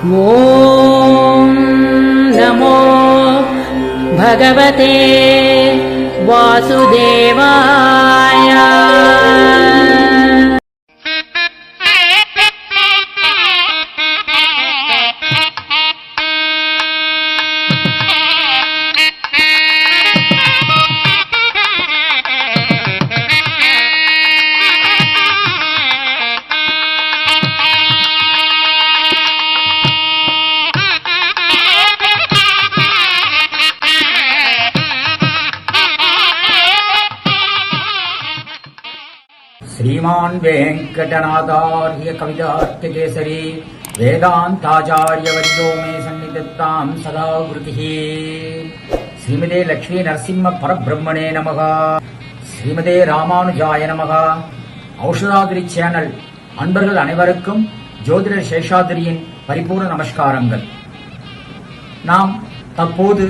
ஓம் நமோ பகவதே வாசுதேவாய. श्रीमान् वेङ्कटनाथार्य कवितार्किकेसरी वेदान्ताचार्यवर्यो मे सन्निधत्तां सदा गुरुः. श्रीमते लक्ष्मी नरसिंह परब्रह्मणे नमः. श्रीमते ராமானுஜாய நமக. ஔஷதாதிரி சேனல் அன்பர்கள் அனைவருக்கும் ஜோதிடர் சேஷாதிரியின் பரிபூர்ண நமஸ்காரங்கள். நாம் தற்போது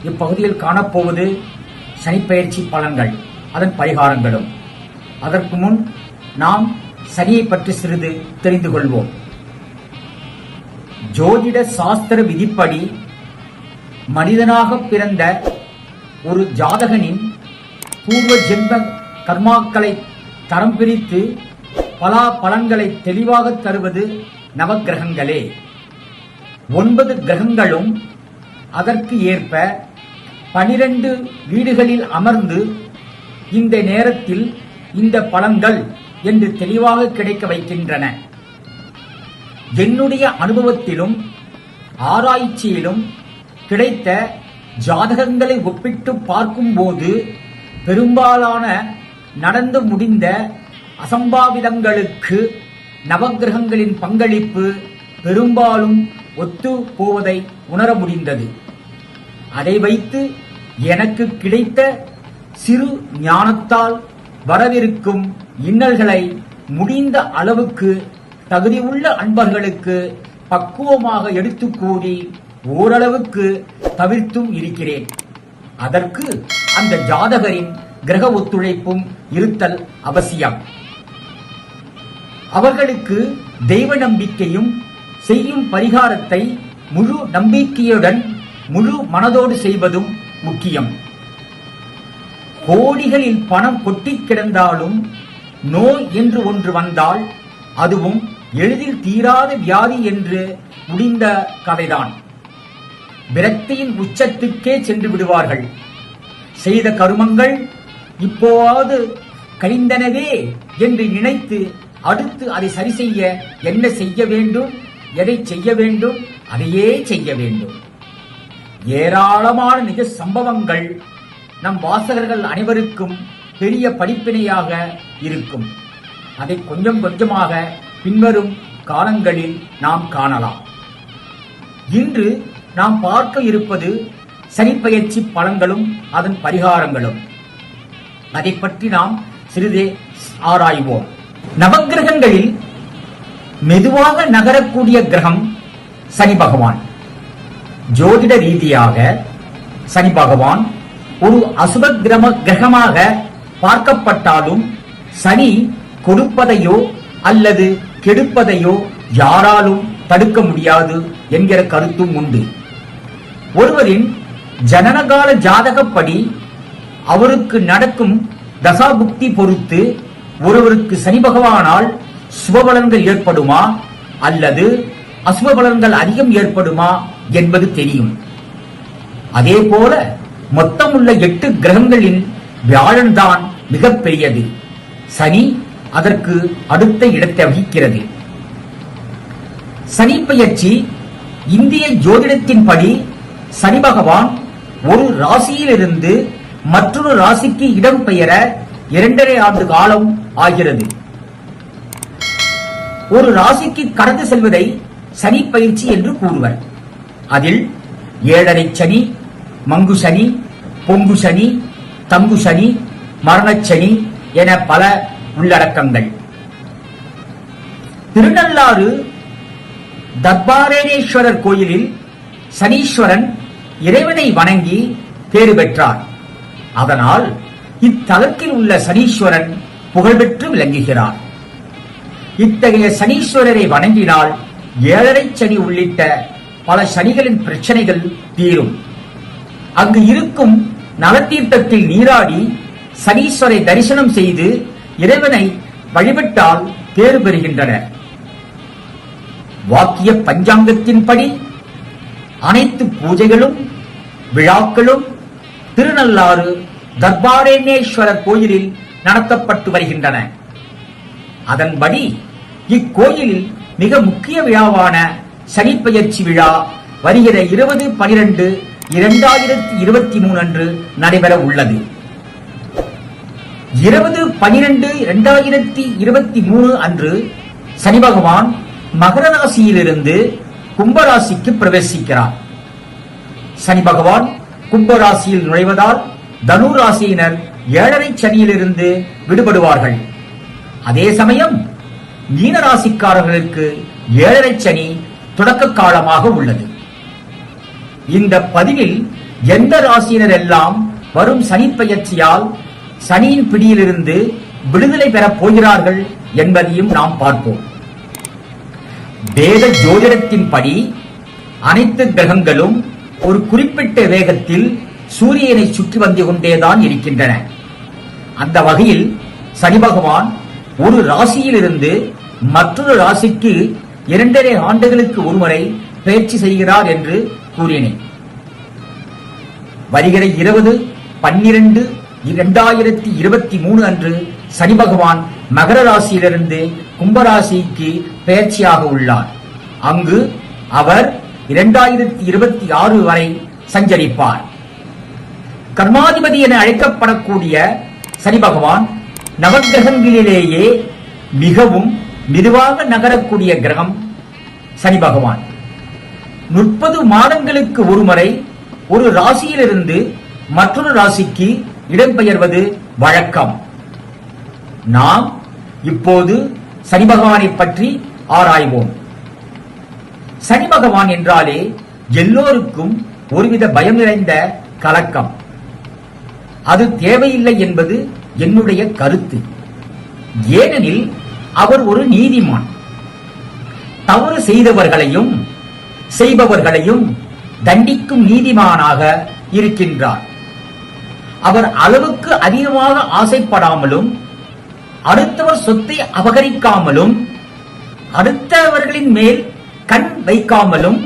இப்பகுதியில் காணப்போவது சனிப்பெயர்ச்சி பலன்கள், அதன் பரிகாரங்களும். அதற்கு முன் நாம் சனியை பற்றி சிறிது தெரிந்து கொள்வோம். ஜோதிட சாஸ்திர விதிப்படி மனிதனாக பிறந்த ஒரு ஜாதகனின் பூர்வ ஜென்ம கர்மாக்களை தரம் பிரித்து பலா பலன்களை தெளிவாக தருவது நவக்கிரகங்களே. 9 கிரகங்களும் அதற்கு ஏற்ப 12 வீடுகளில் அமர்ந்து இந்த நேரத்தில் இந்த பலன்கள் என்று தெளிவாக கிடைக்க வைக்கின்றன. என்னுடைய அனுபவத்திலும் ஆராய்ச்சியிலும் கிடைத்த ஜாதகங்களை ஒப்பிட்டு பார்க்கும்போது பெரும்பாலான நடந்து முடிந்த அசம்பாவிதங்களுக்கு நவக்கிரகங்களின் பங்களிப்பு பெரும்பாலும் ஒத்து போவதை உணர முடிந்தது. அதை வைத்து எனக்கு கிடைத்த சிறு ஞானத்தால் வரவிருக்கும் இன்னல்களை முடிந்த அளவுக்கு தகுதியுள்ள அன்பர்களுக்கு பக்குவமாக எடுத்து கூறி ஓரளவுக்கு தவிர்த்தும் இருக்கிறேன். அதற்கு அந்த ஜாதகரின் கிரக ஒத்துழைப்பும் இருத்தல் அவசியம். அவர்களுக்கு தெய்வ நம்பிக்கையும் செய்யும் பரிகாரத்தை முழு நம்பிக்கையுடன் முழு மனதோடு செய்வதும் முக்கியம். கோடிகளில் பணம் கொட்டி கிடந்தாலும் நோய் என்று ஒன்று வந்தால் அதுவும் எளிதில் தீராத வியாதி என்று முடிந்த கதைதான். விரக்தியின் உச்சத்துக்கே சென்று விடுவார்கள். செய்த கருமங்கள் இப்போது கழிந்தனவே என்று நினைத்து அடுத்து அதை சரி செய்ய என்ன செய்ய வேண்டும், எதை செய்ய வேண்டும், அதையே செய்ய வேண்டும். ஏராளமான நிஜ சம்பவங்கள் நம் வாசகர்கள் அனைவருக்கும் பெரிய படிப்பினையாக இருக்கும். அதை கொஞ்சம் கொஞ்சமாக பின்வரும் காலங்களில் நாம் காணலாம். இன்று நாம் பார்க்க இருப்பது சனிப்பெயர்ச்சி பலன்களும் அதன் பரிகாரங்களும். அதை பற்றி நாம் சிறிதே ஆராய்வோம். நவக்கிரகங்களில் மெதுவாக நகரக்கூடிய கிரகம் சனி பகவான். ஜோதிட ரீதியாக சனி பகவான் ஒரு அசுப கிரகமாக பார்க்கப்பட்டாலும் சனி கொடுப்பதையோ அல்லது கெடுப்பதையோ யாராலும் தடுக்க முடியாது என்கிற கருத்தும் உண்டு. ஒருவரின் ஜனனகால ஜாதகப்படி அவருக்கு நடக்கும் தசாபுக்தி பொறுத்து ஒருவருக்கு சனி பகவானால் சுபபலன்கள் ஏற்படுமா அல்லது அசுப பலன்கள் அதிகம் ஏற்படுமா என்பது தெரியும். அதே போல மொத்தம் உள்ள 8 கிரகங்களின் வியாழன் தான் மிக பெரியது. சனி அதற்கு அடுத்த இடத்தை வகிக்கிறது. சனி பெயர்ச்சி இந்திய ஜோதிடத்தின்படி சனி பகவான் ஒரு ராசியிலிருந்து மற்றொரு ராசிக்கு இடம் பெயர 2.5 ஆண்டு காலம் ஆகிறது. ஒரு ராசிக்கு கடந்து செல்வதை சனி பயிற்சி என்று கூறுவர். அதில் 7.5 சனி, மங்கு சனி, பொங்கு சனி, தங்கு சனி, மரணச்சனி என பல உள்ளடக்கங்கள். திருநள்ளாறு தர்பாரேஸ்வரர் கோயிலில் சனீஸ்வரன் இறைவனை வணங்கி பேறு பெற்றார். அதனால் இத்தலத்தில் உள்ள சனீஸ்வரன் புகழ்பெற்று விளங்குகிறார். இத்தகைய சனீஸ்வரரை வணங்கினால் ஏழரை சனி உள்ளிட்ட பல சனிகளின் பிரச்சனைகள் தீரும். அங்கு இருக்கும் நலத்தீர்த்தத்தில் நீராடி சனீஸ்வரை தரிசனம் செய்து இறைவனை வழிபட்டால் தேறு பெறுகின்றனர். வாக்கிய பஞ்சாங்கத்தின்படி அனைத்து பூஜைகளும் விழாக்களும் திருநள்ளாறு தர்பாரண்யேஸ்வரர் கோயிலில் நடத்தப்பட்டு வருகின்றன. அதன்படி இக்கோயிலில் மிக முக்கிய விழாவான சனிப்பெயர்ச்சி விழா வருகிற 20/12/2023 அன்று நடைபெற உள்ளது. 20/12/2023 அன்று சனி பகவான் மகர ராசியிலிருந்து கும்பராசிக்கு பிரவேசிக்கிறார். சனி பகவான் கும்பராசியில் நுழைவதால் தனு ராசியினர் ஏழரை சனியிலிருந்து விடுபடுவார்கள். அதே சமயம் மீன ராசிக்காரர்களுக்கு ஏழரை சனி தொடக்க காலமாக உள்ளது. இந்த பதிவில் எந்த ராசியினர் எல்லாம் வரும் சனி பெயர்ச்சியால் சனியின் பிடியிலிருந்து விடுதலை பெறப் போகிறார்கள் என்பதையும் நாம் பார்ப்போம். வேத ஜோதிடத்தின்படி அனைத்து கிரகங்களும் ஒரு குறிப்பிட்ட வேகத்தில் சூரியனை சுற்றி வந்து கொண்டேதான் இருக்கின்றன. அந்த வகையில் சனி பகவான் ஒரு ராசியிலிருந்து மற்றொரு ராசிக்கு 2.5 ஆண்டுகளுக்கு ஒருமுறை பயிற்சி செய்கிறார் என்று கூறினேன். வருகிற 20/12/2023 அன்று சனி பகவான் மகர ராசியிலிருந்து கும்பராசிக்கு பயிற்சியாக உள்ளார். அங்கு அவர் 2026 வரை சஞ்சரிப்பார். கர்மாதிபதி என அழைக்கப்படக்கூடிய சனி பகவான் நவகிரகங்களிலேயே மிகவும் மெதுவாக நகரக்கூடிய கிரகம் சனி பகவான். 30 மாதங்களுக்கு ஒருமுறை ஒரு ராசியிலிருந்து மற்றொரு ராசிக்கு இடம்பெயர்வது வழக்கம். நாம் இப்போது சனி பகவானை பற்றி ஆராய்வோம். சனி பகவான் என்றாலே எல்லோருக்கும் ஒருவித பயம் நிறைந்த கலக்கம். அது தேவையில்லை என்பது என்னுடைய கருத்து. ஏனெனில் அவர் ஒரு நீதிமான். தவறு செய்தவர்களையும் செய்பவர்களையும் தண்டிக்கும் நீதிமானாக இருக்கின்றார். அவர் அளவுக்கு அதிகமாக ஆசைப்படாமலும் அடுத்தவர் சொத்தை அபகரிக்காமலும் அடுத்தவர்களின் மேல் கண் வைக்காமலும்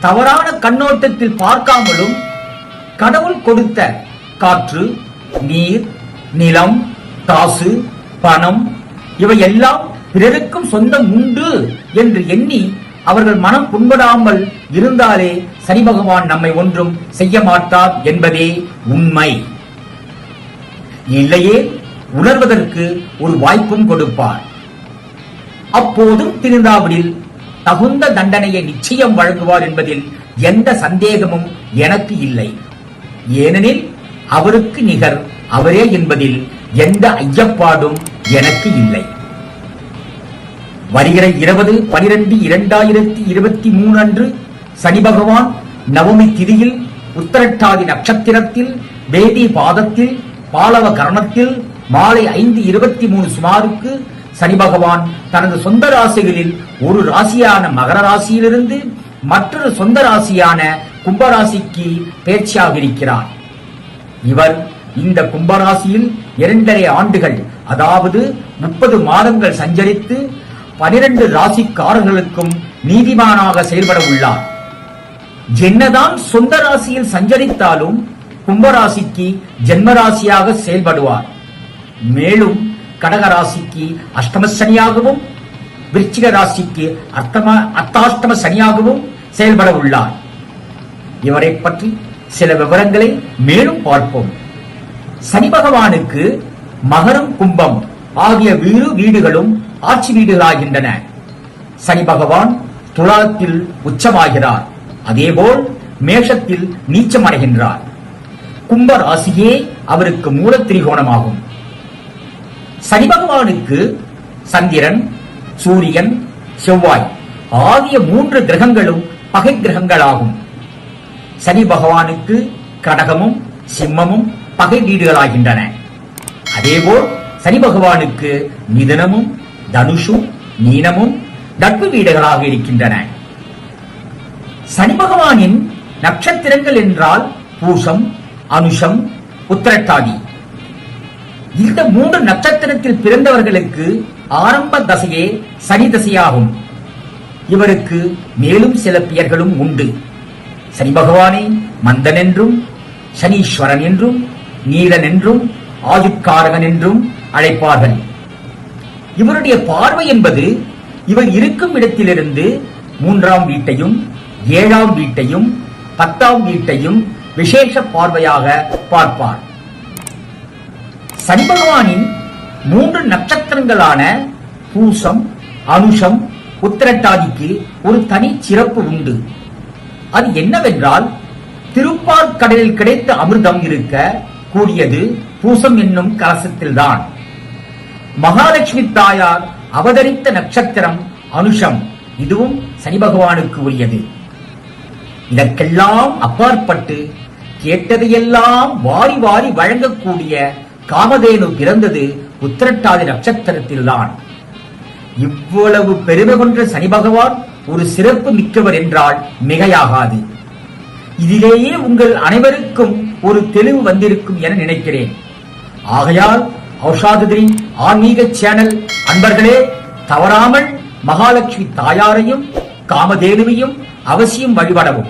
தவறான கண்ணோட்டத்தில் பார்க்காமலும் கடவுள் கொடுத்த காற்று, நீர், நிலம், காசு, பணம் இவையெல்லாம் பிறருக்கும் சொந்தம் உண்டு என்று எண்ணி அவர்கள் மனம் புண்படாமல் இருந்தாலே சனி பகவான் நம்மை ஒன்றும் செய்ய மாட்டார் என்பதே உண்மை. இல்லையே உணர்வதற்கு ஒரு வாய்ப்பும் கொடுப்பார். அப்போதும் திருந்தாவிடில் தகுந்த தண்டனையை நிச்சயம் வழங்குவார் என்பதில் எந்த சந்தேகமும் எனக்கு இல்லை. ஏனெனில் அவருக்கு நிகர் அவரே என்பதில் எந்த ஐயப்பாடும் எனக்கு இல்லை. வருகிற 20/12/2023 அன்று சனி பகவான் நவமி திதியில் உத்தரட்டாதி நட்சத்திரத்தில் வேதி பாதத்தில் பாலவ கரணத்தில் மாலை 5:23 சுமாருக்கு சனி பகவான் தனது சொந்த ராசிகளில் ஒரு ராசியான மகர ராசியிலிருந்து மற்றொரு சொந்த ராசியான கும்பராசிக்கு பயிற்சியாக இருக்கிறார். இவர் இந்த கும்பராசியில் 2.5 ஆண்டுகள், அதாவது 30 மாதங்கள் சஞ்சரித்து 12 ராசிக்காரர்களுக்கும் நீதிமானாக செயல்பட உள்ளார். என்னதான் சொந்த ராசியில் சஞ்சரித்தாலும் கும்பராசிக்கு ஜென்மராசியாக செயல்படுவார். மேலும் கடகராசிக்கு அஷ்டம சனியாகவும் விருச்சிக ராசிக்கு அர்த்தாஷ்டம சனியாகவும் செயல்பட உள்ளார். இவரை பற்றி சில விவரங்களை மேலும் பார்ப்போம். சனி பகவானுக்கு மகரம், கும்பம் ஆகிய வீடுகளும் ஆட்சி வீடுகளாகின்றன. சனி பகவான் துலாத்தில் உச்சமாகிறார். அதேபோல் மேஷத்தில் நீச்சம் அடைகின்றார். கும்ப ராசியே அவருக்கு மூல திரிகோணமாகும். சனி பகவானுக்கு சந்திரன், சூரியன், செவ்வாய் ஆகிய 3 கிரகங்களும் பகை கிரகங்களாகும். சனி பகவானுக்கு கடகமும் சிம்மமும் பகை வீடுகளாகின்றன. அதேபோல் சனி பகவானுக்கு மிதுனமும் தனுஷும் மீனமும் நட்பு வீடுகளாக இருக்கின்றன. சனி பகவானின் நட்சத்திரங்கள் என்றால் பூசம், அனுஷம், உத்திரட்டாதி. இந்த 3 நட்சத்திரத்தில் பிறந்தவர்களுக்கு ஆரம்ப தசையே சனி தசையாகும். இவருக்கு மேலும் சில பெயர்களும் உண்டு. சனி பகவானை மந்தன் என்றும், சனீஸ்வரன் என்றும், நீலன் என்றும், ஆயுட்காரகன் என்றும் அழைப்பார்கள். இவருடைய பார்வை என்பது இவர் இருக்கும் இடத்திலிருந்து 3ஆம் வீட்டையும், 7ஆம் வீட்டையும், 10ஆம் வீட்டையும் விசேஷ பார்வையாக பார்ப்பார். சனி பகவானின் 3 நட்சத்திரங்களான பூசம், அனுஷம், உத்திரட்டாதிக்கு ஒரு தனி சிறப்பு உண்டு. அது என்னவென்றால், திருப்பாற்கடலில் கிடைத்த அமிர்தம் இருக்க கூடியது பூசம் என்னும் கலசத்தில்தான். மகாலட்சுமி தாயார் அவதரித்த நட்சத்திரம் அனுஷம். இதுவும் சனி பகவானுக்கு உரியது. இதற்கெல்லாம் அப்பாற்பட்டு கேட்டதையெல்லாம் வாரி வாரி வழங்கக்கூடிய காமதேனு பிறந்தது உத்திரட்டாதி நட்சத்திரத்தில்தான். இவ்வளவு பெருமை கொண்ட சனி பகவான் ஒரு சிறப்பு மிக்கவர் என்றால் மிகையாகாது. இதிலேயே உங்கள் அனைவருக்கும் ஒரு தெளிவு வந்திருக்கும் என நினைக்கிறேன். ஆகையால் ஔஷாதிரி ஆன்மீக சேனல் அன்பர்களே, தவறாமல் மகாலட்சுமி தாயாரையும் காமதேனுவையும் அவசியம் வழிபடவும்.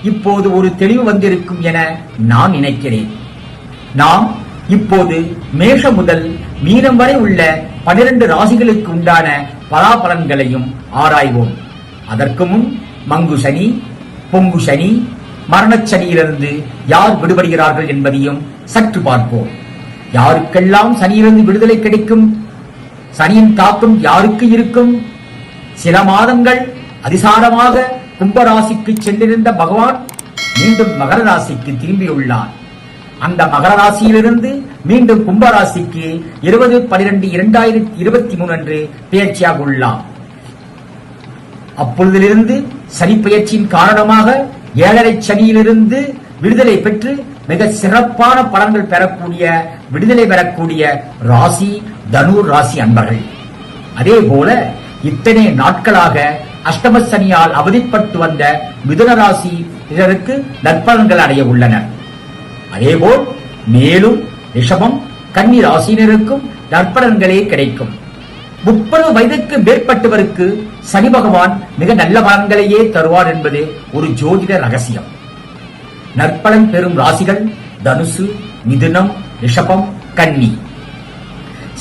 இப்போது ஒரு தெளிவு வந்திருக்கும் என நான் நினைக்கிறேன். நாம் இப்போது மேஷம் முதல் மீனம் வரை உள்ள 12 ராசிகளுக்கு உண்டான பலாபலன்களையும் ஆராய்வோம். அதற்கு முன் மங்கு சனி, பொங்கு சனி, மரணச்சனியிலிருந்து யார் விடுபடுகிறார்கள் என்பதையும் சற்று பார்ப்போம். யாருக்கெல்லாம் சனியிலிருந்து விடுதலை கிடைக்கும்? சனியின் தாக்கம் யாருக்கு இருக்கும்? சில மாதங்கள் அதிசாரமாக கும்பராசிக்கு சென்றிருந்த பகவான் மீண்டும் மகர ராசிக்கு திரும்பியுள்ளார். அந்த மகர ராசியிலிருந்து மீண்டும் கும்பராசிக்கு 20/12/2023 அன்று பெயர்ச்சியாக உள்ளார். அப்பொழுதிலிருந்து சனி பெயர்ச்சியின் காரணமாக 7.5 சனியிலிருந்து விடுதலை பெற்று மிக சிறப்பான பலன்கள் பெறக்கூடிய, விடுதலை பெறக்கூடிய ராசி தனுர் ராசி அன்பர்கள். அதே போல இத்தனை நாட்களாக அஷ்டம சனியால் அவதிப்பட்டு வந்த மிதுன ராசி இதற்கு நற்பலன்கள் அடைய உள்ளனர். அதேபோல் மேலும் ரிஷபம், கன்னி ராசியினருக்கும் நற்பலன்களே கிடைக்கும். 30 வயதுக்கு மேற்பட்டவருக்கு சனி பகவான் மிக நல்ல பலன்களையே தருவார் என்பது ஒரு ஜோதிட ரகசியம். நற்பலன் பெறும் ராசிகள் தனுசு, மிதுனம், ரிஷபம், கன்னி.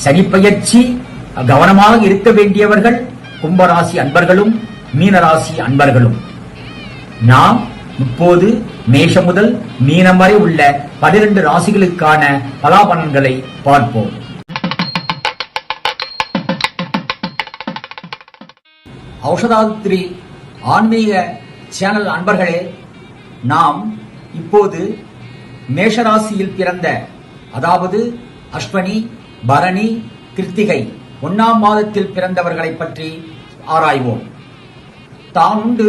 சனி பயிற்சி கவனமாக இருக்க வேண்டியவர்கள் கும்பராசி அன்பர்களும் மீனராசி அன்பர்களும். நாம் இப்போது மேஷம் முதல் மீனம் வரை உள்ள 12 ராசிகளுக்கான பலாபலன்களை பார்ப்போம். ஔஷதாத்ரி ஆன்மீக சேனல் அன்பர்களே, நாம் இப்போது மேஷராசியில் பிறந்த, அதாவது அஸ்வினி, பரணி, கிருத்திகை 1ஆம் மாதத்தில் பிறந்தவர்களை பற்றி ஆராய்வோம். தான் உண்டு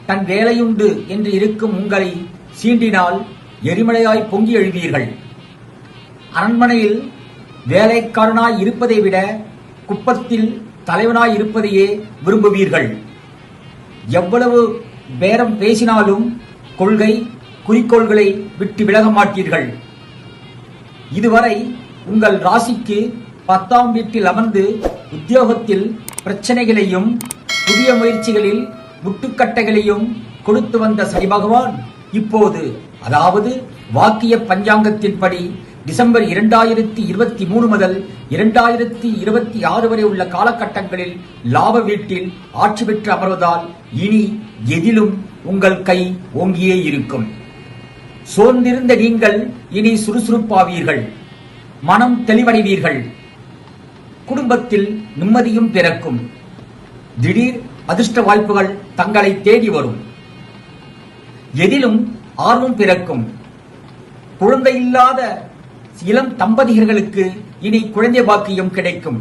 தன் வேலையுண்டு என்று இருக்கும் உங்களை சீண்டினால் எரிமலையாய் பொங்கி எழுவீர்கள். அரண்மனையில் வேலைக்காரனாய் இருப்பதை விட குப்பத்தில் தலைவனாய் இருப்பதையே விரும்புவீர்கள். எவ்வளவு பேரம் பேசினாலும் கொள்கை குறிக்கோள்களை விட்டு விலக மாட்டீர்கள். இதுவரை உங்கள் ராசிக்கு 10ஆம் வீட்டில் அமர்ந்து உத்தியோகத்தில் பிரச்சனைகளையும் புதிய முயற்சிகளில் முட்டுக்கட்டைகளையும் கொடுத்து வந்த சனி பகவான் இப்போது, அதாவது வாக்கிய பஞ்சாங்கத்தின்படி டிசம்பர் 2023 முதல் 2026 வரை உள்ள காலகட்டங்களில் லாப வீட்டில் ஆட்சி பெற்று அமர்வதால் இனி எதிலும் உங்கள் கை ஓங்கியே இருக்கும். சோர்ந்திருந்த நீங்கள் இனி சுறுசுறுப்பாவீர்கள், மனம் தெளிவடைவீர்கள். குடும்பத்தில் நிம்மதியும் பிறக்கும். திடீர் அதிர்ஷ்ட வாய்ப்புகள் தங்களை தேடி வரும். எதிலும் ஆர்வம் பிறக்கும். குழந்தை இல்லாத இளம் தம்பதியர்களுக்கு இனி குழந்தை பாக்கியம் கிடைக்கும்.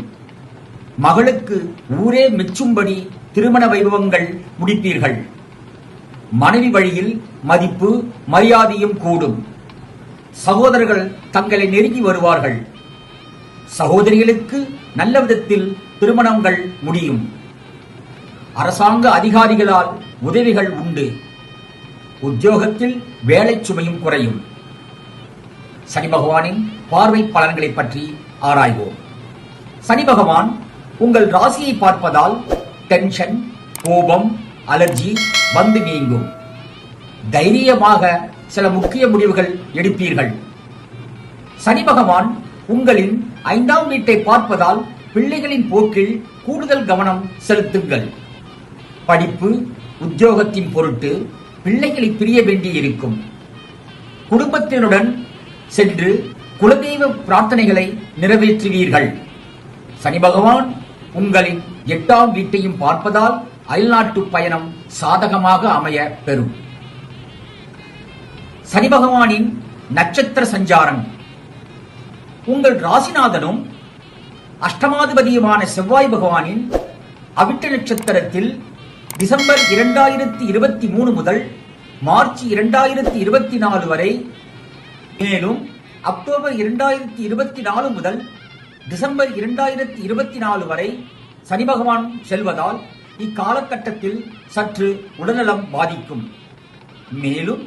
மகளுக்கு ஊரே மெச்சும்படி திருமண வைபவங்கள் முடிப்பீர்கள். மனைவி வழியில் மதிப்பு மரியாதையும் கூடும். சகோதரர்கள் தங்களை நெருங்கி வருவார்கள். சகோதரிகளுக்கு நல்ல விதத்தில் திருமணங்கள் முடியும். அரசாங்க அதிகாரிகளால் உதவிகள் உண்டு. உத்தியோகத்தில் வேலை சுமையும் குறையும். சனி பகவானின் பார்வை பலன்களை பற்றி ஆராய்வோம். சனி பகவான் உங்கள் ராசியை பார்ப்பதால் டென்ஷன், கோபம், அலர்ஜி வந்து நீங்கும். தைரியமாக சில முக்கிய முடிவுகள் எடுப்பீர்கள். சனி பகவான் உங்களின் 5ஆம் வீட்டை பார்ப்பதால் பிள்ளைகளின் போக்கில் கூடுதல் கவனம் செலுத்துங்கள். படிப்பு, உத்தியோகத்தின் பொருட்டு பிள்ளைகளை பிரிய வேண்டியிருக்கும். குடும்பத்தினுடன் சென்று குலதெய்வ பிரார்த்தனைகளை நிறைவேற்றுவீர்கள். சனி பகவான் உங்களின் 8ஆம் வீட்டையும் பார்ப்பதால் அயல்நாட்டு பயணம் சாதகமாக அமைய பெறும். சனி பகவானின் நட்சத்திர சஞ்சாரம். உங்கள் ராசிநாதனும் அஷ்டமாதிபதியுமான செவ்வாய் பகவானின் அவிட்ட நட்சத்திரத்தில் டிசம்பர் 2023 முதல் மார்ச் 2024 வரை, மேலும் அக்டோபர் 2024 முதல் டிசம்பர் 2024 வரை சனி பகவான் செல்வதால் இக்காலகட்டத்தில் சற்று உடல்நலம் பாதிக்கும். மேலும்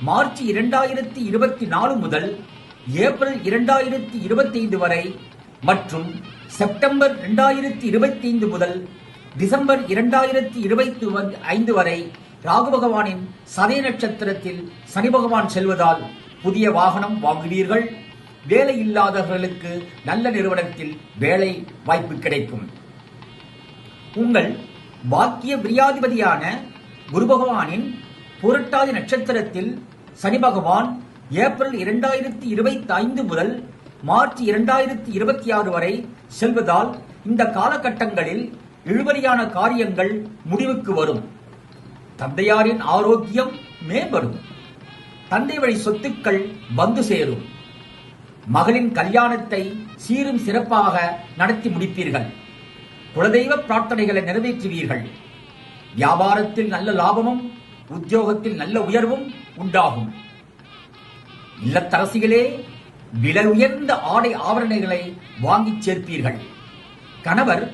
மார்ச் 2024 முதல் ஏப்ரல் 2025 வரை மற்றும் செப்டம்பர் 2025 முதல் டிசம்பர் 2025 வரை ராகு பகவானின் சதய நட்சத்திரத்தில் சனி பகவான் செல்வதால் புதிய வாகனம் வாங்குவீர்கள். வேலை இல்லாதவர்களுக்கு நல்ல நிறுவனத்தில் வேலை வாய்ப்பு கிடைக்கும். உங்கள் பாக்கிய விரியாதிபதியான குரு பகவானின் புரட்டாதி நட்சத்திரத்தில் சனி பகவான் ஏப்ரல் 2025 முதல் மார்ச் 2026 வரை செல்வதால் இந்த காலகட்டங்களில் இழுபறியான காரியங்கள் முடிவுக்கு வரும். தந்தையாரின் ஆரோக்கியம் மேம்படும். தந்தை வழி சொத்துக்கள் வந்து சேரும். மகளின் கல்யாணத்தை சீரும் சிறப்பாக நடத்தி முடிப்பீர்கள். குலதெய்வ பிரார்த்தனைகளை நிறைவேற்றுவீர்கள். வியாபாரத்தில் நல்ல லாபமும் உத்தியோகத்தில் நல்ல உயர்வும் உண்டாகும். இல்லத்தரசிகளே, விலை உயர்ந்த ஆடை ஆபரணங்களை வாங்கிச் சேர்ப்பீர்கள். கணவர்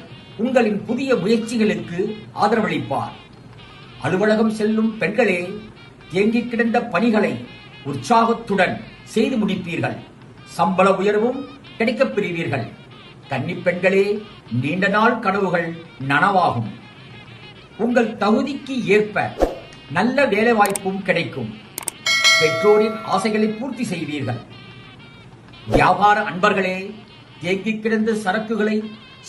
உங்களின் புதிய முயற்சிகளுக்கு ஆதரவளிப்பார். அலுவலகம் செல்லும் பெண்களே, தேங்கி கிடந்த பணிகளை உற்சாகத்துடன் செய்து முடிப்பீர்கள். சம்பள உயர்வும் கிடைக்கப் பெறுவீர்கள். கன்னிப் பெண்களே, நீண்ட நாள் கனவுகள் நனவாகும். உங்கள் தகுதிக்கு ஏற்ப நல்ல வேலை வாய்ப்பும் கிடைக்கும். பெற்றோரின் ஆசைகளை பூர்த்தி செய்வீர்கள். வியாபார அன்பர்களே, தேங்கி கிடந்த சரக்குகளை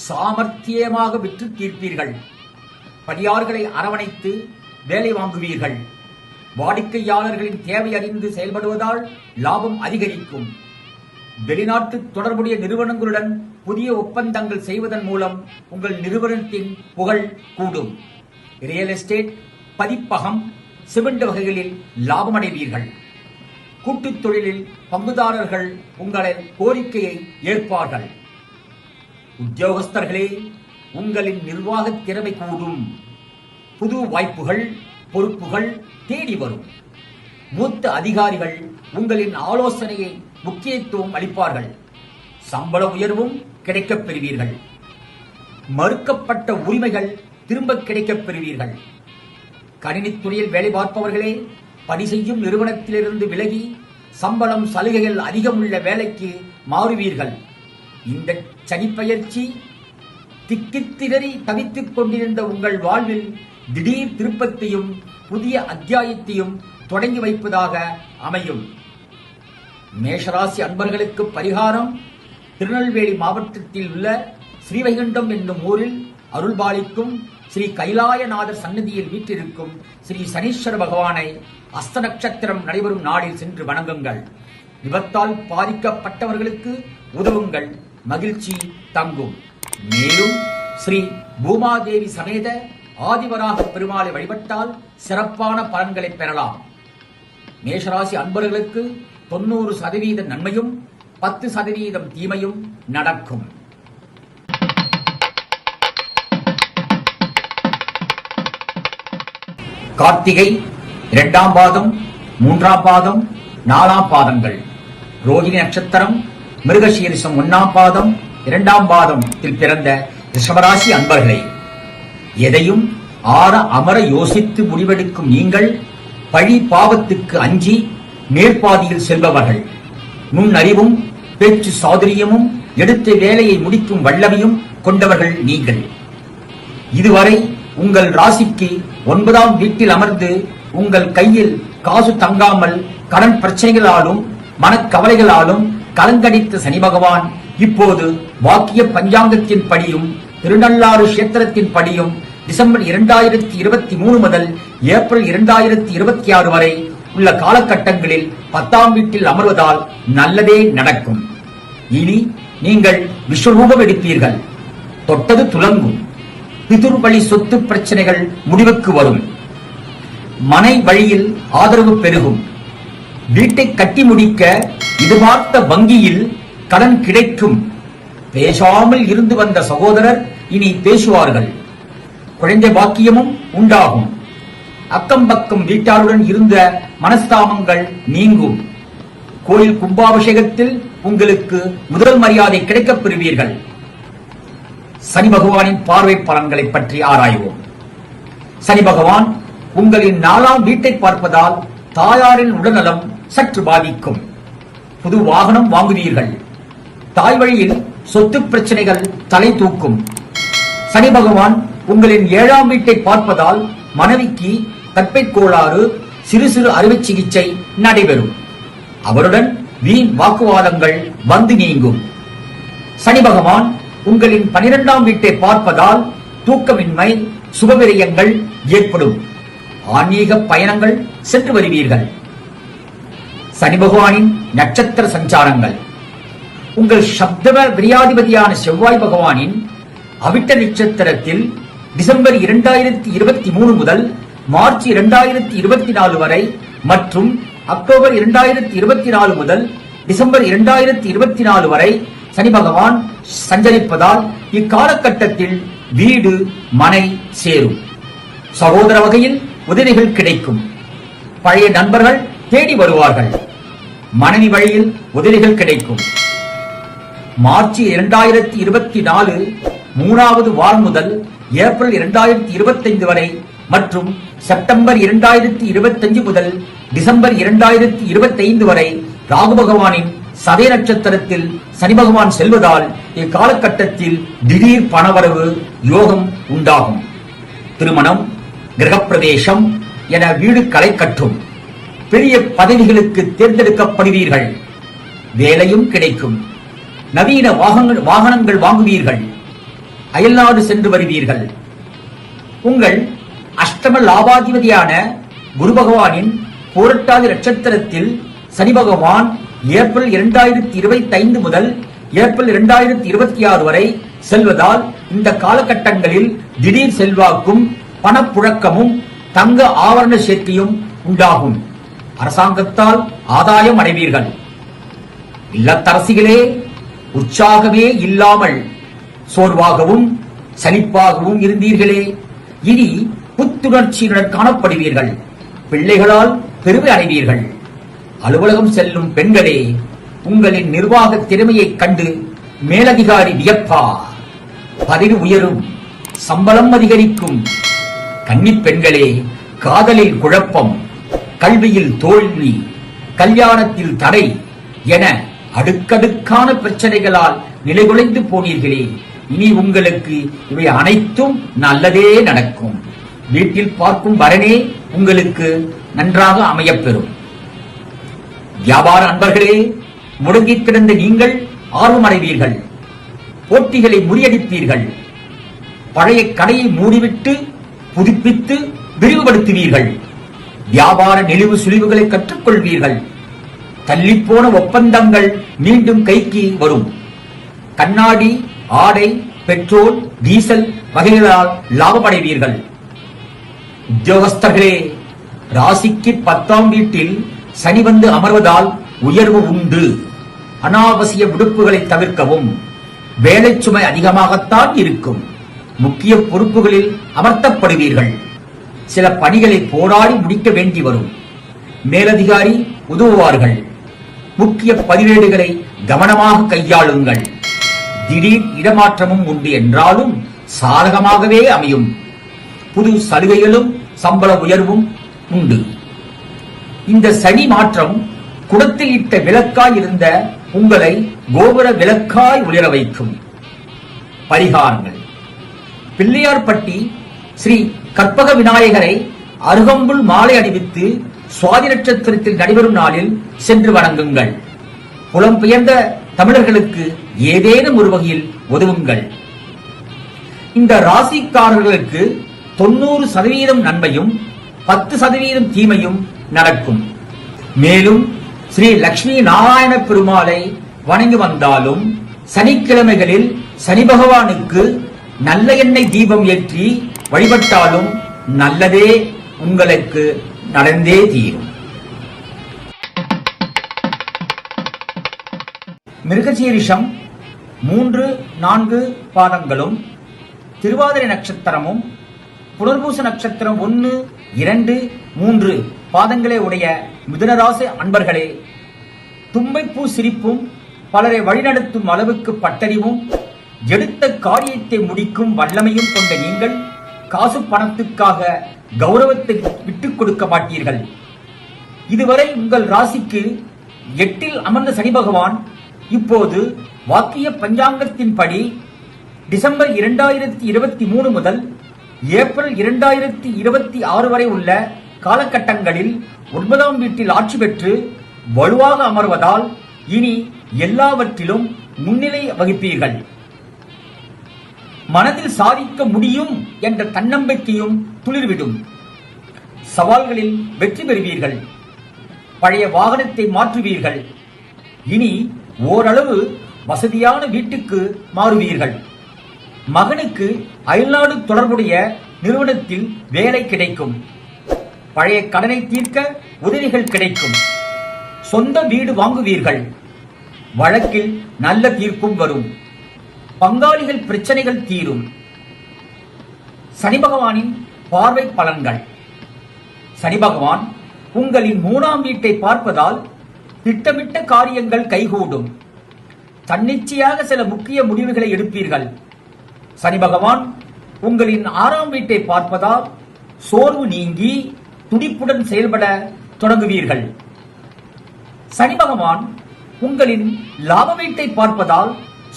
சாமர்த்தியமாக விற்று தீர்ப்பீர்கள். பணியாளர்களை அரவணைத்து வேலை வாங்குவீர்கள். வாடிக்கையாளர்களின் தேவை அறிந்து செயல்படுவதால் லாபம் அதிகரிக்கும். வெளிநாட்டு தொடர்புடைய நிறுவனங்களுடன் புதிய ஒப்பந்தங்கள் செய்வதன் மூலம் உங்கள் நிறுவனத்தின் புகழ் கூடும். ரியல் எஸ்டேட், பதிப்பகம், சிமெண்ட் வகைகளில் லாபமடைவீர்கள். கூட்டுத் தொழிலில் பங்குதாரர்கள் உங்களின் கோரிக்கையை ஏற்பார்கள். உத்தியோகஸ்தர்களே, உங்களின் நிர்வாக திறமை கூடும். புது வாய்ப்புகள், பொறுப்புகள் தேடி வரும். மூத்த அதிகாரிகள் உங்களின் ஆலோசனையை முக்கியத்துவம் அளிப்பார்கள். சம்பள உயர்வும் கிடைக்கப் பெறுவீர்கள். மறுக்கப்பட்ட உரிமைகள் திரும்ப கிடைக்கப் பெறுவீர்கள். கணினித்துறையில் வேலை பார்ப்பவர்களே, பணி செய்யும் நிறுவனத்திலிருந்து விலகி சம்பளம் சலுகைகள் அதிகமுள்ள வேலைக்கு மாறுவீர்கள். இந்த சனிப்பெயர்ச்சி திக்கித்திணறி தவித்துக் கொண்டிருந்த உங்கள் வாழ்வில் திடீர் திருப்பத்தையும் புதிய அத்தியாயத்தையும் தொடங்கி வைப்பதாக அமையும். மேஷராசி அன்பர்களுக்கு பரிகாரம்: திருநெல்வேலி மாவட்டத்தில் உள்ள ஸ்ரீவைகுண்டம் என்னும் ஊரில் அருள்பாலிக்கும் ஸ்ரீ கைலாயநாதர் சன்னதியில் வீற்றிருக்கும் ஸ்ரீ சனீஸ்வர பகவானை அஸ்த நட்சத்திரம் நடைபெறும் நாளில் சென்று வணங்குங்கள். விபத்தால் பாதிக்கப்பட்டவர்களுக்கு உதவுங்கள். மகிழ்ச்சி தங்கும். மேலும் ஸ்ரீ பூமாதேவி சமேத ஆதிவராக பெருமாளை வழிபட்டால் சிறப்பான பலன்களை பெறலாம். மேஷராசி அன்பர்களுக்கு 90% நன்மையும் 10% தீமையும் நடக்கும். கார்த்திகை 2ஆம் பாதம், 3ஆம் பாதம், 4ஆம் பாதங்கள். ரோகிணி நட்சத்திரம், மிருகசீரிஷம் 1ஆம் பாதம், 2ஆம் பாதத்தில் பிறந்த ரிஷபராசி அன்பர்களே, எதையும் ஆற அமர யோசித்து முடிவெடுக்கும் நீங்கள் பழி பாவத்துக்கு அஞ்சி மேற்பாதியில் செல்பவர்கள். நுண்ணறிவும் பேச்சு சாதுரியமும் எடுத்த வேலையை முடிக்கும் வல்லமையும் கொண்டவர்கள் நீங்கள். இதுவரை உங்கள் ராசிக்கு 9ஆம் வீட்டில் அமர்ந்து உங்கள் கையில் காசு தங்காமல் கடன் பிரச்சனைகளாலும் மனக்கவலைகளாலும் கலங்கடித்த சனி பகவான் இப்போது வாக்கிய பஞ்சாங்கத்தின் படியும் திருநள்ளாறு கஷேத்திரத்தின் படியும் டிசம்பர் 2023 முதல் ஏப்ரல் 2026 வரை உள்ள காலகட்டங்களில் 10ஆம் வீட்டில் அமர்வதால் நல்லதே நடக்கும். இனி நீங்கள் விஸ்வரூபம் எடுப்பீர்கள். தொட்டது துலங்கும். பிதுர் வழி சொத்து பிரச்சனைகள் முடிவுக்கு வரும். மனை வழியில் ஆதரவு பெருகும். வீட்டை கட்டி முடிக்க எதிர்பார்த்த வங்கியில் கடன் கிடைக்கும். பேசாமல் இருந்து வந்த சகோதரர் இனி பேசுவார்கள். குழந்தை பாக்கியமும் உண்டாகும். அக்கம் பக்கம் வீட்டாருடன் இருந்த மனஸ்தாபங்கள் நீங்கும். கோயில் கும்பாபிஷேகத்தில் உங்களுக்கு முதல் மரியாதை கிடைக்கப் பெறுவீர்கள். சனி பகவானின் பார்வை பலன்களை பற்றி ஆராய்வோம். சனி பகவான் உங்களின் 4ஆம் வீட்டை பார்ப்பதால் தாயாரின் உடல்நலம் சற்று பாதிக்கும். புது வாகனம் வாங்குவீர்கள். தாய் வழியில் சொத்து பிரச்சனைகள் தலை தூக்கும். சனி பகவான் உங்களின் 7ஆம் வீட்டை பார்ப்பதால் மனைவிக்கு கற்பை கோளாறு, சிறு சிறு அறுவை சிகிச்சை நடைபெறும். அவருடன் வீண் வாக்குவாதங்கள் வந்து நீங்கும். சனி பகவான் உங்களின் 12ஆம் வீட்டை பார்ப்பதால் தூக்கமின்மை, சுபவிரயங்கள் ஏற்படும். ஆன்மீக பயணங்கள் சென்று வருவீர்கள். சனி பகவானின் நட்சத்திர சஞ்சாரங்கள். உங்கள் சப்த விரியாதிபதியான செவ்வாய் பகவானின் அவிட்ட நட்சத்திரத்தில் டிசம்பர் 2023 முதல் மார்ச் 2024 வரை மற்றும் அக்டோபர் 2024 முதல் டிசம்பர் 2024 வரை சனி பகவான் சஞ்சரிப்பதால் இக்காலகட்டத்தில் வீடு மனை சேரும். சகோதர வகையில் உதவிகள் கிடைக்கும். பழைய நண்பர்கள் தேடி வருவார்கள். மனைவி வழியில் உதவிகள் கிடைக்கும். மார்ச் 2024 3வது வாரம் முதல் ஏப்ரல் 2025 வரை மற்றும் செப்டம்பர் 2025 முதல் டிசம்பர் 2025 வரை ராகு பகவானின் சதய நட்சத்திரத்தில் சனி பகவான் செல்வதால் இக்காலகட்டத்தில் திடீர் பணவரவு யோகம் உண்டாகும். திருமணம், கிரகப்பிரவேசம் என வீடு களை கட்டும். பெரிய பதவிகளுக்கு தேர்ந்தெடுக்கப்படுவீர்கள். வேலையும் கிடைக்கும். நவீன வாகனங்கள் வாங்குவீர்கள். அயல்நாடு சென்று வருவீர்கள். உங்கள் அஷ்டம லாபாதிபதியான குரு பகவானின் பூரட்டாதி நட்சத்திரத்தில் சனி பகவான் ஏப்ரல் 2025 முதல் ஏப்ரல் 2026 வரை செல்வதால் இந்த காலகட்டங்களில் திடீர் செல்வாக்கும் பணப்புழக்கமும் தங்க ஆவரண சேர்க்கையும் உண்டாகும். அரசாங்கத்தால் ஆதாயம் அடைவீர்கள். இல்லத்தரசிகளே, உற்சாகமே இல்லாமல் சோர்வாகவும் சலிப்பாகவும் இருந்தீர்களே, இனி புத்துணர்ச்சியுடன் காணப்படுவீர்கள். பிள்ளைகளால் பெருமை அடைவீர்கள். அலுவலகம் செல்லும் பெண்களே, உங்களின் நிர்வாக திறமையைக் கண்டு மேலதிகாரி வியப்பார். பதவி உயரும். சம்பளம் அதிகரிக்கும். கன்னிப் பெண்களே, காதலில் குழப்பம், கல்வியில் தோல்வி, கல்யாணத்தில் தடை என அடுக்கடுக்கான பிரச்சனைகளால் நிலைகுலைந்து போனீர்களே, இனி உங்களுக்கு இவை அனைத்தும் நல்லதே நடக்கும். வீட்டில் பார்க்கும் வரனே உங்களுக்கு நன்றாக அமையப்பெறும். வியாபார அன்பர்களே, முடங்கி கிடந்த நீங்கள் ஆர்வமடைவீர்கள். போட்டிகளை முறியடிப்பீர்கள். பழைய கடையை மூடிவிட்டு புதுப்பித்து விரிவுபடுத்துவீர்கள். வியாபார நெளிவு சுழிவுகளை கற்றுக்கொள்வீர்கள். தள்ளிப்போன ஒப்பந்தங்கள் மீண்டும் கைக்கு வரும். கண்ணாடி, ஆடை, பெட்ரோல், டீசல் வகைகளால் லாபமடைவீர்கள். உத்தியோகஸ்தர்களே, ராசிக்கு 10ஆம் வீட்டில் சனி வந்து அமர்வதால் உயர்வு உண்டு. அனாவசிய விடுப்புகளை தவிர்க்கவும். வேலை சுமை அதிகமாகத்தான் இருக்கும். முக்கிய பொறுப்புகளில் அமர்த்தப்படுவீர்கள். சில பணிகளை போராடி முடிக்க வேண்டி வரும். மேலதிகாரி உதவுவார்கள். முக்கிய பதிவேடுகளை கவனமாக கையாளுங்கள். திடீர் இடமாற்றமும் உண்டு என்றாலும் சாதகமாகவே அமையும். புது சலுகைகளும் சம்பள உயர்வும் உண்டு. இந்த சனி மாற்றம் குடத்தில் இட்ட விளக்காய் இருந்த உங்களை கோபுர விளக்காய் ஒளிர வைக்கும். பரிகாரங்கள்: பிள்ளையார்பட்டி ஸ்ரீ கற்பக விநாயகரை அருகம்புல் மாலை அணிவித்து சுவாதி நட்சத்திரத்தில் நடைபெறும் நாளில் சென்று வணங்குங்கள். புலம்பெயர்ந்த தமிழர்களுக்கு ஏதேனும் ஒரு வகையில் உதவுங்கள். இந்த ராசிக்காரர்களுக்கு 90% நன்மையும் 10% தீமையும் நடக்கும். மேலும் ஸ்ரீ லட்சுமி நாராயண பெருமாளை வணங்கி வந்தாலும் சனிக்கிழமைகளில் சனி பகவானுக்கு நல்ல எண்ணெய் தீபம் ஏற்றி வழிபட்டாலும் நல்லதே உங்களுக்கு நடந்தே தீரும். மிருகசீரிஷம் 3-4 பாதங்களும், திருவாதிரை நட்சத்திரமும், புனர்பூச நட்சத்திரம் 1, 2, 3 பாதங்களே உடைய மிதுனராசி அன்பர்களே, தும்பைப்பூ சிரிப்பும் பலரை வழிநடத்தும் அளவுக்கு பட்டறிவும் எடுத்த காரியத்தை முடிக்கும் வல்லமையும் கொண்ட நீங்கள் காசு பணத்துக்காக கௌரவத்தை விட்டுக் கொடுக்க மாட்டீர்கள். இதுவரை உங்கள் ராசிக்கு 8ல் அமர்ந்த சனி பகவான் இப்போது வாக்கிய பஞ்சாங்கத்தின்படி டிசம்பர் 2023 முதல் ஏப்ரல் 2026 வரை உள்ள காலகட்டங்களில் 9ஆம் வீட்டில் ஆட்சி பெற்று வலுவாக அமர்வதால் இனி எல்லாவற்றிலும் முன்னிலை வகிப்பீர்கள். மனதில் சாதிக்க முடியும் என்ற தன்னம்பிக்கையும் துளிர்விடும். சவால்களில் வெற்றி பெறுவீர்கள். பழைய வாகனத்தை மாற்றுவீர்கள். இனி ஓரளவு வசதியான வீட்டுக்கு மாறுவீர்கள். மகனுக்கு அயல்நாடு தொடர்புடைய நிறுவனத்தில் வேலை கிடைக்கும். பழைய கடனை தீர்க்க உதவிகள் கிடைக்கும். சொந்த வீடு வாங்குவீர்கள். வழக்கில் நல்ல தீர்ப்பும் வரும். பங்காளிகள் பிரச்சனைகள் தீரும். சனி பகவானின் பார்வை பலன்கள். சனி பகவான் உங்களின் 3ஆம் வீட்டை பார்ப்பதால் திட்டமிட்ட காரியங்கள் கைகூடும். தன்னிச்சையாக சில முக்கிய முடிவுகளை எடுப்பீர்கள். சனி பகவான் உங்களின் 6ஆம் வீட்டை பார்ப்பதால் சோர்வு நீங்கி துடிப்புடன் செயல்பட தொடங்குவீர்கள். சனி பகவான் உங்களின் லாப வீட்டை பார்ப்பதால்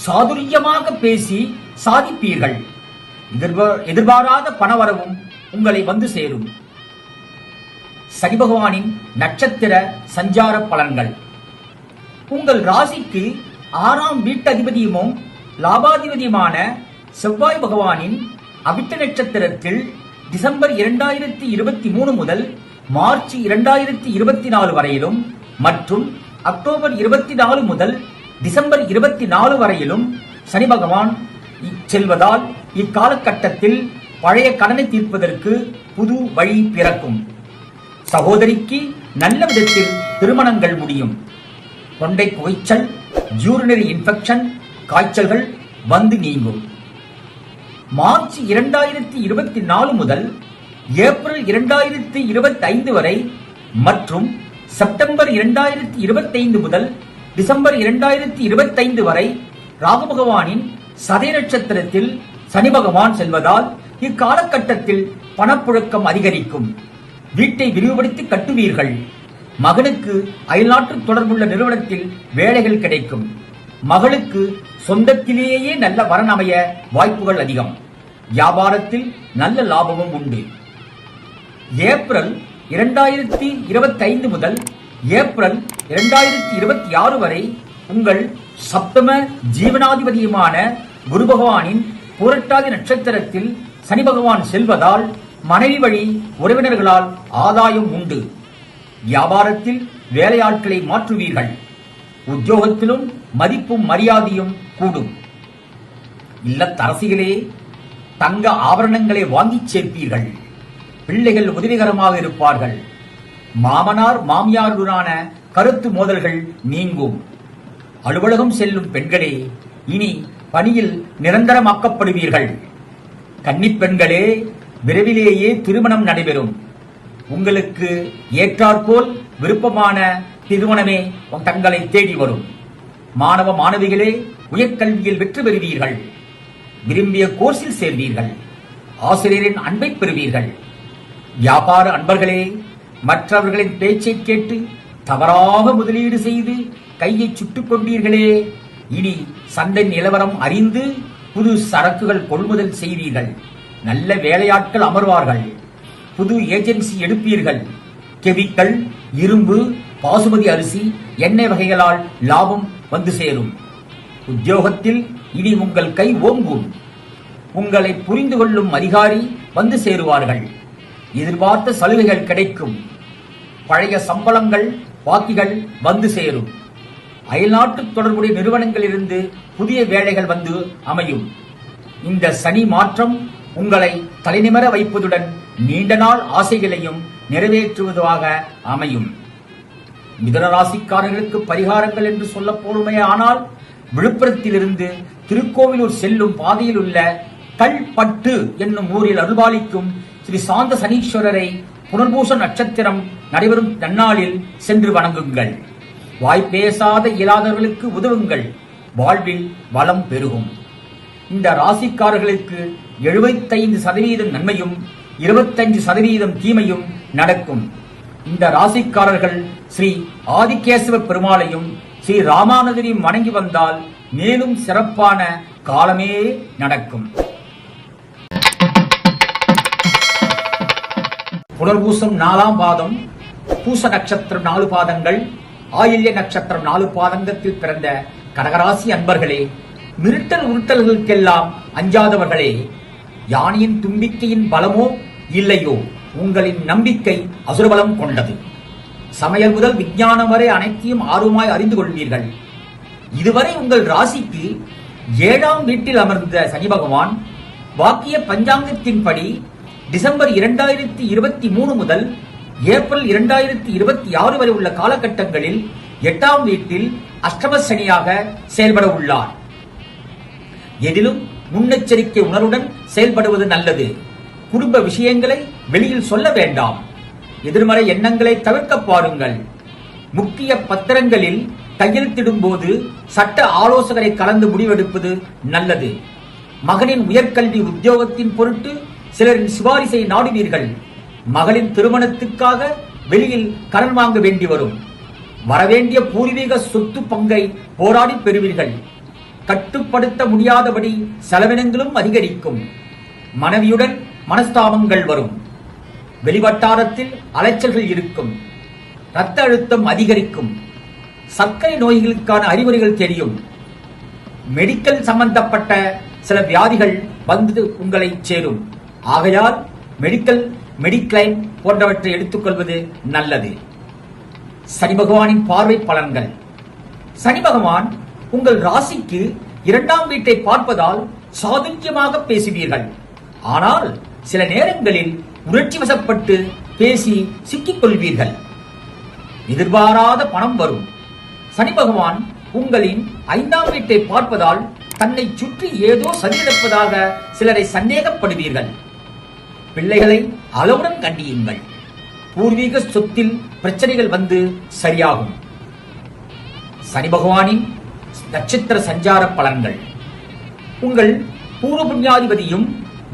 சாதுரியமாக பேசி சாதிப்பீர்கள். எதிர்பாராத பணவரவும் உங்களை வந்து சேரும். சனி பகவானின் நட்சத்திர சஞ்சார பலன்கள். உங்கள் ராசிக்கு 6ஆம் வீட்டதிபதியும் லாபாதிபதியுமான செவ்வாய் பகவானின் அவிட்ட நட்சத்திரத்தில் டிசம்பர் 2023 முதல் மார்ச் 2024 வரையிலும் மற்றும் அக்டோபர் 24 முதல் டிசம்பர் 24 வரையிலும் சனி பகவான் செல்வதால் இக்காலகட்டத்தில் பழைய கடனை தீர்ப்பதற்கு புது வழி பிறக்கும். சகோதரிக்கு நல்ல விதத்தில் திருமணங்கள் முடியும். தொண்டை புகைச்சல், யூரினரி இன்ஃபெக்ஷன், காய்ச்சல்கள் வந்து நீங்கும். மார்ச் 2024 முதல் ஏப்ரல் 2025 வரை மற்றும் செப்டம்பர் 2025 முதல் டிசம்பர் 2025 வரை ராகு பகவானின் சதய நட்சத்திரத்தில் சனி பகவான் செல்வதால் இக்காலகட்டத்தில் பணப்புழக்கம் அதிகரிக்கும். வீட்டை விரிவுபடுத்தி கட்டுவீர்கள். மகனுக்கு அயல்நாட்டு தொடர்புள்ள நிறுவனத்தில் வேலைகள் கிடைக்கும். மகளுக்கு சொந்தத்திலேயே நல்ல வரன் அமைய வாய்ப்புகள் அதிகம். வியாபாரத்தில் நல்ல லாபமும் உண்டு. ஏப்ரல் 2025 முதல் ஏப்ரல் 2026 வரை உங்கள் சப்தம ஜீவனாதிபதியுமான குரு பகவானின் பூரட்டாதி நட்சத்திரத்தில் சனி பகவான் செல்வதால் மனைவி வழி உறவினர்களால் ஆதாயம் உண்டு. வியாபாரத்தில் வேலையாட்களை மாற்றுவீர்கள். உத்தியோகத்திலும் மதிப்பும் மரியாதையும் கூடும். இல்லத்தரசிகளே, தங்க ஆபரணங்களை வாங்கிச் சேர்ப்பீர்கள். பிள்ளைகள் உதவிகரமாக இருப்பார்கள். மாமனார் மாமியாருடனான கருத்து மோதல்கள் நீங்கும். அலுவலகம் செல்லும் பெண்களே, இனி பணியில் நிரந்தரமாக்கப்படுவீர்கள். கன்னிப் பெண்களே, விரைவிலேயே திருமணம் நடைபெறும். உங்களுக்கு ஏற்றாற்போல் விருப்பமான திருமணமே தங்களை தேடி வரும். மாணவ மாணவிகளே, உயர்கல்வியில் வெற்றி பெறுவீர்கள். விரும்பிய கோர்ஸில் சேர்வீர்கள். ஆசிரியரின் அன்பை பெறுவீர்கள். வியாபார அன்பர்களே, மற்றவர்களின் பேச்சை கேட்டு தவறாக முதலீடு செய்து கையை சுட்டுக் கொண்டீர்களே, இனி சந்தை நிலவரம் அறிந்து புது சரக்குகள் கொள்முதல் செய்வீர்கள். நல்ல வேலையாட்கள் அமர்வார்கள். புது ஏஜென்சி எடுப்பீர்கள். கெமிக்கல், இரும்பு, பாசுமதி அரிசி, எண்ணெய் வகைகளால் லாபம் வந்து சேரும். உத்தியோகத்தில் இனி உங்கள் கை ஓங்கும். உங்களை புரிந்து கொள்ளும் அதிகாரி வந்து சேருவார்கள். எதிர்பார்த்த சலுகைகள் கிடைக்கும். பழைய சம்பளங்கள், பாக்கிகள் வந்து சேரும். அயல்நாட்டு தொடர்புடைய நிறுவனங்களிலிருந்து புதிய வேலைகள் வந்து அமையும். இந்த சனி மாற்றம் உங்களை தலைநிமிர வைப்பதுடன் நீண்ட நாள் ஆசைகளையும் நிறைவேற்றுவதாக அமையும். மிதுன ராசிக்காரர்களுக்கு பரிகாரங்கள் என்று சொல்ல போலுமே, ஆனால் விழுப்புரத்திலிருந்து திருக்கோவிலூர் செல்லும் பாதையில் உள்ள கல்பட்டு என்னும் ஊரில் அருள்பாலிக்கும் ஸ்ரீ சாந்த சனீஸ்வரரை புனர்பூச நட்சத்திரம் நடைபெறும் நன்னாளில் சென்று வணங்குங்கள். வாய்ப்பேசாத இயலாதவர்களுக்கு உதவுங்கள். வாழ்வில் வளம் பெருகும். இந்த ராசிக்காரர்களுக்கு 75% நன்மையும் 25% தீமையும் நடக்கும். இந்த ராசிக்காரர்கள் ஸ்ரீ ஆதிகேசவ பெருமாளையும் ஸ்ரீ ராமானுஜரையும் வணங்கி வந்தால் மேலும் சிறப்பான காலமே நடக்கும். புனர்பூசம் 4ஆம் பாதம், பூச நட்சத்திரம் 4 பாதங்கள், ஆயில்ய நட்சத்திரம் 4 பாதங்கத்தில் பிறந்த கடகராசி அன்பர்களே, மிரட்டல் உருட்டல்களுக்கெல்லாம் அஞ்சாதவர்களே, யானையின் தும்பிக்கையின் பலமோ இல்லையோ உங்களின் நம்பிக்கை அசுரபலம் கொண்டது. சமையல் முதல் விஞ்ஞானம் வரை அனைத்தையும் ஆர்வமாய் அறிந்து கொள்வீர்கள். இதுவரை உங்கள் ராசிக்கு 7ஆம் வீட்டில் அமர்ந்த சனி பகவான் வாக்கிய பஞ்சாங்கத்தின்படி டிசம்பர் 2023 முதல் ஏப்ரல் 2026 வரை உள்ள காலகட்டங்களில் 8ஆம் வீட்டில் அஷ்டம சனியாக செயல்பட உள்ளார். எதிலும் முன்னெச்சரிக்கை உணர்வுடன் செயல்படுவது நல்லது. குடும்ப விஷயங்களை வெளியில் சொல்ல வேண்டாம். எதிர்மறை எண்ணங்களை தவிர்க்க பாருங்கள். முக்கிய பத்திரங்களில் கையெழுத்திடும் போது சட்ட ஆலோசகரை கலந்து முடிவெடுப்பது நல்லது. மகனின் உயர்கல்வி உத்தியோகத்தின் பொருட்டு சிலரின் சிபாரிசை நாடுவீர்கள். மகளின் திருமணத்துக்காக வெளியில் கடன் வாங்க வேண்டி வரும். வரவேண்டிய பூர்வீக சொத்து பங்கை போராடி பெறுவீர்கள். கட்டுப்படுத்த முடியாதபடி செலவினங்களும் அதிகரிக்கும். மனைவியுடன் மனஸ்தாபங்கள் வரும். வெளிவட்டாரத்தில் அலைச்சல்கள் இருக்கும். இரத்த அழுத்தம் அதிகரிக்கும். சர்க்கரை நோய்களுக்கான அறிகுறிகள் தெரியும். மெடிக்கல் சம்பந்தப்பட்ட சில வியாதிகள் வந்து உங்களை சேரும். ஆகையால் மெடிக்ளைம் போன்றவற்றை எடுத்துக்கொள்வது நல்லது. சனி பகவானின் பார்வை பலன்கள். சனி பகவான் உங்கள் ராசிக்கு 2ஆம் வீட்டை பார்ப்பதால் சாதுரியமாக பேசுவீர்கள். ஆனால் சில நேரங்களில் உணர்ச்சி வசப்பட்டு பேசி சிக்கிக் கொள்வீர்கள். எதிர்பாராத பணம் வரும். சனி பகவான் உங்களின் 5ஆம் வீட்டை பார்ப்பதால் தன்னை சுற்றி ஏதோ சதி நடப்பதாக சிலரை சந்தேகப்படுவீர்கள். பிள்ளைகளை அளவுடன் கண்டியுங்கள். பூர்வீக சொத்தில் பிரச்சனைகள் வந்து சரியாகும். சனி பகவானின் நட்சத்திர சஞ்சார பலன்கள். உங்கள் பூர்வ புண்ணியாதிபதியும்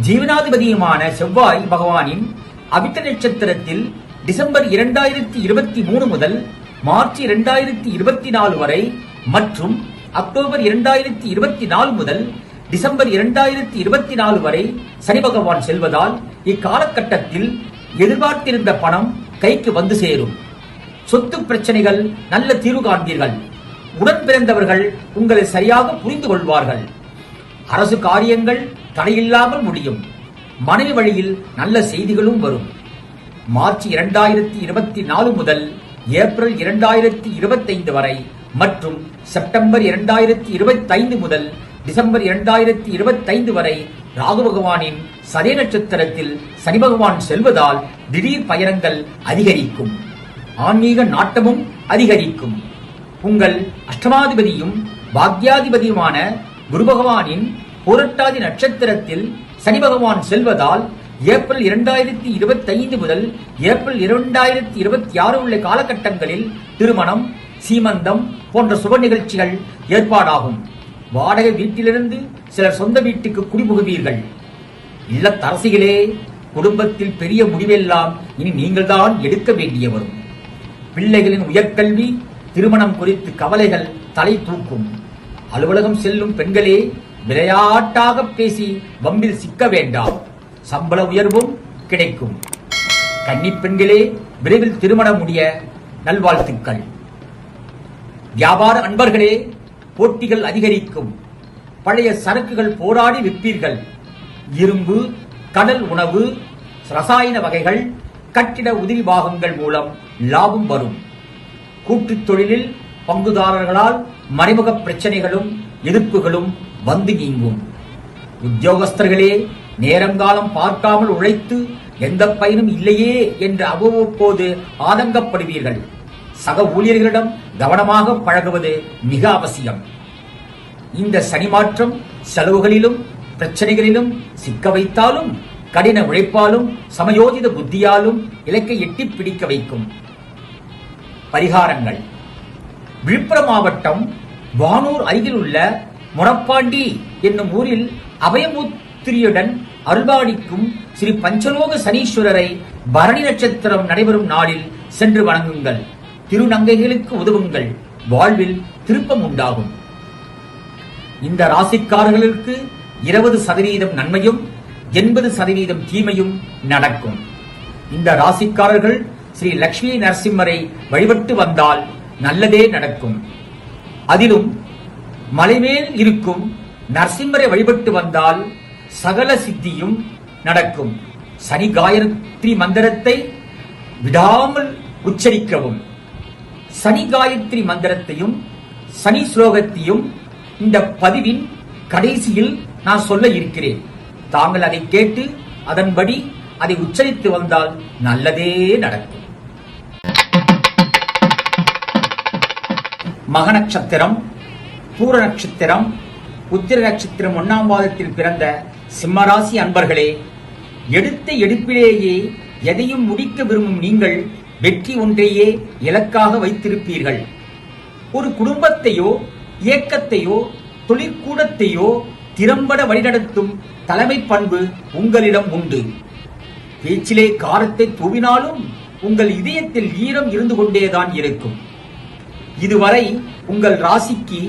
ஜீவனாதிபதியுமான செவ்வாய் பகவானின் அவிட்ட நட்சத்திரத்தில் டிசம்பர் 2023 முதல் மார்ச் 2024 வரை மற்றும் அக்டோபர் 2024 முதல் டிசம்பர் 2024 வரை சனி பகவான் செல்வதால் இக்காலகட்டத்தில் எதிர்பார்த்திருந்த பணம் கைக்கு வந்து சேரும். சொத்து பிரச்சனைகள் நல்ல தீர்வு காண்பீர்கள். உடன் பிறந்தவர்கள் உங்களை சரியாக புரிந்து கொள்வார்கள். அரசு காரியங்கள் தடையில்லாமல் முடியும். மனைவி வழியில் நல்ல செய்திகளும் வரும். மார்ச் 2024 முதல் ஏப்ரல் 2025 வரை மற்றும் செப்டம்பர் 2025 முதல் டிசம்பர் 2025 வரை ராகு பகவானின் சதய நட்சத்திரத்தில் சனி பகவான் செல்வதால் திடீர் பயணங்கள் அதிகரிக்கும். ஆன்மீக நாட்டமும் அதிகரிக்கும். உங்கள் அஷ்டமாதிபதியும் பாக்யாதிபதியுமான குரு பகவானின் பூரட்டாதி நட்சத்திரத்தில் சனி பகவான் செல்வதால் ஏப்ரல் 2025 முதல் ஏப்ரல் 2026 உள்ள காலகட்டங்களில் திருமணம், சீமந்தம் போன்ற சுப நிகழ்ச்சிகள் ஏற்பாடாகும். வாடகை வீட்டிலிருந்து சிலர் சொந்த வீட்டுக்கு குடிபுகுவீர்கள். இல்லத்தரசிகளே, குடும்பத்தில் பெரிய முடிவெல்லாம் இனி நீங்கள்தான் எடுக்க வேண்டிய வரும். பிள்ளைகளின் உயர்கல்வி, திருமணம் குறித்து கவலைகள் தலை தூக்கும். அலுவலகம் செல்லும் பெண்களே, விளையாட்டாக பேசி வம்பில் சிக்க வேண்டாம். சம்பள உயர்வும் கிடைக்கும். கன்னி பெண்களே, விரைவில் திருமணம் முடிய நல்வாழ்த்துக்கள். வியாபார அன்பர்களே, போட்டிகள் அதிகரிக்கும். பழைய சரக்குகள் போராடி விற்பீர்கள். இரும்பு, கடல் உணவு, ரசாயன வகைகள், கட்டிட உதிரி பாகங்கள் மூலம் லாபம் வரும். கூட்டுத் தொழிலில் பங்குதாரர்களால் மறைமுக பிரச்சனைகளும் எதிர்ப்புகளும் வந்து நீங்கும். உத்தியோகஸ்தர்களே, நேரங்காலம் பார்க்காமல் உழைத்து எந்த பயனும் இல்லையே என்று அவ்வப்போது ஆதங்கப்படுவீர்கள். சக ஊழியர்களிடம் கவனமாக பழகுவது மிக அவசியம். இந்த சனி மாற்றம் செலவுகளிலும் பிரச்சனைகளிலும் சிக்க வைத்தாலும் கடின உழைப்பாலும் சமயோஜித புத்தியாலும் இலக்கை எட்டிப் பிடிக்க வைக்கும். பரிகாரங்கள். விழுப்புரம் மாவட்டம் வானூர் அருகில் உள்ள முரப்பாண்டி என்னும் ஊரில் அபயமுத்திரியுடன் அருள்பாடிக்கும் ஸ்ரீ பஞ்சலோக சனீஸ்வரரை பரணி நட்சத்திரம் நடைபெறும் நாளில் சென்று வணங்குங்கள். திருநங்கைகளுக்கு உதவுங்கள். வாழ்வில் திருப்பம் உண்டாகும். இந்த ராசிக்காரர்களுக்கு 20% நன்மையும் 80% தீமையும் நடக்கும். இந்த ராசிக்காரர்கள் ஸ்ரீ லட்சுமி நரசிம்மரை வழிபட்டு வந்தால் நல்லதே நடக்கும். அதிலும் மலைமேல் இருக்கும் நரசிம்மரை வழிபட்டு வந்தால் சகல சித்தியும் நடக்கும். சனி காயத்ரி மந்திரத்தை விடாமல் உச்சரிக்கவும். சனி காயத்ரி மந்திரத்தையும் சனி ஸ்லோகத்தையும் இந்த பதிவின் கடைசியில் நான் சொல்ல இருக்கிறேன். தாங்கள் அதை கேட்டு அதன்படி அதை உச்சரித்து வந்தால் நல்லதே நடக்கும். மக நட்சத்திரம், பூர நட்சத்திரம், உத்திர நட்சத்திரம் 1ஆம் பாதத்தில் பிறந்த சிம்மராசி அன்பர்களே, எடுத்த எடுப்பிலேயே எதையும் முடிக்க விரும்பும் நீங்கள் வெற்றி ஒன்றையே இலக்காக வைத்திருப்பீர்கள். ஒரு குடும்பத்தையோ இயக்கத்தையோ தொழிற்கூடத்தையோ திறம்பட வழிநடத்தும் தலைமை பண்பு உங்களிடம் உண்டு. பேச்சிலே காரத்தை தூவினாலும் உங்கள் இதயத்தில் ஈரம் இருந்து கொண்டேதான் இருக்கும். இதுவரை உங்கள் ராசிக்கு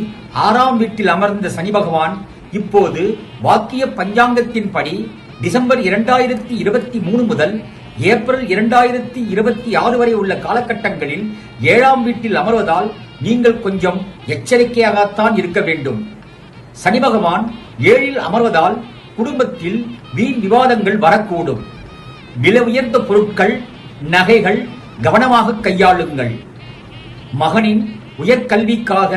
6ஆம் வீட்டில் அமர்ந்த சனி பகவான் இப்போது வாக்கிய பஞ்சாங்கத்தின்படி டிசம்பர் 2023 முதல் ஏப்ரல் 2026 வரை உள்ள காலகட்டங்களில் 7ஆம் வீட்டில் அமர்வதால் நீங்கள் கொஞ்சம் எச்சரிக்கையாகத்தான் இருக்க வேண்டும். சனி பகவான் 7இல் அமர்வதால் குடும்பத்தில் வீண் விவாதங்கள் வரக்கூடும். விலை உயர்ந்த பொருட்கள், நகைகள் கவனமாக கையாளுங்கள். மகனின் உயர்கல்விக்காக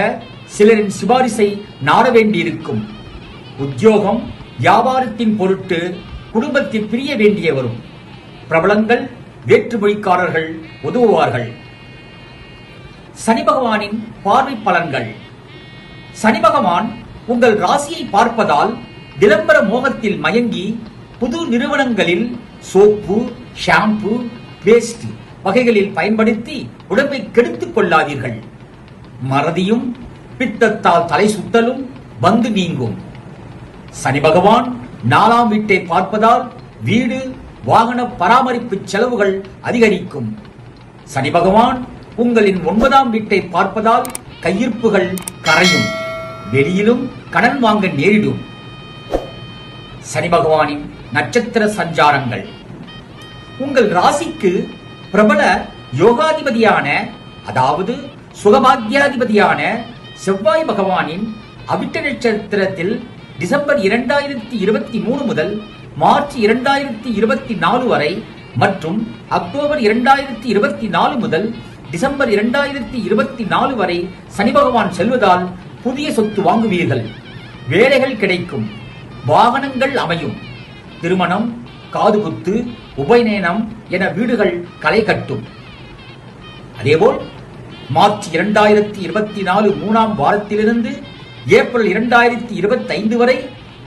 சிலரின் சிபாரிசை நாட வேண்டியிருக்கும். உத்தியோகம், வியாபாரத்தின் பொருட்டு குடும்பத்தில் பிரிய வேண்டிய வரும். பிரபலங்கள், வேற்றுமொழிக்காரர்கள் உதவுவார்கள். சனி பகவானின் பார்வை பலன்கள். சனி பகவான் உங்கள் ராசியை பார்ப்பதால் விளம்பர மோகத்தில் மயங்கி புது நிறுவனங்களில் சோப்பு, ஷாம்பு, பேஸ்ட் வகைகளில் பயன்படுத்தி உடம்பை கெடுத்துக் கொள்ளாதீர்கள். மறதியும் பித்தத்தால் தலை சுத்தலும் வந்து நீங்கும். சனி பகவான் 4ஆம் வீட்டை பார்ப்பதால் வீடு, வாகன பராமரிப்பு செலவுகள் அதிகரிக்கும். சனி பகவான் உங்களின் 9ஆம் வீட்டை பார்ப்பதால் கையிருப்புகள் கரையும். வெளியிலும் கடன் வாங்க நேரிடும். சனி பகவானின் நட்சத்திர சஞ்சாரங்கள். உங்கள் ராசிக்கு பிரபல யோகாதிபதியான, அதாவது சுகபாக்கியாதிபதியான செவ்வாய் பகவானின் அவிட்ட நட்சத்திரத்தில் டிசம்பர் 2023 முதல் மார்ச் 2024 வரை மற்றும் அக்டோபர் 2024 முதல் டிசம்பர் 2024 வரை சனி பகவான் செல்வதால் புதிய சொத்து வாங்குவீர்கள். வேலைகள் கிடைக்கும். வாகனங்கள் அமையும். திருமணம், காதுகுத்து, உபநயனம் என வீடுகள் களை கட்டும். அதேபோல் மார்ச் 2024 3ஆம் வாரத்திலிருந்து ஏப்ரல் 2025 வரை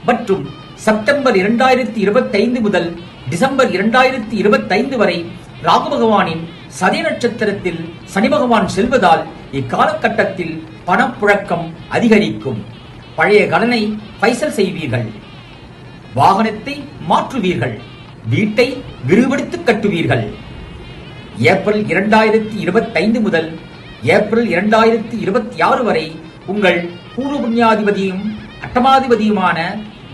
மற்றும் செப்டம்பர் 2025 முதல் டிசம்பர் 2025 வரை ராகு பகவானின் சதய நட்சத்திரத்தில் சனி பகவான் செல்வதால் வாகனத்தை மாற்றுவீர்கள், வீட்டை விரிவெடுத்து கட்டுவீர்கள். ஏப்ரல் 2025 முதல் ஏப்ரல் 2026 வரை உங்கள் பூர்வ புண்ணியாதிபதியும் அட்டமாதிபதியுமான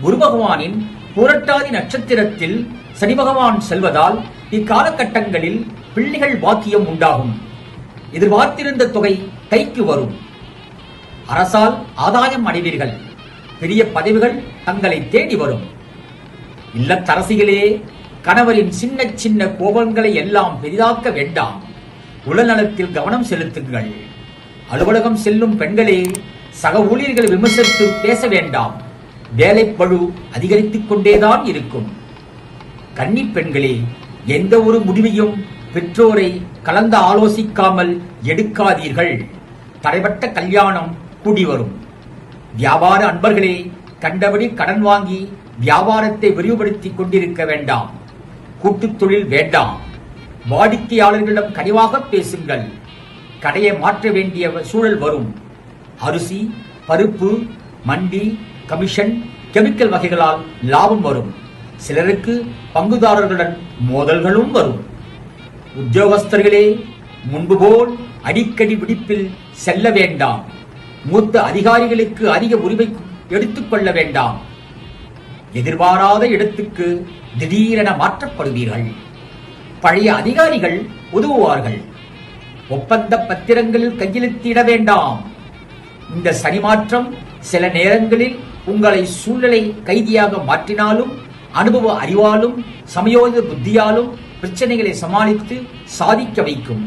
குரு பகவானின் புரட்டாதி நட்சத்திரத்தில் சனி பகவான் செல்வதால் இக்காலகட்டங்களில் பிள்ளைகள் வாக்கியம் உண்டாகும். எதிர்பார்த்திருந்த தொகை கைக்கு வரும். அரசால் ஆதாயம் அடைவீர்கள். பெரிய பதவிகள் தங்களை தேடி வரும். இல்லத்தரசிகளே, கணவரின் சின்ன சின்ன கோபங்களை எல்லாம் பெரிதாக்க வேண்டாம். உடல்நலத்தில் கவனம் செலுத்துங்கள். அலுவலகம் செல்லும் பெண்களே, சக ஊழியர்களை விமர்சித்து பேச வேண்டாம். வேலைப்பழு அதிகரித்துக் கொண்டேதான் இருக்கும். கன்னி பெண்களே, எந்த ஒரு முடிவையும் பெற்றோரை கலந்து ஆலோசிக்காமல் எடுக்காதீர்கள். தடைபட்ட கல்யாணம் கூடி வரும். வியாபார அன்பர்களே, கண்டபடி கடன் வாங்கி வியாபாரத்தை விரிவுபடுத்திக் கொண்டிருக்க வேண்டாம். கூட்டுத் தொழில் வேண்டாம். வாடிக்கையாளர்களிடம் கனிவாக பேசுங்கள். கடையை மாற்ற வேண்டிய சூழல் வரும். அரிசி, பருப்பு, மண்டி, கமிஷன், கெமிக்கல் வகைகளால் லாபம் வரும். சிலருக்கு பங்குதாரர்களுடன் மோதல்களும் வரும். உத்தியோகஸ்தர்களே, முன்பு போல் அடிக்கடி விடுப்பில் செல்ல வேண்டாம். மூத்த அதிகாரிகளுக்கு அதிக உரிமை எடுத்துக்கொள்ள வேண்டாம். எதிர்பாராத இடத்துக்கு திடீரென மாற்றப்படுவீர்கள். பழைய அதிகாரிகள் உதவுவார்கள். ஒப்பந்த பத்திரங்களில் கையெழுத்திட வேண்டாம். இந்த சனி மாற்றம் சில நேரங்களில் உங்களை சூழ்நிலை கைதியாக மாற்றினாலும் அனுபவ அறிவாலும் சமயோஜித புத்தியாலும் பிரச்சனைகளை சமாளித்து சாதிக்க வைக்கும்.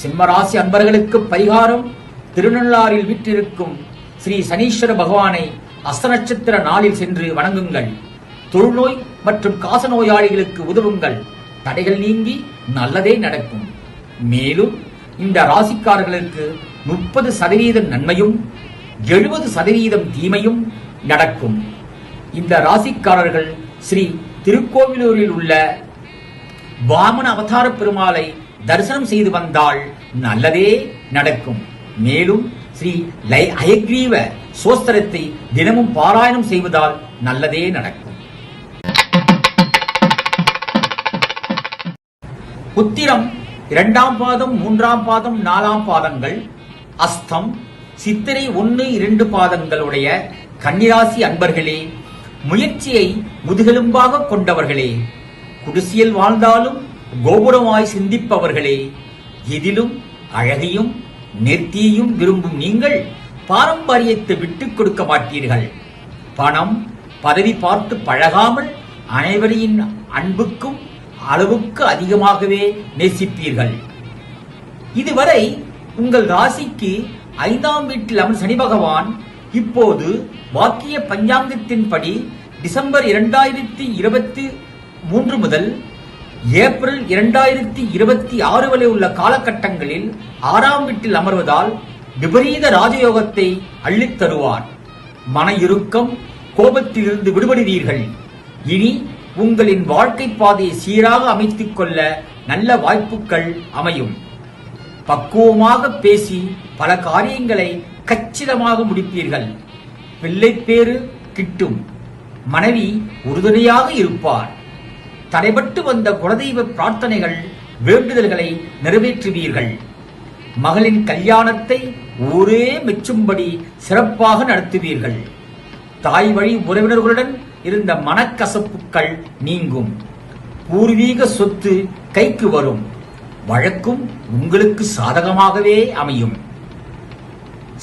சிம்மராசி அன்பர்களுக்கு பரிகாரம்: திருநள்ளாறில் வீற்றிருக்கும் ஸ்ரீ சனீஸ்வர பகவானை அஸ்த நட்சத்திர நாளில் சென்று வணங்குங்கள். தொழுநோய் மற்றும் காச நோயாளிகளுக்கு உதவுங்கள். தடைகள் நீங்கி நல்லதே நடக்கும். மேலும் இந்த ராசிக்காரர்களுக்கு 30% நன்மையும் 70% தீமையும் நடக்கும். இந்த ராசிக்காரர்கள் ஸ்ரீ திருக்கோவிலூரில் உள்ள வாமன அவதார பெருமாளை தரிசனம் செய்து வந்தால் நல்லதே நடக்கும். மேலும் ஸ்ரீ ஹயக்ரீவ சோஸ்திரத்தை தினமும் பாராயணம் செய்வதால் நல்லதே நடக்கும். உத்திரம் 2ஆம் பாதம், 3ஆம் பாதம், 4ஆம் பாதங்கள், அஸ்தம், சித்திரை 1, 2 பாதங்களுடைய கன்னிராசி அன்பர்களே, முயற்சியை முதுகெலும்பாக கொண்டவர்களே, குடிசையில் வாழ்ந்தாலும் கோபுரமாய் சிந்திப்பவர்களே, எதிலும் அழகையும் நேர்த்தியையும் விரும்பும் நீங்கள் பாரம்பரியத்தை விட்டுக் கொடுக்க மாட்டீர்கள். பணம், பதவி பார்த்து பழகாமல் அனைவரின் அன்புக்கும் அளவுக்கு அதிகமாகவே நேசிப்பீர்கள். இதுவரை உங்கள் ராசிக்கு 5ஆம் வீட்டில் அமர்ந்த சனி பகவான் இப்போது வாக்கிய பஞ்சாங்கத்தின்படி டிசம்பர் 2023 முதல் ஏப்ரல் 2026 வரை உள்ள காலகட்டங்களில் 6ஆம் வீட்டில் அமர்வதால் விபரீத ராஜயோகத்தை அள்ளித் தருவார். மன இறுக்கம், கோபத்திலிருந்து விடுபடுவீர்கள். இனி உங்களின் வாழ்க்கை பாதையை சீராக அமைத்துக் கொள்ள நல்ல வாய்ப்புகள் அமையும். பக்குவமாக பேசி பல காரியங்களை கச்சிதமாக முடிப்பீர்கள். பிள்ளைப்பேறு கிட்டும். மனைவி உறுதுணையாக இருப்பார். தடைபட்டு வந்த குலதெய்வ பிரார்த்தனைகள், வேண்டுதல்களை நிறைவேற்றுவீர்கள். மகளின் கல்யாணத்தை ஊரே மெச்சும்படி சிறப்பாக நடத்துவீர்கள். தாய் வழி உறவினர்களுடன் இருந்த மனக்கசப்புகள் நீங்கும். பூர்வீக சொத்து கைக்கு வரும். வழக்கும் உங்களுக்கு சாதகமாகவே அமையும்.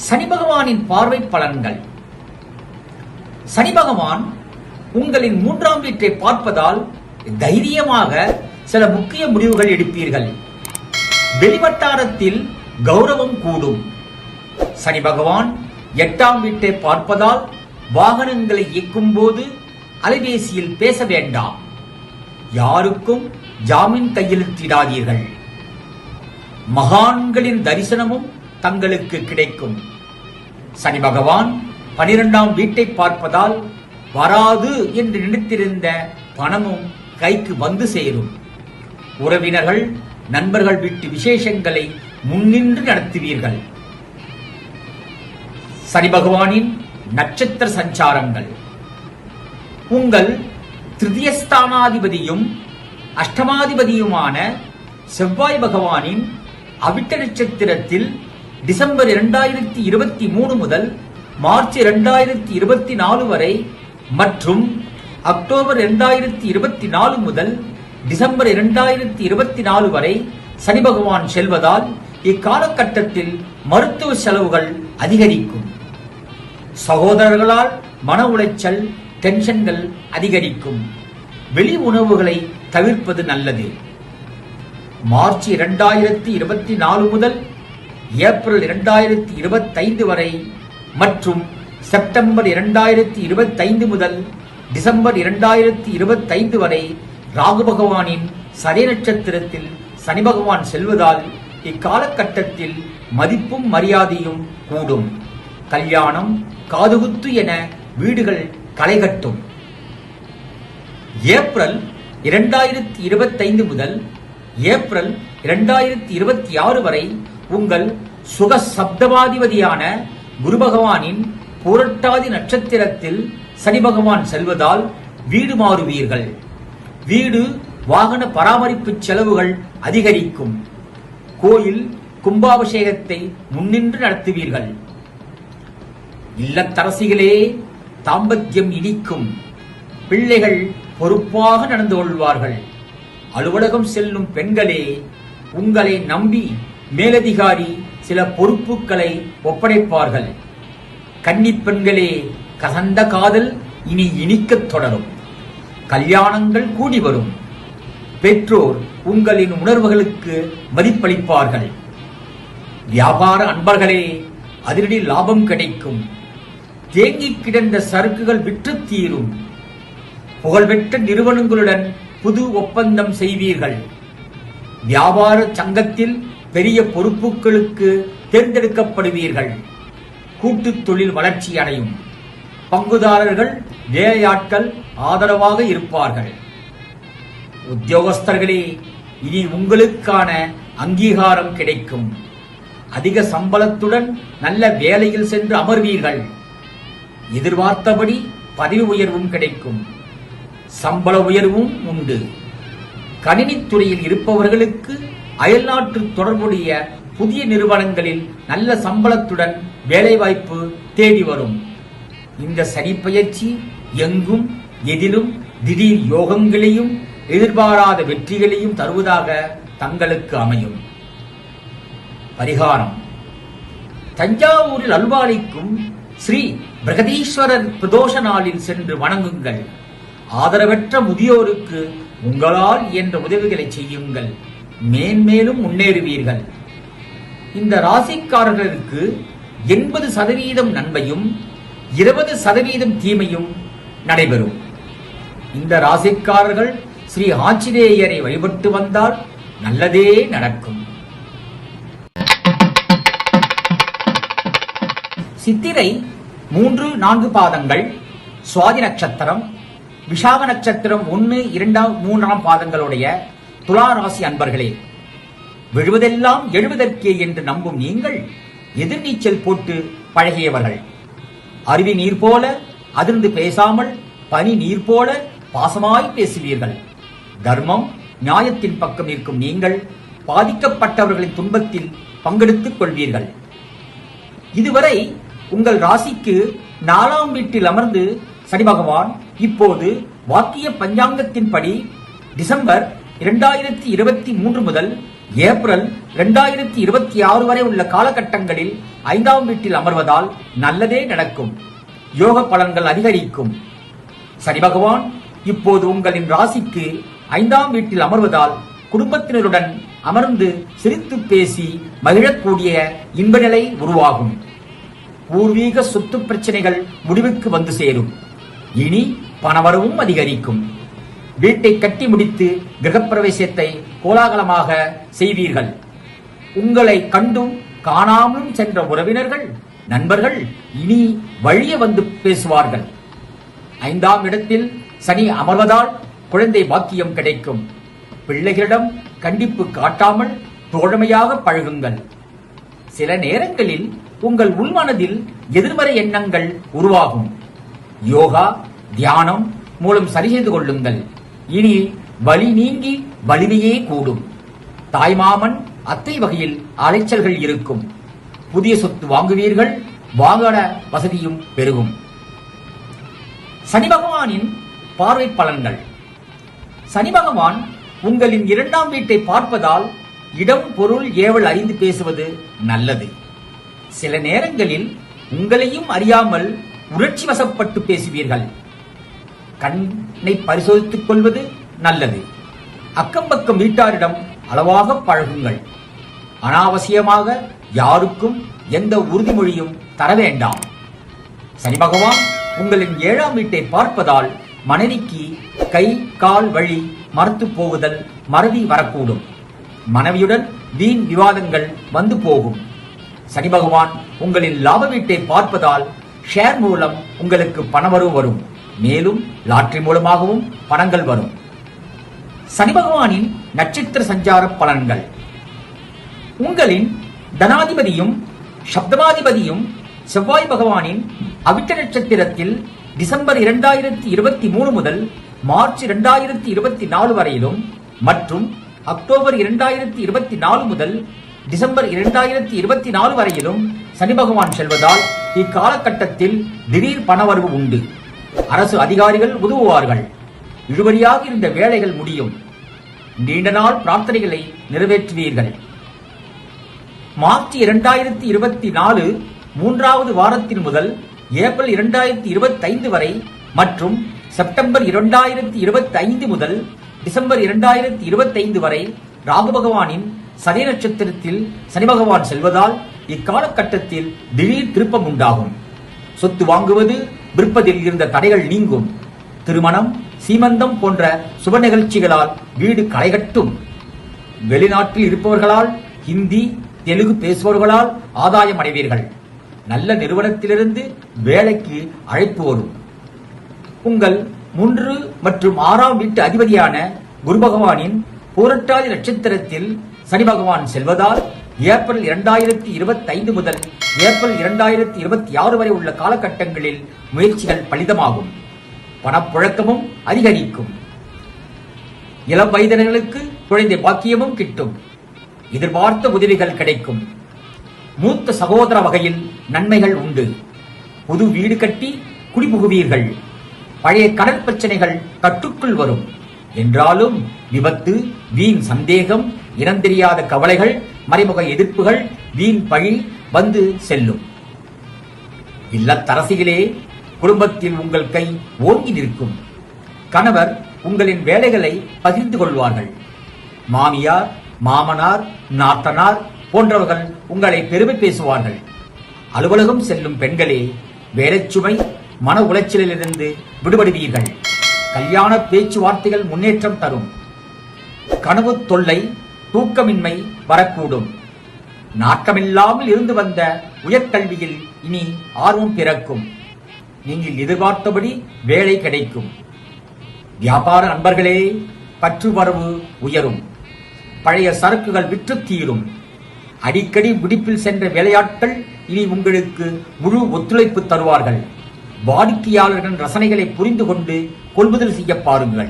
சனி பகவானின் பார்வை பலன்கள். சனி பகவான் உங்களின் 3ஆம் வீட்டை பார்ப்பதால் தைரியமாக சில முக்கிய முடிவுகள் எடுப்பீர்கள். வெளிவட்டாரத்தில் கௌரவம் கூடும். சனி பகவான் 8ஆம் வீட்டை பார்ப்பதால் வாகனங்களை இயக்கும் போது அலைபேசியில் பேச வேண்டாம். யாருக்கும் ஜாமீன் கையெழுத்திடாதீர்கள். மகான்களின் தரிசனமும் தங்களுக்கு கிடைக்கும். சனி பகவான் 12ஆம் வீட்டை பார்ப்பதால் வராது என்று நினைத்திருந்த பணமும் கைக்கு வந்து சேரும். உறவினர்கள், நண்பர்கள் வீட்டு விசேஷங்களை முன்னின்று நடத்துவீர்கள். சனி பகவானின் நட்சத்திர சஞ்சாரங்கள். உங்கள் திருதியஸ்தானாதிபதியும் அஷ்டமாதிபதியுமான செவ்வாய் பகவானின் அவிட்ட நட்சத்திரத்தில் டிசம்பர் 2023 முதல் மார்ச் 2024 வரை மற்றும் அக்டோபர் 2024 முதல் டிசம்பர் 2024 வரை சனி பகவான் செல்வதால் இக்காலகட்டத்தில் மருத்துவ செலவுகள் அதிகரிக்கும். சகோதரர்களால் மன உளைச்சல், டென்ஷன்கள் அதிகரிக்கும். வெளி உணவுகளை தவிர்ப்பது நல்லது. மார்ச் 2024 முதல் ஏப்ரல் 2025 வரை மற்றும் செப்டம்பர் 2025 முதல் டிசம்பர் 2025 வரை ராகு பகவானின் சதய நட்சத்திரத்தில் சனி பகவான் செல்வதால் இக்காலகட்டத்தில் மதிப்பும் மரியாதையும் கூடும். கல்யாணம், காதுகுத்து என வீடுகள் களைகட்டும். ஏப்ரல் 2025 முதல் ஏப்ரல் 2026 வரை உங்கள் சுக சப்தமாதிபதியான குரு பகவானின் பூரட்டாதி நட்சத்திரத்தில் சனி பகவான் செல்வதால் வீடு மாறுவீர்கள். வீடு வாகன பராமரிப்பு செலவுகள் அதிகரிக்கும். கோயில் கும்பாபிஷேகத்தை முன்னின்று நடத்துவீர்கள். இல்லத்தரசிகளே, தாம்பத்தியம் இனிக்கும். பிள்ளைகள் பொறுப்பாக நடந்து கொள்வார்கள். அலுவலகம் செல்லும் பெண்களே, உங்களை நம்பி மேலதிகாரி சில பொறுப்புகளை ஒப்படைப்பார்கள். கன்னிப் பெண்களே, கசந்த காதல் இனி இனிக்கத் தொடரும். கல்யாணங்கள் கூடி வரும். பெற்றோர் உங்களின் உணர்வுகளுக்கு மதிப்பளிப்பார்கள். வியாபார அன்பர்களே, அதிரடி லாபம் கிடைக்கும். தேங்கி கிடந்த சரக்குகள் விற்று தீரும். புகழ்பெற்ற நிறுவனங்களுடன் புது ஒப்பந்தம் செய்வீர்கள். வியாபார சங்கத்தில் பெரிய பொறுப்புகளுக்கு தேர்ந்தெடுக்கப்படுவீர்கள். கூட்டுத் தொழில் வளர்ச்சி அடையும். பங்குதாரர்கள், வேலையாட்கள் ஆதரவாக இருப்பார்கள். உத்தியோகஸ்தர்களே, இனி உங்களுக்கான அங்கீகாரம் கிடைக்கும். அதிக சம்பளத்துடன் நல்ல வேலையில் சென்று அமர்வீர்கள். எதிர்பார்த்தபடி பதவி உயர்வும் கிடைக்கும். சம்பள உயர்வும் உண்டு. கணினித்துறையில் இருப்பவர்களுக்கு அயல்நாட்டு தொடர்புடைய புதிய நிறுவனங்களில் நல்ல சம்பளத்துடன் வேலைவாய்ப்பு தேடி வரும். இந்த சனி பயிற்சி எங்கும் எதிலும் திடீர் யோகங்களையும் எதிர்பாராத வெற்றிகளையும் தருவதாக தங்களுக்கு அமையும். பரிகாரம்: தஞ்சாவூரில் அல்வாளிக்கும் ஸ்ரீ பிரகதீஸ்வரர் பிரதோஷ நாளில் சென்று வணங்குங்கள். ஆதரவற்ற முதியோருக்கு உங்களால் என்ற உதவிகளை செய்யுங்கள். மேன்மேலும் முன்னேறுவீர்கள். இந்த ராசிக்காரர்களுக்கு 80% நன்மையும் 20% தீமையும் நடைபெறும். இந்த ராசிக்காரர்கள் ஸ்ரீ ஆஞ்சநேயரை வழிபட்டு வந்தால் நல்லதே நடக்கும். சித்திரை 3-4 பாதங்கள், சுவாதி நட்சத்திரம், விஷாக நட்சத்திரம் 1, 2, 3 பாதங்களுடைய துலா ராசி அன்பர்களே, விழுவதெல்லாம் எழுவதற்கே என்று நம்பும் நீங்கள் எதிர்நீச்சல் போட்டு பழகியவர்கள். அருவி நீர் போல அதிர்ந்து பேசாமல் பனி நீர் போல பாசமாய் பேசுவீர்கள். தர்மம், நியாயத்தின் பக்கம் நிற்கும் நீங்கள் பாதிக்கப்பட்டவர்களின் துன்பத்தில் பங்கெடுத்துக் கொள்வீர்கள். இதுவரை உங்கள் ராசிக்கு 4ஆம் வீட்டில் அமர்ந்து சனி பகவான் இப்போது வாக்கிய பஞ்சாங்கத்தின்படி டிசம்பர் 2023 முதல் ஏப்ரல் 2026 வரை உள்ள காலகட்டங்களில் 5ஆம் வீட்டில் அமர்வதால் நல்லதே நடக்கும். யோக பலன்கள் அதிகரிக்கும். சனி பகவான் இப்போது உங்களின் ராசிக்கு 5ஆம் வீட்டில் அமர்வதால் குடும்பத்தினருடன் அமர்ந்து சிரித்து பேசி மகிழக்கூடிய இன்ப நிலை உருவாகும். பூர்வீக சொத்து பிரச்சனைகள் முடிவுக்கு வந்து சேரும். இனி பணவரவும் அதிகரிக்கும். வீட்டை கட்டி முடித்து கிரகப்பிரவேசத்தை கோலாகலமாக செய்வீர்கள். உங்களை கண்டும் காணாமலும் சென்ற உறவினர்கள், நண்பர்கள் இனி வழிய வந்து பேசுவார்கள். 5ஆம் இடத்தில் சனி அமர்வதால் குழந்தை பாக்கியம் கிடைக்கும். பிள்ளைகளிடம் கண்டிப்பு காட்டாமல் தோழமையாக பழகுங்கள். சில நேரங்களில் உங்கள் உள்மனதில் எதிர்மறை எண்ணங்கள் உருவாகும். யோகா, தியானம், மூலம் சரி செய்து கொள்ளுங்கள். இனி வலி நீங்கி வலிமையே கூடும். தாய்மாமன் அத்தை வகையில் அலைச்சல்கள் இருக்கும். புதிய சொத்து வாங்குவீர்கள். வாகன வசதியும் பெருகும். சனி பகவானின் பார்வை பலன்கள். சனி பகவான் உங்களின் 2ஆம் வீட்டை பார்ப்பதால் இடம் பொருள் ஏவல் அறிந்து பேசுவது நல்லது. சில நேரங்களில் உங்களையும் அறியாமல் உணர்ச்சி வசப்பட்டு பேசுவீர்கள். கண்ணை பரிசோதித்துக் கொள்வது நல்லது. அக்கம்பக்கம் வீட்டாரிடம் அளவாக பழகுங்கள். அனாவசியமாக யாருக்கும் எந்த உறுதிமொழியும் தர வேண்டாம். சனி பகவான் உங்களின் 7ஆம் வீட்டை பார்ப்பதால் மனைவிக்கு கை கால் வழி மரத்து போகுதல், மறதி வரக்கூடும். மனைவியுடன் வீண் விவாதங்கள் வந்து போகும். சனி பகவான் உங்களின் லாப வீட்டை பார்ப்பதால் ஷேர் மூலம் உங்களுக்கு பணவரவு வரும். மேலும் லாட்டரி மூலமாகவும் பணங்கள் வரும். சனி பகவானின் நட்சத்திர சஞ்சார பலன்கள். உங்களின் தனாதிபதியும் சப்தமாதிபதியும் செவ்வாய் பகவானின் அவிட்ட நட்சத்திரத்தில் டிசம்பர் 2023 முதல் மார்ச் 2024 வரையிலும் மற்றும் அக்டோபர் 2024 முதல் டிசம்பர் 2024 வரையிலும் சனி பகவான் செல்வதால் இக்காலகட்டத்தில் திடீர் பணவரவு உண்டு. அரசு அதிகாரிகள் உதவுவார்கள். இழுபறியாக இருந்த வேலைகள் முடியும். நீண்ட நாள் பிரார்த்தனைகளை நிறைவேற்றுவீர்கள். மார்ச் 2024 3வது வாரத்தின் முதல் ஏப்ரல் 2025 வரை மற்றும் செப்டம்பர் 2025 முதல் டிசம்பர் 2025 வரை ராகு பகவானின் சதய நட்சத்திரத்தில் சனி பகவான் செல்வதால் இக்காலகட்டத்தில் திடீர் திருப்பம் உண்டாகும். சொத்து வாங்குவது விற்பதில் இருந்த தடைகள் நீங்கும். திருமணம், சீமந்தம் போன்ற சுப நிகழ்ச்சிகளால் வீடு களைகட்டும். வெளிநாட்டில் இருப்பவர்களால் ஹிந்தி, தெலுங்கு பேசுபவர்களால் ஆதாயம் அடைவீர்கள். நல்ல நிறுவனத்திலிருந்து வேலைக்கு அழைப்பு வரும். உங்கள் 3 மற்றும் 6ஆம் வீட்டு அதிபதியான குரு பகவானின் பூரட்டாதி நட்சத்திரத்தில் சனி பகவான் செல்வதால் ஏப்ரல் 2025 முதல் ஏப்ரல் 2026 வரை உள்ள காலகட்டங்களில் முயற்சிகள் பலிதமாகும். பணப்புழக்கமும் அதிகரிக்கும். இளம் வயதினர்களுக்கு குழந்தை பாக்கியமும் கிட்டும். எதிர்பார்த்த உதவிகள் கிடைக்கும். மூத்த சகோதர வகையில் நன்மைகள் உண்டு. புது வீடு கட்டி குடிபுகுவீர்கள். பழைய கடன் பிரச்சனைகள் கட்டுக்குள் வரும். என்றாலும் விபத்து, வீண் சந்தேகம், இனந்தெரியாத கவலைகள், மறைமுக எதிர்ப்புகள், வீண் பழி வந்து செல்லும். இல்லத்தரசிகளே, குடும்பத்தில் உங்கள் கை ஓங்கி நிற்கும். கணவர் உங்களின் வேலைகளை பகிர்ந்து கொள்வார்கள். மாமியார், மாமனார், நாத்தனார் போன்றவர்கள் உங்களை பெருமை பேசுவார்கள். அலுவலகம் செல்லும் பெண்களே, வேலைச்சுமை, மன உளைச்சலிலிருந்து விடுபடுவீர்கள். கல்யாண பேச்சுவார்த்தைகள் முன்னேற்றம் தரும். கனவு தொல்லை, தூக்கமின்மை வரக்கூடும். நாட்டமில்லாமல் இருந்து வந்த உயர்கல்வியில் இனி ஆர்வம் பிறக்கும். நீங்கள் எதிர்பார்த்தபடி வேலை கிடைக்கும். வியாபார அன்பர்களே, பற்று வரவு உயரும். பழைய சரக்குகள் விற்று தீரும். அடிக்கடி விடுப்பில் சென்ற வேலையாட்கள் இனி உங்களுக்கு முழு ஒத்துழைப்பு தருவார்கள். வாடிக்கையாளர்களின் ரசனைகளை புரிந்து கொண்டு கொள்முதல் செய்ய பாருங்கள்.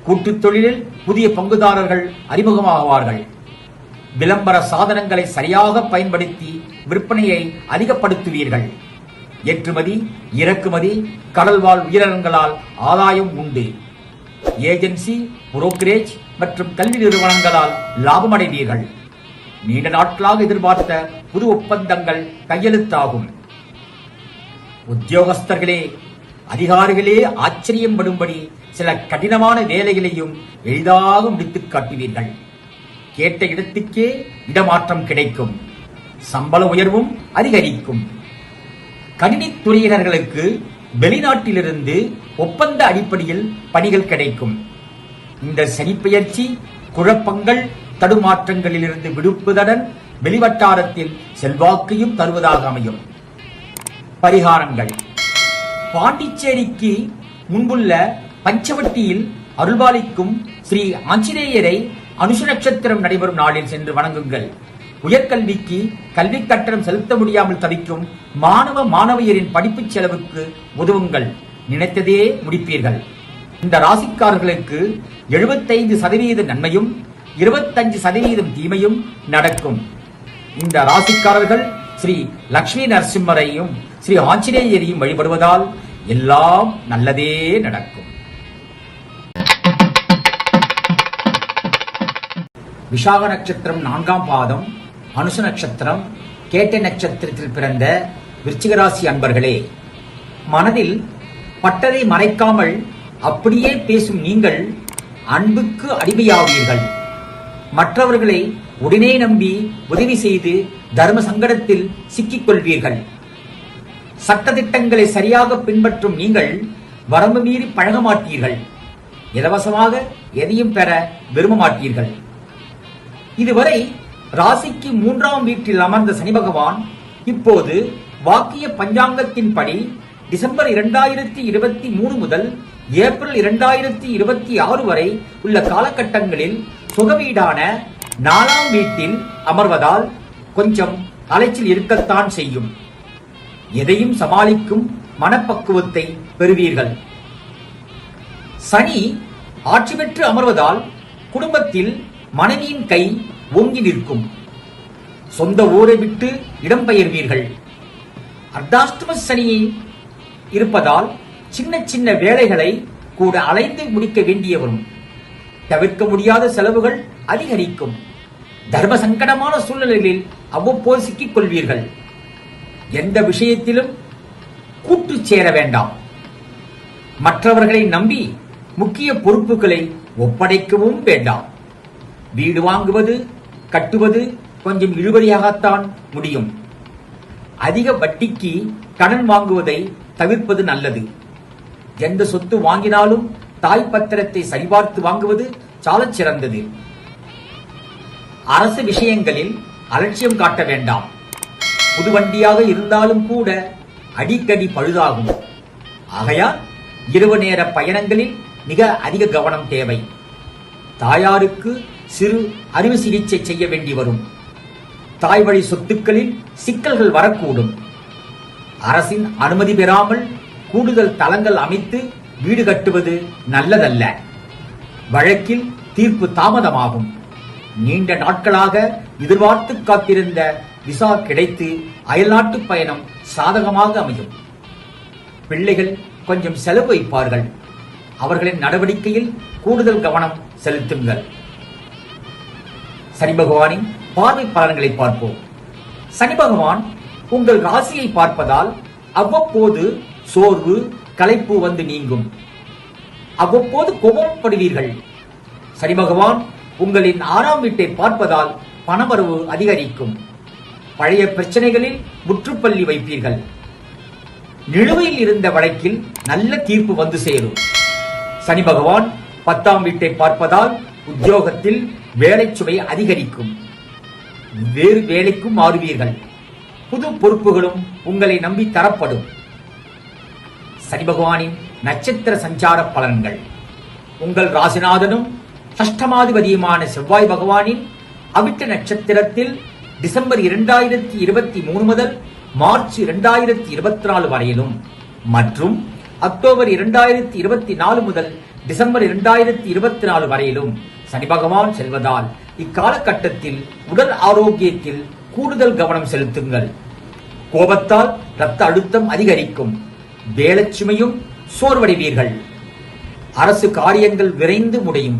கூட்டுத் தொழிலில் புதிய பங்குதாரர்கள் அறிமுகமாகுவார்கள். விளம்பர சாதனங்களை சரியாக பயன்படுத்தி விற்பனையை அதிகப்படுத்துவீர்கள். ஏற்றுமதி, இறக்குமதி, கடல்வாழ் உயிரினங்களால் ஆதாயம் உண்டு. ஏஜென்சி, புரோக்கரேஜ் மற்றும் கல்வி நிறுவனங்களால் லாபமடைவீர்கள். நீண்ட நாட்களாக எதிர்பார்த்த புது ஒப்பந்தங்கள் கையெழுத்தாகும். உத்தியோகஸ்தர்களே, அதிகாரிகளே ஆச்சரியம் படும்படி சில கடினமான வேலைகளையும் எளிதாக முடித்துக் காட்டுவீர்கள். கேட்ட இடத்துக்கே இடமாற்றம் கிடைக்கும். சம்பள உயர்வும் அதிகரிக்கும். கணினித் துறையினர்களுக்கு வெளிநாட்டிலிருந்து ஒப்பந்த அடிப்படையில் பணிகள் கிடைக்கும். இந்த சனிப்பெயர்ச்சி குழப்பங்கள், தடுமாற்றங்களிலிருந்து விடுப்புடன் வெளிவட்டாரத்தில் செல்வாக்கையும் தருவதாக அமையும். பரிகாரங்கள். பாண்டிச்சேரிக்கு முன்புள்ள பஞ்சவட்டியில் அருள்பாலிக்கும் ஸ்ரீ ஆஞ்சநேயரை அனுஷ நட்சத்திரம் நடைபெறும் நாளில் சென்று வணங்குங்கள். உயர்கல்விக்கு கல்வி கட்டணம் செலுத்த முடியாமல் தவிக்கும் மாணவ மாணவியரின் படிப்பு செலவுக்கு உதவுங்கள். நினைத்ததே முடிப்பீர்கள். இந்த ராசிக்காரர்களுக்கு 75% நன்மையும் 25% தீமையும் நடக்கும். இந்த ராசிக்காரர்கள் ஸ்ரீ லட்சுமி நரசிம்மரையும் ஸ்ரீ ஆஞ்சநேயரையும் வழிபடுவதால் எல்லாம் நல்லதே நடக்கும். விஷாக நட்சத்திரம் 4ஆம் பாதம், அனுச நட்சத்திரம், கேட்டை நட்சத்திரத்தில் பிறந்த விருச்சிக ராசி அன்பர்களே, மனதில் பட்டதை மறைக்காமல் அப்படியே பேசும் நீங்கள் அன்புக்கு அடிமையாவீர்கள். மற்றவர்களை உடனே நம்பி உதவி செய்து தர்ம சங்கடத்தில் சிக்கிக் கொள்வீர்கள். சட்டதிட்டங்களை சரியாக பின்பற்றும் நீங்கள் வரம்பு மீறி பழக மாட்டீர்கள். இலவசமாக எதையும் பெற விரும்ப மாட்டீர்கள். இதுவரை ராசிக்கு 3ஆம் வீட்டில் அமர்ந்த சனி பகவான் இப்போது வாக்கிய பஞ்சாங்கத்தின்படி டிசம்பர் 2023 முதல் ஏப்ரல் 2026 வரை உள்ள காலகட்டங்களில் சுகவீடான 4ஆம் வீட்டில் அமர்வதால் கொஞ்சம் அலைச்சல் இருக்கத்தான் செய்யும். எதையும் சமாளிக்கும் மனப்பக்குவத்தை பெறுவீர்கள். சனி ஆட்சி பெற்று அமர்வதால் குடும்பத்தில் மனைவியின் கை ஓங்கி நிற்கும். சொந்த ஊரை விட்டு இடம்பெயர்வீர்கள். அர்த்தாஷ்டம சனி இருப்பதால் சின்ன சின்ன வேலைகளை கூட அலைந்து முடிக்க வேண்டிய வரும். தவிர்க்க முடியாத செலவுகள் அதிகரிக்கும். தர்ம சங்கடமான சூழ்நிலைகளில் அவ்வப்போது சிக்கிக் கொள்வீர்கள். எந்த விஷயத்திலும் கூட்டு சேர வேண்டாம். மற்றவர்களை நம்பி முக்கிய பொறுப்புகளை ஒப்படைக்கவும் வேண்டாம். வீடு வாங்குவது கட்டுவது கொஞ்சம் இழுபறியாகத்தான் முடியும். அதிக வட்டிக்கு கடன் வாங்குவதை தவிர்ப்பது நல்லது. எந்த சொத்து வாங்கினாலும் தாய் பத்திரத்தை சரிபார்த்து வாங்குவது சாலச் சிறந்தது. அரசு விஷயங்களில் அலட்சியம் காட்ட வேண்டாம். புது வண்டியாக இருந்தாலும் கூட அடிக்கடி பழுதாகும். ஆகையால் இரவு நேர பயணங்களில் மிக அதிக கவனம் தேவை. தாயாருக்கு சிறு அறுவை சிகிச்சை செய்ய வேண்டி வரும். தாய் வழி சொத்துக்களில் சிக்கல்கள் வரக்கூடும். அரசின் அனுமதி பெறாமல் கூடுதல் தளங்கள் அமைத்து வீடு கட்டுவது நல்லதல்ல. வழக்கில் தீர்ப்பு தாமதமாகும். நீண்ட நாட்களாக எதிர்பார்த்து காத்திருந்த விசா கிடைத்து அயல்நாட்டு பயணம் சாதகமாக அமையும். பிள்ளைகள் கொஞ்சம் செலவு வைப்பார்கள். அவர்களின் நடவடிக்கையில் கூடுதல் கவனம் செலுத்துங்கள். சனி பகவானின் பார்வை பலன்களை பார்ப்போம். சனி பகவான் உங்கள் ராசியை பார்ப்பதால் அவ்வப்போது சோர்வு களைப்பு வந்து நீங்கும். அவ்வப்போது கோபப்படுவீர்கள். சனி பகவான் உங்களின் 6ஆம் வீட்டை பார்ப்பதால் பணவரவு அதிகரிக்கும். பழைய பிரச்சனைகளில் முற்றுப்பள்ளி வைப்பீர்கள். நிலுவையில் இருந்த வழக்கில் நல்ல தீர்ப்பு வந்து சேரும். சனி பகவான் 10ஆம் வீட்டை பார்ப்பதால் உத்தியோகத்தில் வேலை சுமை அதிகரிக்கும். வேறு வேலைக்கும் மாறுவீர்கள். புது பொறுப்புகளும் உங்களை நம்பி தரப்படும். சனி பகவானின் நட்சத்திர சஞ்சார பலன்கள். உங்கள் ராசிநாதனும் ஷஷ்டமாதிபதியுமான செவ்வாய் பகவானின் அவிட்ட நட்சத்திரத்தில் டிசம்பர் 2023 முதல் மார்ச் 2024 வரையிலும் மற்றும் அக்டோபர் 2024 முதல் டிசம்பர் 2024 வரையிலும் சனி பகவான் செல்வதால் இக்காலகட்டத்தில் உடல் ஆரோக்கியத்தில் கூடுதல் கவனம் செலுத்துங்கள். கோபத்தால் இரத்த அழுத்தம் அதிகரிக்கும். வேலைச்சுமையும் சோர்வடைவீர்கள். அரசு காரியங்கள் விரைந்து முடியும்.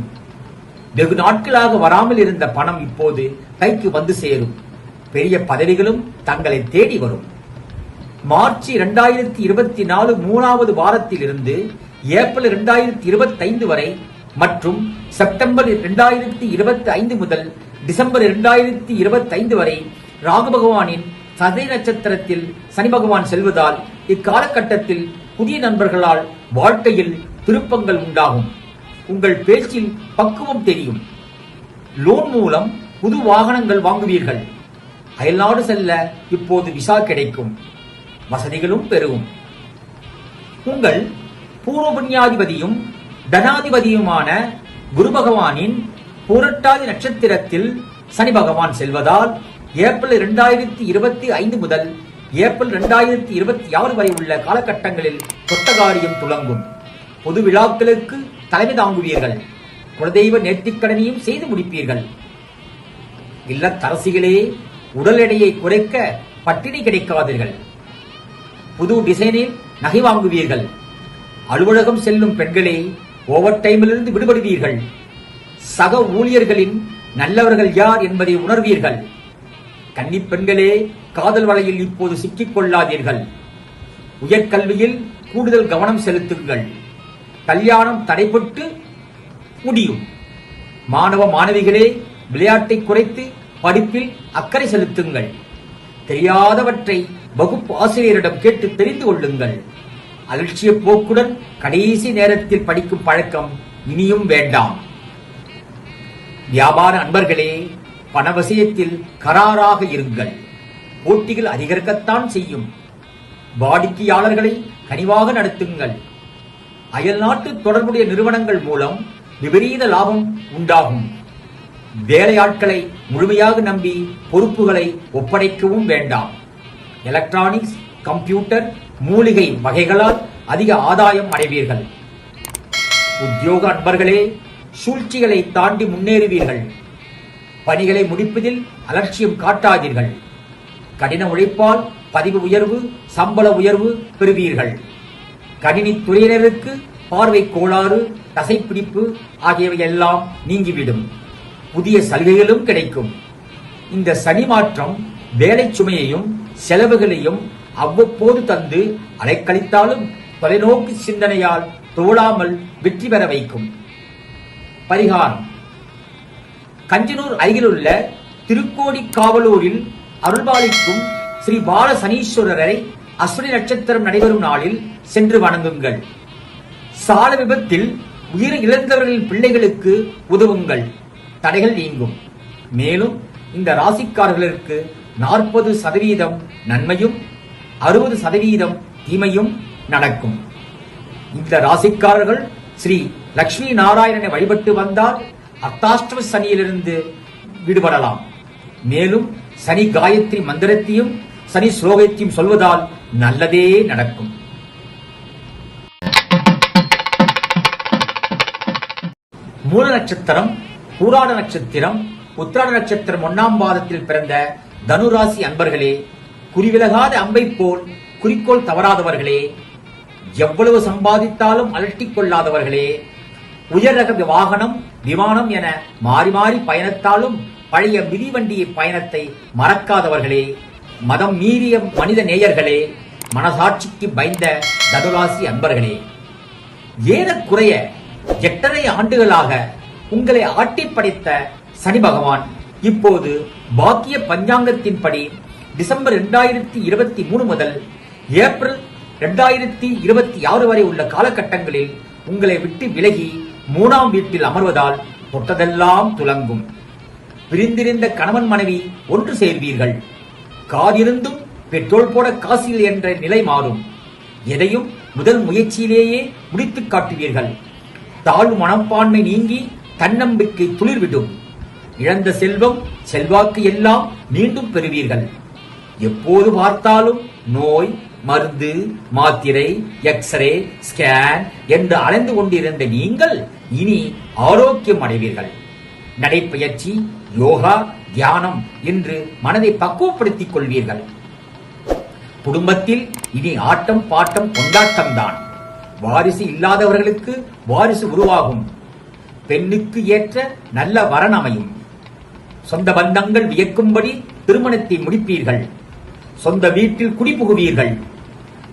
வெகு நாட்களாக வராமல் இருந்த பணம் இப்போது கைக்கு வந்து சேரும். பெரிய பதவிகளும் தங்களை தேடி வரும். மார்ச் 2024 3வது வாரத்தில் இருந்து ஏப்ரல் 2025 வரை மற்றும் செப்டம்பர் 2025 முதல் டிசம்பர் 2025 வரை ராகு பகவானின் சதய நட்சத்திரத்தில் சனி பகவான் செல்வதால் இக்காலகட்டத்தில் புதிய நண்பர்களால் வாழ்க்கையில் திருப்பங்கள் உண்டாகும். உங்கள் பேச்சில் பக்குவம் தெரியும். லோன் மூலம் புது வாகனங்கள் வாங்குவீர்கள். அயல்நாடு செல்ல இப்போது விசா கிடைக்கும். வசதிகளும் பெருகும். உங்கள் பூர்வ புண்ணியாதிபதியும் தனாதிபதியுமான குரு பகவானின் பூரட்டாதி நட்சத்திரத்தில் சனி பகவான் செல்வதால் ஏப்ரல் 2025 முதல் ஏப்ரல் 2026 வரை உள்ள காலகட்டங்களில் தொட்ட காரியம் துலங்கும். பொது விழாக்களுக்கு தலைமை தாங்குவீர்கள். குலதெய்வ நேர்த்திக்கடனையும் செய்து முடிப்பீர்கள். இல்லத்தரசிகளே, உடல் எடையை குறைக்க பட்டினி கிடைக்காதீர்கள். புது டிசைனில் நகை வாங்குவீர்கள். அலுவலகம் செல்லும் பெண்களே, ஓவர் டைமிலிருந்து விடுபடுவீர்கள். சக ஊழியர்களின் நல்லவர்கள் யார் என்பதை உணர்வீர்கள். கன்னிப் பெண்களே, காதல் வலையில் இப்போது சிக்கிக் கொள்ளாதீர்கள். உயர்கல்வியில் கூடுதல் கவனம் செலுத்துங்கள். கல்யாணம் தடைபட்டு முடியும். மாணவ மாணவிகளே, விளையாட்டை குறைத்து படிப்பில் அக்கறை செலுத்துங்கள். தெரியாதவற்றை வகுப்பு ஆசிரியரிடம் கேட்டு தெரிந்து கொள்ளுங்கள். அலட்சிய போக்குடன் கடைசி நேரத்தில் படிக்கும் பழக்கம் இனியும் வேண்டாம். வியாபார அன்பர்களே, பண விஷயத்தில் கராராக இருங்கள். போட்டிகள் அதிகரிக்கத்தான் செய்யும். வாடிக்கையாளர்களை கனிவாக நடத்துங்கள். அயல்நாட்டு தொடர்புடைய நிறுவனங்கள் மூலம் விபரீத லாபம் உண்டாகும். வேலையாட்களை முழுமையாக நம்பி பொறுப்புகளை ஒப்படைக்கவும் வேண்டாம். எலக்ட்ரானிக்ஸ், கம்ப்யூட்டர், மூலிகை வகைகளால் அதிக ஆதாயம் அடைவீர்கள். உத்தியோக அன்பர்களே, சூழ்ச்சிகளை தாண்டி முன்னேறுவீர்கள். பணிகளை முடிப்பதில் அலட்சியம் காட்டாதீர்கள். கடின உழைப்பால் பதிவு உயர்வு, சம்பள உயர்வு பெறுவீர்கள். கணினி துறையினருக்கு பார்வை கோளாறு, தசைப்பிடிப்பு ஆகியவை எல்லாம் நீங்கிவிடும். புதிய சலுகைகளும் கிடைக்கும். இந்த சனி மாற்றம் வேலை சுமையையும் செலவுகளையும் அவ்வப்போது தந்து அலைக்கழித்தாலும் தொலைநோக்கு சிந்தனையால் தோழாமல் வெற்றி பெற வைக்கும். பரிகாரம்: கஞ்சனூர் அருகிலுள்ள திருக்கோடி காவலூரில் அருள்பாலிக்கும் ஸ்ரீ பால சனீஸ்வரரை அஸ்வினி நட்சத்திரம் நடைபெறும் நாளில் சென்று வணங்குங்கள். சால விபத்தில் உயிர் இழந்தவர்களின் பிள்ளைகளுக்கு உதவுங்கள். தடைகள் நீங்கும். மேலும் இந்த ராசிக்காரர்களுக்கு 40% நன்மையும் 60% தீமையும் நடக்கும். இந்த ராசிக்காரர்கள் ஸ்ரீ லட்சுமி நாராயணனை வழிபட்டு வந்தால் அர்த்தாஷ்டம சனியிலிருந்து விடுபடலாம். மேலும் சனி காயத்ரி மந்திரத்தையும் சனி ஸ்லோகத்தையும் சொல்வதால் நல்லதே நடக்கும். மூல நட்சத்திரம், பூராட நட்சத்திரம், உத்திராட நட்சத்திரம் 1ஆம் பாதத்தில் பிறந்த தனுராசி அன்பர்களே, குறிவிலகாத அம்பை போல் குறிக்கோள் தவறாதவர்களே, எவ்வளவு சம்பாதித்தாலும் அலட்டிக் கொள்ளாதவர்களே, உயர் ரக வாகனம், விமானம் என மாறி மாறி பயணத்தாலும் பழைய மிதிவண்டியை பயணத்தை மறக்காதவர்களே, மதம் மீறிய மனித நேயர்களே, மனசாட்சிக்கு பயந்த தனுராசி அன்பர்களே, ஏறக்குறைய 8.5 ஆண்டுகளாக உங்களை ஆட்டி படைத்த சனி பகவான் இப்போது பாக்கிய பஞ்சாங்கத்தின்படி டிசம்பர் 2023 முதல் ஏப்ரல் 2026 வரை உள்ள காலகட்டங்களில் உங்களை விட்டு விலகி 3ஆம் வீட்டில் அமர்வதால் தொட்டதெல்லாம் துலங்கும். பிரிந்திருந்த கணவன் மனைவி ஒன்று சேர்வீர்கள். காதிருந்தும் பெட்ரோல் போட காசில் என்ற நிலை மாறும். எதையும் முதல் முயற்சியிலேயே முடித்துக் காட்டுவீர்கள். தாழ்வு மனப்பான்மை நீங்கி தன்னம்பிக்கை துளிர்விடும். இழந்த செல்வம், செல்வாக்கு எல்லாம் மீண்டும் பெறுவீர்கள். எப்போது பார்த்தாலும் நோய், மருந்து, மாத்திரை, எக்ஸ்ரே, ஸ்கேன் என்று அலைந்து கொண்டிருந்த நீங்கள் இனி ஆரோக்கியம் அடைவீர்கள். நடைப்பயிற்சி, யோகா, தியானம் என்று மனதை பக்குவப்படுத்திக் கொள்வீர்கள். குடும்பத்தில் இனி ஆட்டம் பாட்டம் கொண்டாட்டம்தான். வாரிசு இல்லாதவர்களுக்கு வாரிசு உருவாகும். பெண்ணுக்கு ஏற்ற நல்ல வரன் அமையும். சொந்த பந்தங்கள் வியக்கும்படி திருமணத்தை முடிப்பீர்கள். சொந்த வீட்டில் குடிபுகுவீர்கள்.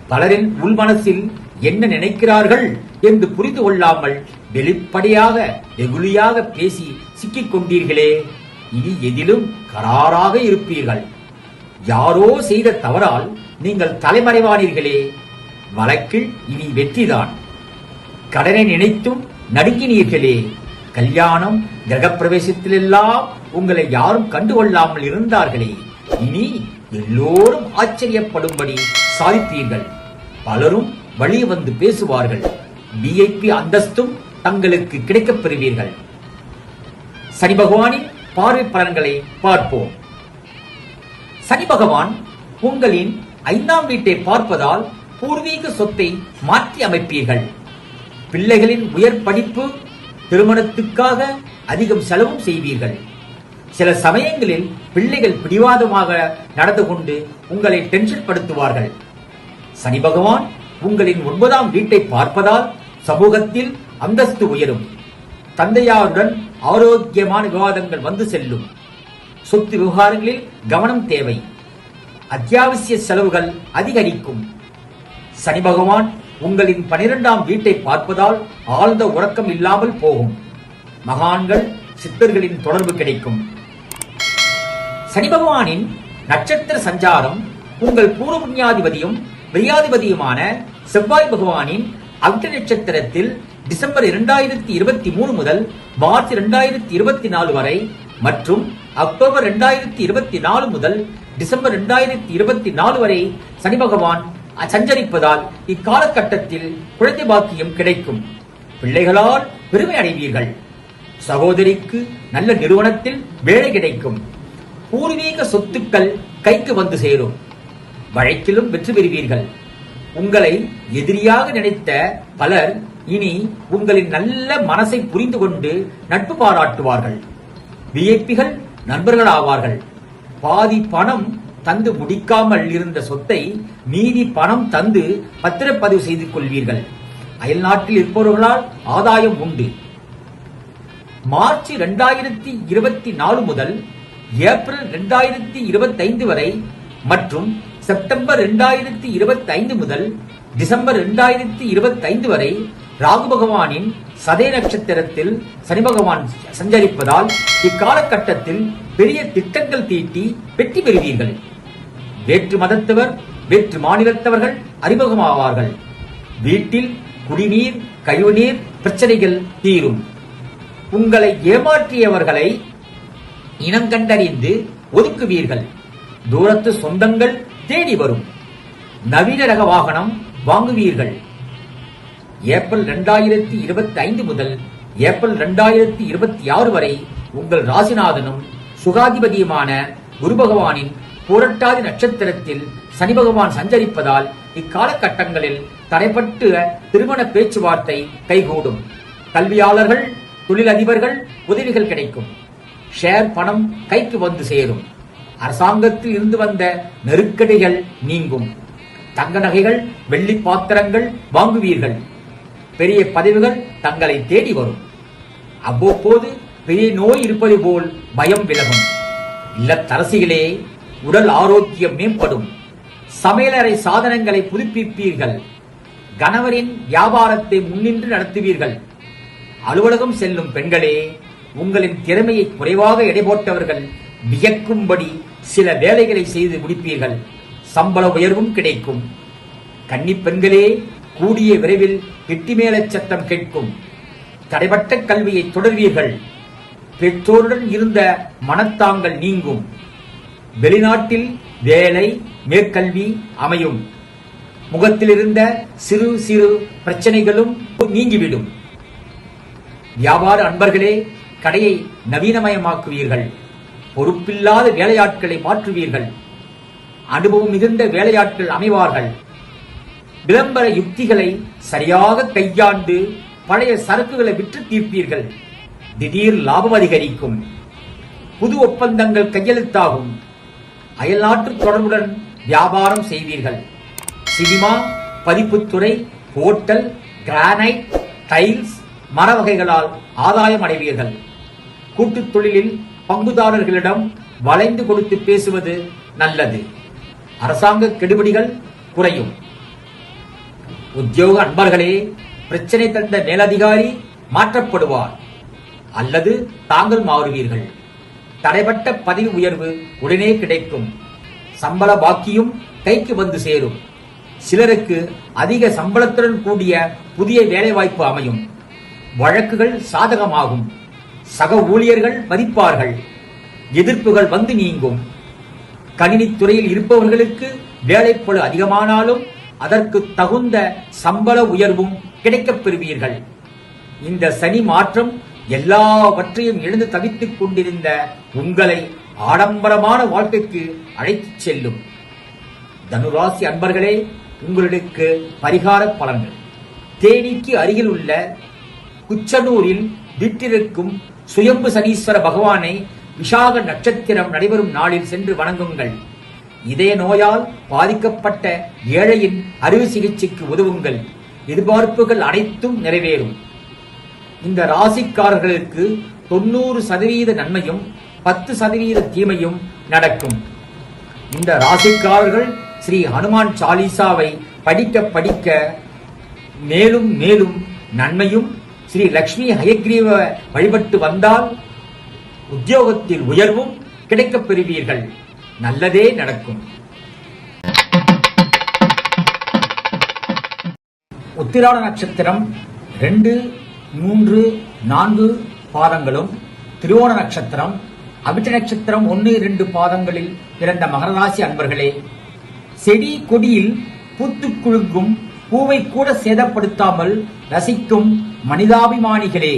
பலரின் உள்மனசில் என்ன நினைக்கிறார்கள் என்று புரிந்து கொள்ளாமல் வெளிப்படையாக வெகுளியாக பேசி சிக்கிக் கொண்டீர்களே, இனி எதிலும் கராராக இருப்பீர்கள். யாரோ செய்த தவறால் நீங்கள் தலைமறைவானீர்களே, வழக்கில் இனி வெற்றிதான். கடனை நினைத்தும் நடுங்கினீர்களே, கல்யாணம் கிரகப்பிரவேசத்திலெல்லாம் உங்களை யாரும் கண்டுகொள்ளாமல் இருந்தார்களே, இனி எல்லோரும் ஆச்சரியப்படும்படி சாதிப்பீர்கள். பலரும் வழி வந்து பேசுவார்கள். விஐபி அந்தஸ்தும் தங்களுக்கு கிடைக்கப் பெறுவீர்கள். சனி பகவானின் பார்வை பலன்களை பார்ப்போம். சனி பகவான் உங்களின் 5ஆம் வீட்டை பார்ப்பதால் பூர்வீக சொத்தை மாற்றி அமைப்பீர்கள். பிள்ளைகளின் உயர் படிப்பு, திருமணத்துக்காக அதிகம் செலவும் செய்வீர்கள். சில சமயங்களில் பிள்ளைகள் பிடிவாதமாக நடந்து கொண்டு உங்களை டென்ஷன் படுத்துவார்கள். சனி பகவான் உங்களின் 9ஆம் வீட்டை பார்ப்பதால் சமூகத்தில் அந்தஸ்து உயரும். தந்தையாருடன் ஆரோக்கியமான விவாதங்கள் வந்து செல்லும். சொத்து விவகாரங்களில் கவனம் தேவை. அத்தியாவசிய செலவுகள் அதிகரிக்கும். சனி பகவான் உங்களின் 12ஆம் வீட்டை பார்ப்பதால் ஆழ்ந்த உறக்கம் இல்லாமல் போகும். மகான்கள், சித்தர்களின் தொடர்பு கிடைக்கும். சனி பகவானின் நட்சத்திர சஞ்சாரம் உங்கள் பூர்வ புண்ணியாதிபதியும் விரையாதிபதியுமான செவ்வாய் பகவானின் அவிட்ட நட்சத்திரத்தில் டிசம்பர் 2023 முதல் மார்ச் 2024 வரை மற்றும் அக்டோபர் 2024 முதல் டிசம்பர் 2024 வரை சனி பகவான் சஞ்சரிப்பதால் இக்காலகட்டத்தில் குழந்தை பாக்கியம் கிடைக்கும். பிள்ளைகளால் பெருமை அடைவீர்கள். சகோதரிக்கு நல்ல நிறுவனத்தில் வேலை கிடைக்கும். பூர்வீக சொத்துக்கள் கைக்கு வந்து சேரும். வழக்கிலும் வெற்றி பெறுவீர்கள். உங்களை எதிரியாக நினைத்த பலர் இனி உங்களின் நல்ல மனசை புரிந்து கொண்டு நட்பு பாராட்டுவார்கள். விஐபிகள் நண்பர்கள் ஆவார்கள். பாதி பணம் தந்து முடிக்காமல் இருந்த சொத்தை மீதி பணம் தந்து பத்திரப்பதிவு செய்து கொள்வீர்கள். அயல் நாட்டில் இருப்பவர்களால் ஆதாயம் உண்டு. மார்ச் 2024 முதல் ஏப்ரல் 2025 வரை மற்றும் செப்டம்பர் 2025 முதல் டிசம்பர் 2025 வரை ராகு பகவானின் சதய நட்சத்திரத்தில் சனி பகவான் சஞ்சரிப்பதால் இக்காலகட்டத்தில் பெரிய திட்டங்கள் தீட்டி வெற்றி பெறுவீர்கள். வேற்று மதத்தவர், வேற்று மாநிலத்தவர்கள் அறிமுகமாவார்கள். வீட்டில் குடிநீர், கழிவுநீர் பிரச்சனைகள் தீரும். உங்களை ஏமாற்றியவர்களை இனம் கண்டறிந்து ஒதுக்குவீர்கள். தூரத்து சொந்தங்கள் தேடி வரும். நவீன ரக வாகனம் வாங்குவீர்கள். ஏப்ரல் 2025 முதல் ஏப்ரல் 2026 வரை உங்கள் ராசிநாதனும் சுகாதிபதியுமான குரு பகவானின் புரட்டாதி நட்சத்திரத்தில் சனி பகவான் சஞ்சரிப்பதால் இக்காலகட்டங்களில் தடைப்பட்டு திருமண பேச்சுவார்த்தை கைகூடும். கல்வியாளர்கள், தொழிலதிபர்கள் உதவிகள் கிடைக்கும். ஷேர் பணம் கைக்கு வந்து சேரும். அரசாங்கத்தில் இருந்து வந்த நெருக்கடிகள் நீங்கும். தங்க நகைகள், வெள்ளி பாத்திரங்கள் வாங்குவீர்கள். பெரிய பதவிகள் தங்களை தேடி வரும். அவ்வப்போது பெரிய நோய் இருப்பது போல் பயம் விலகும். இல்லத்தரசிகளே, உடல் ஆரோக்கியம் மேம்படும். சமையலறை சாதனங்களை புதுப்பிப்பீர்கள். கணவரின் வியாபாரத்தை முன்னின்று நடத்துவீர்கள். அலுவலகம் செல்லும் பெண்களே, உங்களின் திறமையை குறைவாக எடை போட்டவர்கள் வியக்கும்படி சில வேலைகளை செய்து முடிப்பீர்கள். சம்பள உயர்வும் கிடைக்கும். கன்னிப் பெண்களே, கூடிய விரைவில் கெட்டிமேளச் சத்தம் கேட்கும். தடைபட்ட கல்வியை தொடர்வீர்கள். பெற்றோருடன் இருந்த மனத்தாங்கள் நீங்கும். வெளிநாட்டில் வேலை, மேற்கல்வி அமையும். முகத்தில் இருந்த சிறு சிறு பிரச்சனைகளும் நீங்கிவிடும். வியாபார அன்பர்களே, கடையை நவீனமயமாக்குவீர்கள். பொறுப்பில்லாத வேலையாட்களை மாற்றுவீர்கள். அனுபவம் மிகுந்த வேலையாட்கள் அமைவார்கள். விளம்பர யுக்திகளை சரியாக கையாண்டு பழைய சரக்குகளை விற்று தீர்ப்பீர்கள். திடீர் லாபம் அதிகரிக்கும். புது ஒப்பந்தங்கள் கையெழுத்தாகும். அயல்நாட்டு தொடர்புடன் வியாபாரம் செய்வீர்கள். சினிமா, பதிப்புத்துறை, ஹோட்டல், கிரானைட், டைல்ஸ், மர வகைகளால் ஆதாயம் அடைவீர்கள். கூட்டுத் தொழிலில் பங்குதாரர்களிடம் வளைந்து கொடுத்து பேசுவது நல்லது. அரசாங்க கெடுபிடிகள் குறையும். உத்தியோக அன்பர்களே, பிரச்சனை தந்த மேலதிகாரி மாற்றப்படுவார் அல்லது தாங்கள் மாறுவீர்கள். தடைபட்ட பதவி உயர்வு உடனே கிடைக்கும். சம்பள பாக்கியும் கைக்கு வந்து சேரும். சிலருக்கு அதிக சம்பளத்துடன் கூடிய புதிய வேலைவாய்ப்பு அமையும். வழக்குகள் சாதகமாகும். சக ஊழியர்கள் மதிப்பார்கள். எதிர்ப்புகள் வந்து நீங்கும். கணினித்துறையில் இருப்பவர்களுக்கு வேலைப்பளு அதிகமானாலும் அதற்கு தகுந்த சம்பள உயர்வும் கிடைக்கப் பெறுவீர்கள். இந்த சனி மாற்றம் எல்லாவற்றையும் இழந்து தவித்துக் கொண்டிருந்த உங்களை ஆடம்பரமான வாழ்க்கைக்கு அழைத்துச் செல்லும். தனுராசி அன்பர்களே, உங்களுக்கு பரிகார பலன்கள். தேனிக்கு அருகில் உள்ள குச்சனூரில் வீற்றிருக்கும் சுயம்பு சனீஸ்வர பகவானை விஷாக நட்சத்திரம் நடைபெறும் நாளில் சென்று வணங்குங்கள். இதய நோயால் பாதிக்கப்பட்ட ஏழையின் அறுவை சிகிச்சைக்கு உதவுங்கள். எதிர்பார்ப்புகள் அனைத்தும் நிறைவேறும். இந்த ராசிக்காரர்களுக்கு 90% நன்மையும் 10% தீமையும் நடக்கும். இந்த ராசிக்காரர்கள் ஸ்ரீ ஹனுமான் சாலிசாவை படிக்க படிக்க மேலும் மேலும் நன்மையும், ஸ்ரீ லக்ஷ்மி ஹயக்ரீவ வழிபட்டு வந்தால் உத்தியோகத்தில் உயர்வும் கிடைக்கப் பெறுவீர்கள். நல்லதே நடக்கும். உத்திராட நட்சத்திரம் 2, 3, 4 பாதங்களும், திருவோண நட்சத்திரம், அவிட்ட நட்சத்திரம் 1, 2 பாதங்களில் பிறந்த மகர ராசி அன்பர்களே, செடி கொடியில் பூத்து குலுங்கும் பூவை கூட சேதப்படுத்தாமல் ரசிக்கும் மனிதாபிமானிகளே,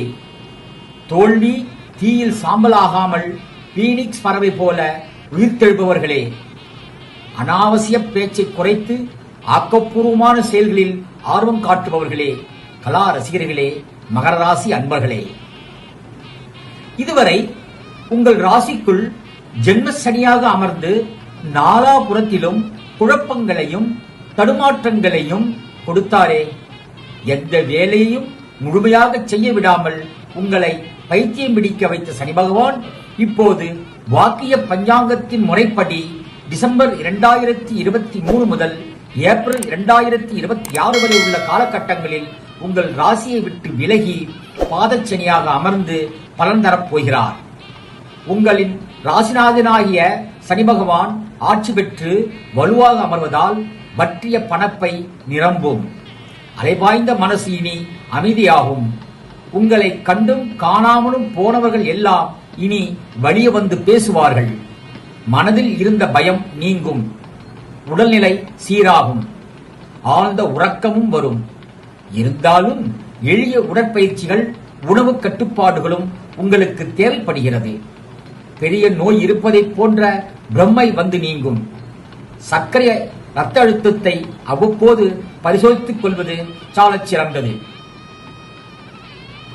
தோல்வி தீயில் சாம்பலாகாமல் பீனிக்ஸ் பறவை போல உயிர்த்தெழுபவர்களே, அனாவசிய பேச்சை குறைத்து ஆக்கப்பூர்வமான செயல்களில் ஆர்வம் காட்டுபவர்களே, கலா ரசிகர்களே, மகர ராசி அன்பர்களே, இதுவரை உங்கள் ராசிக்குள் ஜென்ம சனியாக அமர்ந்து நாலாபுறத்திலும் குழப்பங்களையும் தடுமாற்றங்களையும் கொடுத்தாரே, எந்த வேலையையும் முழுமையாக செய்ய விடாமல் உங்களை பைத்தியம் பிடிக்க வைத்த சனி பகவான் இப்போது வாக்கிய பஞ்சாங்கத்தின் முறைப்படி டிசம்பர் 2023 முதல் ஏப்ரல் 2026 வரை உள்ள காலகட்டங்களில் உங்கள் ராசியை விட்டு விலகி பாதச்சனியாக அமர்ந்து பலன் தரப்போகிறார். உங்களின் ராசிநாதனாகிய சனி பகவான் ஆட்சி பெற்று வலுவாக அமர்வதால் வற்றிய பணப்பை நிரம்பும். அலைபாய்ந்த மனசு இனி அமைதியாகும். உங்களை கண்டும் காணாமலும் போனவர்கள் எல்லாம் இனி வலிய வந்து பேசுவார்கள். மனதில் இருந்த பயம் நீங்கும். உடல்நிலை சீராகும். ஆழ்ந்த உறக்கமும் வரும். இருந்தாலும் எளிய உடற்பயிற்சிகள், உணவு கட்டுப்பாடுகளும் உங்களுக்கு தேவைப்படுகிறது. பெரிய நோய் இருப்பதை போன்ற பிரம்மை வந்து நீங்கும். சர்க்கரை ரத்த அழுத்தத்தை அவ்வப்போது பரிசோதித்துக் கொள்வது சாலச் சிறந்தது.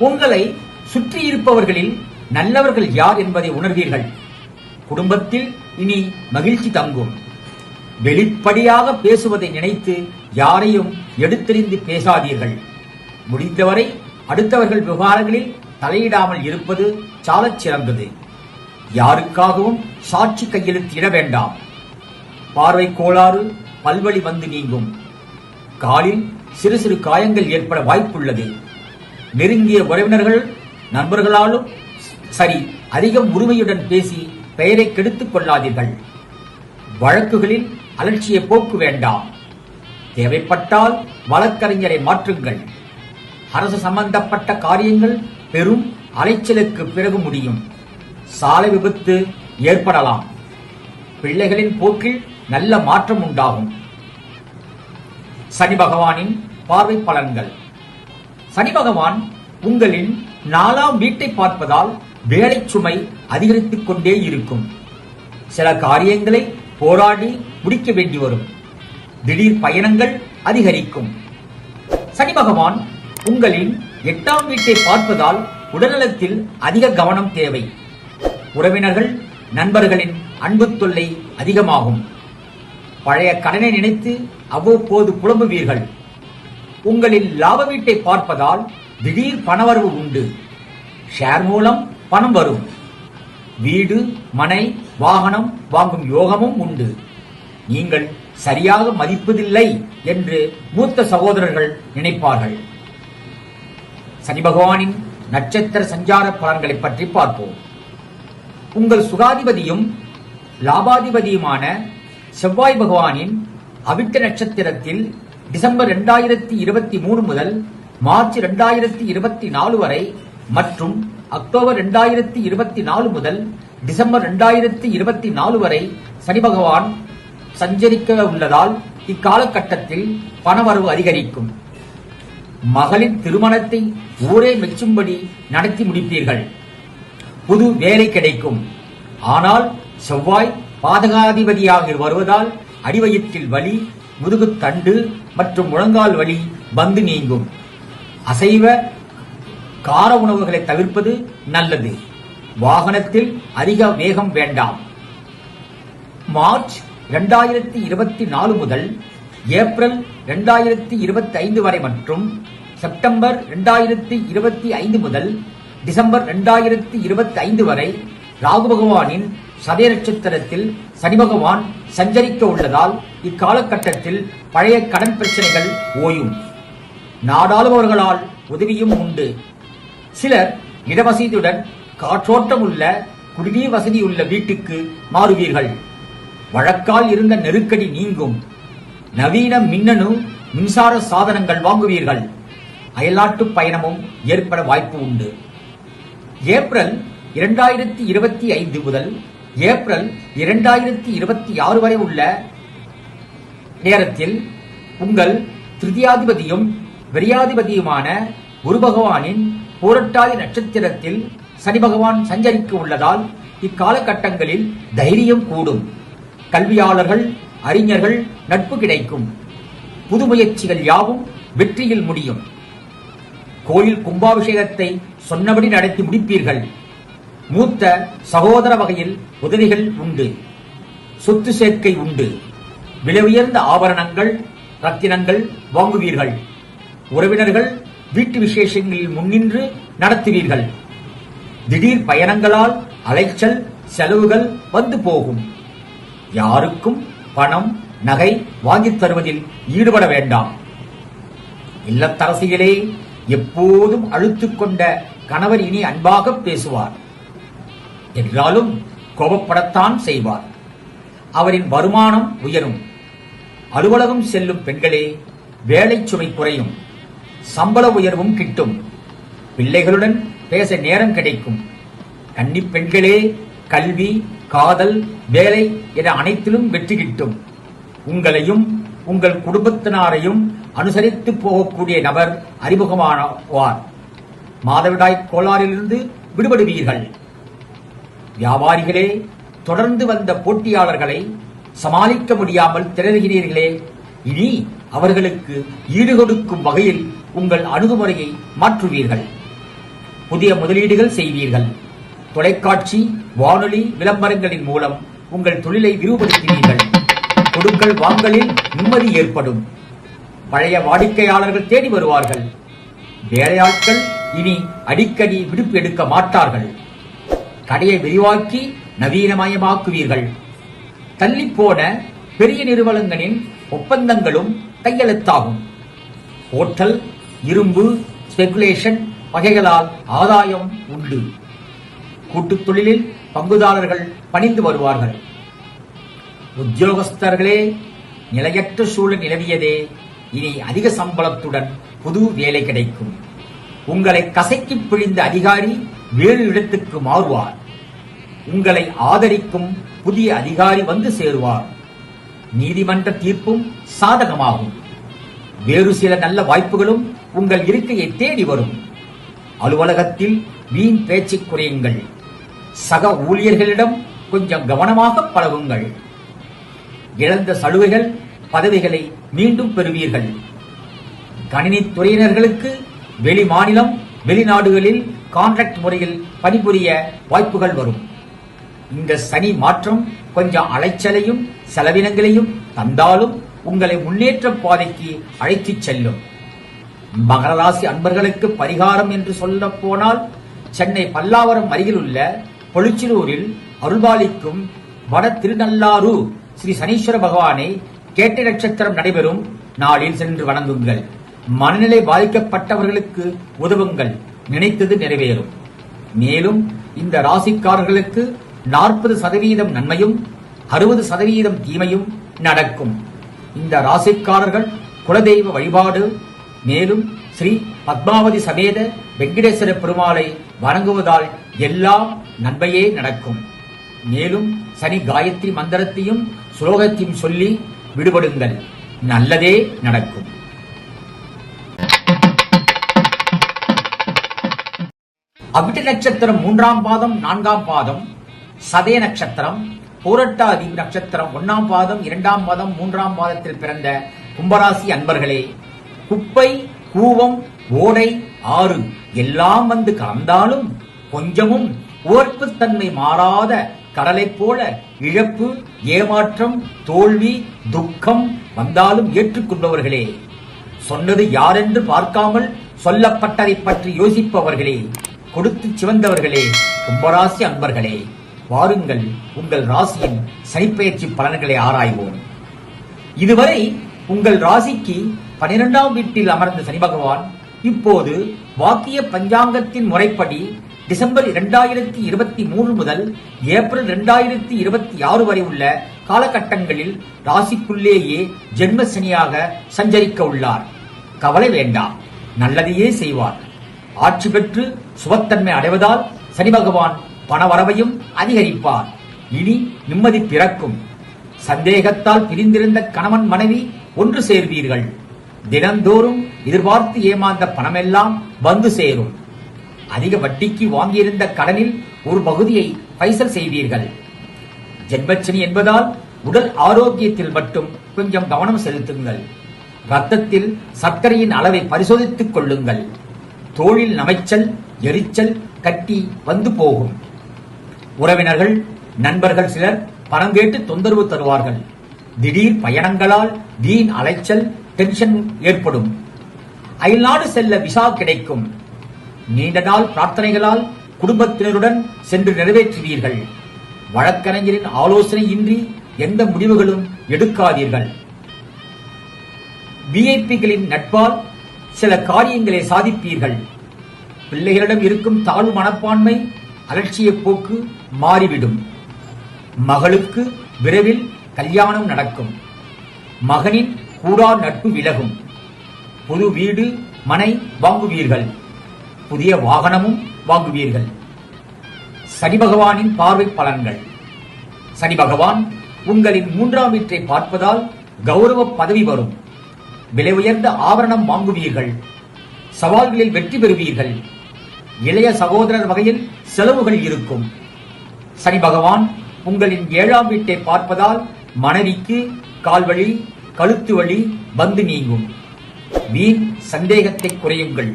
உங்களை சுற்றி இருப்பவர்களில் நல்லவர்கள் யார் என்பதை உணர்வீர்கள். குடும்பத்தில் இனி மகிழ்ச்சி தங்கும். வெளிப்படையாக பேசுவதை நினைத்து யாரையும் எடுத்தெறிந்து பேசாதீர்கள். முடிந்தவரை அடுத்தவர்கள் விவகாரங்களில் தலையிடாமல் இருப்பது சாலச் சிறந்தது. யாருக்காகவும் சாட்சி கையெழுத்து இட வேண்டாம். பார்வை கோளாறு, பல்வழி வந்து நீங்கும். காலில் சிறு சிறு காயங்கள் ஏற்பட வாய்ப்புள்ளது. நெருங்கிய உறவினர்கள் நண்பர்களாலும் சரி அதிகம் உரிமையுடன் பேசி பெயரை கெடுத்துக் கொள்ளாதீர்கள். வழக்குகளில் அலட்சிய போக்கு வேண்டாம். தேவைப்பட்டால் வழக்கறிஞரை மாற்றுங்கள். அரசு சம்பந்தப்பட்ட காரியங்கள் பெரும் அலைச்சலுக்கு பிறகு முடியும். சாலை விபத்து ஏற்படலாம். பிள்ளைகளின் போக்கில் நல்ல மாற்றம் உண்டாகும். சனி பகவானின் பார்வை பலன்கள். சனி பகவான் உங்களின் 4ஆம் வீட்டை பார்ப்பதால் வேலை சுமை அதிகரித்துக் கொண்டே இருக்கும். சில காரியங்களை போராடி முடிக்க வேண்டி வரும். திடீர் பயணங்கள் அதிகரிக்கும். சனி பகவான் உங்களின் 8ஆம் வீட்டை பார்ப்பதால் உடல்நலத்தில் அதிக கவனம் தேவை. உறவினர்கள் நண்பர்களின் அன்பு தொல்லை அதிகமாகும். பழைய கடனை நினைத்து அவ்வப்போது புலம்புவீர்கள். உங்களின் லாப வீட்டை பார்ப்பதால் திடீர் பணவரவு உண்டு. ஷேர் மூலம் பணம் வரும். வீடு, மனை, வாகனம் வாங்கும் யோகமும் உண்டு. நீங்கள் சரியாக மதிப்பதில்லை என்று மூத்த சகோதரர்கள் நினைப்பார்கள். சனி பகவானின் நட்சத்திர சஞ்சார பலன்களை பற்றி பார்ப்போம். உங்கள் சுகாதிபதியும் லாபாதிபதியுமான செவ்வாய் பகவானின் அவிட்ட நட்சத்திரத்தில் டிசம்பர் 2023 முதல் மார்ச் 2024 வரை மற்றும் அக்டோபர் 2024 முதல் டிசம்பர் 2024 வரை சனி பகவான் சஞ்சரிக்க உள்ளதால் இக்காலகட்டத்தில் பணவரவு அதிகரிக்கும். மகளின் திருமணத்தை ஊரே மெச்சும்படி நடத்தி முடிப்பீர்கள். புது வேலை கிடைக்கும். ஆனால் செவ்வாய் பாதகாதிபதியாக வருவதால் அடிவயிற்றில் வலி, முதுகுத்தண்டு மற்றும் முழங்கால் வலி வந்து நீங்கும். அசைவ கார உணவுகளை தவிர்ப்பது நல்லது. வாகனத்தில் அதிக வேகம் வேண்டாம். மார்ச் 2024 முதல் ஏப்ரல் 2025 வரை மற்றும் செப்டம்பர் 2025 முதல் டிசம்பர் 2025 வரை ராகு பகவானின் சதய நட்சத்திரத்தில் சனி பகவான் சஞ்சரிக்க உள்ளதால் இக்காலகட்டத்தில் பழைய கடன் பிரச்சனைகள் ஓயும். நாடாளுபவர்களால் உதவியும் உண்டு. சிலர் இடவசதியுடன் காற்றோட்டம் உள்ள குடிநீர் வசதியுள்ள வீட்டுக்கு மாறுவீர்கள். வழக்கால் இருந்த நெருக்கடி நீங்கும். நவீன மின்னணு மின்சார சாதனங்கள் வாங்குவீர்கள். அயல்நாட்டு பயணமும் ஏற்பட வாய்ப்பு உண்டு. ஏப்ரல் 2025 முதல் ஏப்ரல் 2026 வரை உள்ள நேரத்தில் உங்கள் திருதியாதிபதியும் விரையாதிபதியுமான குரு பகவானின் பூரட்டாதி நட்சத்திரத்தில் சனி பகவான் சஞ்சரிக்க உள்ளதால் இக்காலகட்டங்களில் தைரியம் கூடும். கல்வியாளர்கள், அறிஞர்கள் நட்பு கிடைக்கும். புது முயற்சிகள் யாவும் வெற்றியில் முடியும். கோயில் கும்பாபிஷேகத்தை சொன்னபடி நடத்தி முடிப்பீர்கள். மூத்த சகோதர வகையில் உதவிகள் உண்டு. சொத்து சேர்க்கை உண்டு. விலை உயர்ந்த ஆபரணங்கள், ரத்தினங்கள் வாங்குவீர்கள். உறவினர்கள் வீட்டு விசேஷங்களில் முன்னின்று நடத்துவீர்கள். திடீர் பயணங்களால் அலைச்சல், செலவுகள் வந்து போகும். யாருக்கும் பணம், நகை வாங்கித் தருவதில் ஈடுபட வேண்டாம். இல்லத்தரசிகளே, எப்போதும் அழுத்துக் கொண்ட கணவர் இனி அன்பாக பேசுவார். என்றாலும் கோபப்படத்தான் செய்வார். அவரின் வருமானம் உயரும். அலுவலகம் செல்லும் பெண்களே, வேலை சுமை குறையும். சம்பள உயர்வும் கிட்டும். பிள்ளைகளுடன் பேச நேரம் கிடைக்கும். கன்னிப் பெண்களே, கல்வி, காதல், வேலை என அனைத்திலும் வெற்றி கிட்டும். உங்களையும் உங்கள் குடும்பத்தினரையும் அனுசரித்து போகக்கூடிய நபர் அறிமுகமானவார். மாதவிடாய் கோளாறிலிருந்து விடுபடுவீர்கள். வியாபாரிகளே, தொடர்ந்து வந்த போட்டியாளர்களை சமாளிக்க முடியாமல் திணறுகிறீர்களே, இனி அவர்களுக்கு ஈடுகொடுக்கும் வகையில் உங்கள் அணுகுமுறையை மாற்றுவீர்கள். புதிய முதலீடுகள் செய்வீர்கள். தொலைக்காட்சி, வானொலி விளம்பரங்களின் மூலம் உங்கள் தொழிலை விரிவுபடுத்துவீர்கள். கொடுக்கல் வாங்கலில் நிம்மதி ஏற்படும். பழைய வாடிக்கையாளர்கள் தேடி வருவார்கள். வேலையாட்கள் இனி அடிக்கடி விடுப்பு எடுக்க மாட்டார்கள். கடையை விரிவாக்கி நவீனமயமாக்குவீர்கள். தள்ளிப்போன பெரிய நிறுவனங்களின் ஒப்பந்தங்களும் கையெழுத்தாகும். ஹோட்டல், இரும்பு, ஸ்பெகுலேஷன் வகைகளால் ஆதாயம் உண்டு. கூட்டுத் தொழிலில் பங்குதாரர்கள் பணிந்து வருவார்கள். உத்தியோகஸ்தர்களே, நிலையற்ற சூழல் நிலவியதே, இனி அதிக சம்பளத்துடன் புது வேலை கிடைக்கும். உங்களை கசக்கி பிழிந்த அதிகாரி வேறு இடத்துக்கு மாறுவார். உங்களை ஆதரிக்கும் புதிய அதிகாரி வந்து சேருவார். நீதிமன்ற தீர்ப்பும் சாதகமாகும். வேறு சில நல்ல வாய்ப்புகளும் உங்கள் இருக்கையை தேடி வரும். அலுவலகத்தில் வீண் பேச்சு குறையுங்கள். சக ஊழியர்களிடம் கொஞ்சம் கவனமாக பழகுங்கள். இழந்த சலுகைகள், பதவிகளை மீண்டும் பெறுவீர்கள். கணினித் துறையினர்களுக்கு வெளி மாநிலம், வெளிநாடுகளில் கான்ட்ராக்ட் முறையில் பணிபுரிய வாய்ப்புகள் வரும். இந்த சனி மாற்றம் கொஞ்சம் அலைச்சலையும் செலவினங்களையும் தந்தாலும் உங்களை முன்னேற்ற பாதைக்கு அழைத்துச் செல்லும். மகர ராசி அன்பர்களுக்கு பரிகாரம் என்று சொல்ல போனால், சென்னை பல்லாவரம் அருகில் உள்ள பொளிச்சிலூரில் அருள்பாலிக்கும் வட திருநள்ளாறு ஸ்ரீ சனீஸ்வர பகவானை கேட்டை நட்சத்திரம் நடைபெறும் நாளில் சென்று வணங்குங்கள். மனநிலை பாதிக்கப்பட்டவர்களுக்கு உதவுங்கள். நினைத்தது நிறைவேறும். மேலும் இந்த ராசிக்காரர்களுக்கு 40% நன்மையும் 60% தீமையும் நடக்கும். இந்த ராசிக்காரர்கள் குலதெய்வ வழிபாடு, மேலும் ஸ்ரீ பத்மாவதி சமேத வெங்கடேஸ்வர பெருமாளை வணங்குவதால் எல்லாம் நன்மையே நடக்கும். மேலும் சனி காயத்ரி மந்திரத்தையும் ஸ்லோகத்தையும் சொல்லி விடுபடுங்கள். நல்லதே நடக்கும். அவிட்ட நட்சத்திரம் 3ஆம் பாதம் 4ஆம் பாதம், சதய நட்சத்திரம் பூரட்டாதி நட்சத்திரம் 1ஆம் பாதம் 2ஆம் பாதம் 3ஆம் பாதத்தில் பிறந்த கும்பராசி அன்பர்களே, குப்பை கூவம் ஓடை ஆறு எல்லாம் வந்து கலந்தாலும் கொஞ்சமும் உவர்ப்புத்தன்மை மாறாத கடலைப் போல இழப்பு, ஏமாற்றம், தோல்வி, துக்கம் வந்தாலும் ஏற்றுக்கொண்டவர்களே, சொன்னது யாரென்று பார்க்காமல் சொல்லப்பட்டதை பற்றி யோசிப்பவர்களே, கொடுத்து சிவந்தவர்களே, கும்பராசி அன்பர்களே, வாருங்கள் உங்கள் ராசியின் சனிப்பெயர்ச்சி பலன்களை ஆராய்வோம். இதுவரை உங்கள் ராசிக்கு 12ஆம் வீட்டில் அமர்ந்த சனி பகவான் இப்போது வாக்கிய பஞ்சாங்கத்தின் முறைப்படி டிசம்பர் 2023 முதல் ஏப்ரல் 2026 வரை உள்ள காலகட்டங்களில் ராசிக்குள்ளேயே ஜென்ம சனியாக சஞ்சரிக்க உள்ளார். கவலை வேண்டாம், நல்லதையே செய்வார். ஆட்சி பெற்று சுபத்தன்மை அடைவதால் சனி பகவான் பணவரவையும் அதிகரிப்பார். இனி நிம்மதி பிறக்கும். சந்தேகத்தால் பிரிந்திருந்த கணவன் மனைவி ஒன்று சேர்வீர்கள். தினந்தோறும் எதிர்பார்த்து ஏமாந்த பணமெல்லாம் வந்து சேரும். அதிக வட்டிக்கு வாங்கியிருந்த கடனில் ஒரு பகுதியை பைசல் செய்வீர்கள். ஜென்மச்சனி என்பதால் உடல் ஆரோக்கியத்தில் மட்டும் கொஞ்சம் கவனம் செலுத்துங்கள். ரத்தத்தில் சர்க்கரையின் அளவை பரிசோதித்துக் கொள்ளுங்கள். தோளில் நமைச்சல், எரிச்சல், கட்டி வந்து போகும். உறவினர்கள், நண்பர்கள் சிலர் பணம் கேட்டு தொந்தரவு தருவார்கள். திடீர் பயணங்களால் வீண் அலைச்சல், டென்ஷன் ஏற்படும். அயல்நாடு செல்ல விசா கிடைக்கும். நீண்ட நாள் பிரார்த்தனைகளால் குடும்பத்தினருடன் சென்று நிறைவேற்றுவீர்கள். வழக்கறிஞரின் ஆலோசனை இன்றி எந்த முடிவுகளும் எடுக்காதீர்கள். விஐபிகளின் நட்பால் சில காரியங்களை சாதிப்பீர்கள். பிள்ளைகளிடம் இருக்கும் தாழ்வு மனப்பான்மை, அலட்சிய போக்கு மாறிவிடும். மகளுக்கு விரைவில் கல்யாணம் நடக்கும். மகனின் கூடா நட்பு விலகும். புது வீடு மனை வாங்குவீர்கள். புதிய வாகனமும் வாங்குவீர்கள். சனி பகவானின் பார்வை பலன்கள். சனி பகவான் உங்களின் 3ஆம் வீட்டை பார்ப்பதால் கௌரவ பதவி வரும். விலை உயர்ந்த ஆபரணம் வாங்குவீர்கள். சவால்களில் வெற்றி பெறுவீர்கள். இளைய சகோதரர் வகையில் செலவுகள் இருக்கும். சனி பகவான் உங்களின் 7ஆம் வீட்டை பார்ப்பதால் மனைவிக்கு கால்வலி, கழுத்து வலி வந்து நீங்கும். வீண் சந்தேகத்தை குறையுங்கள்.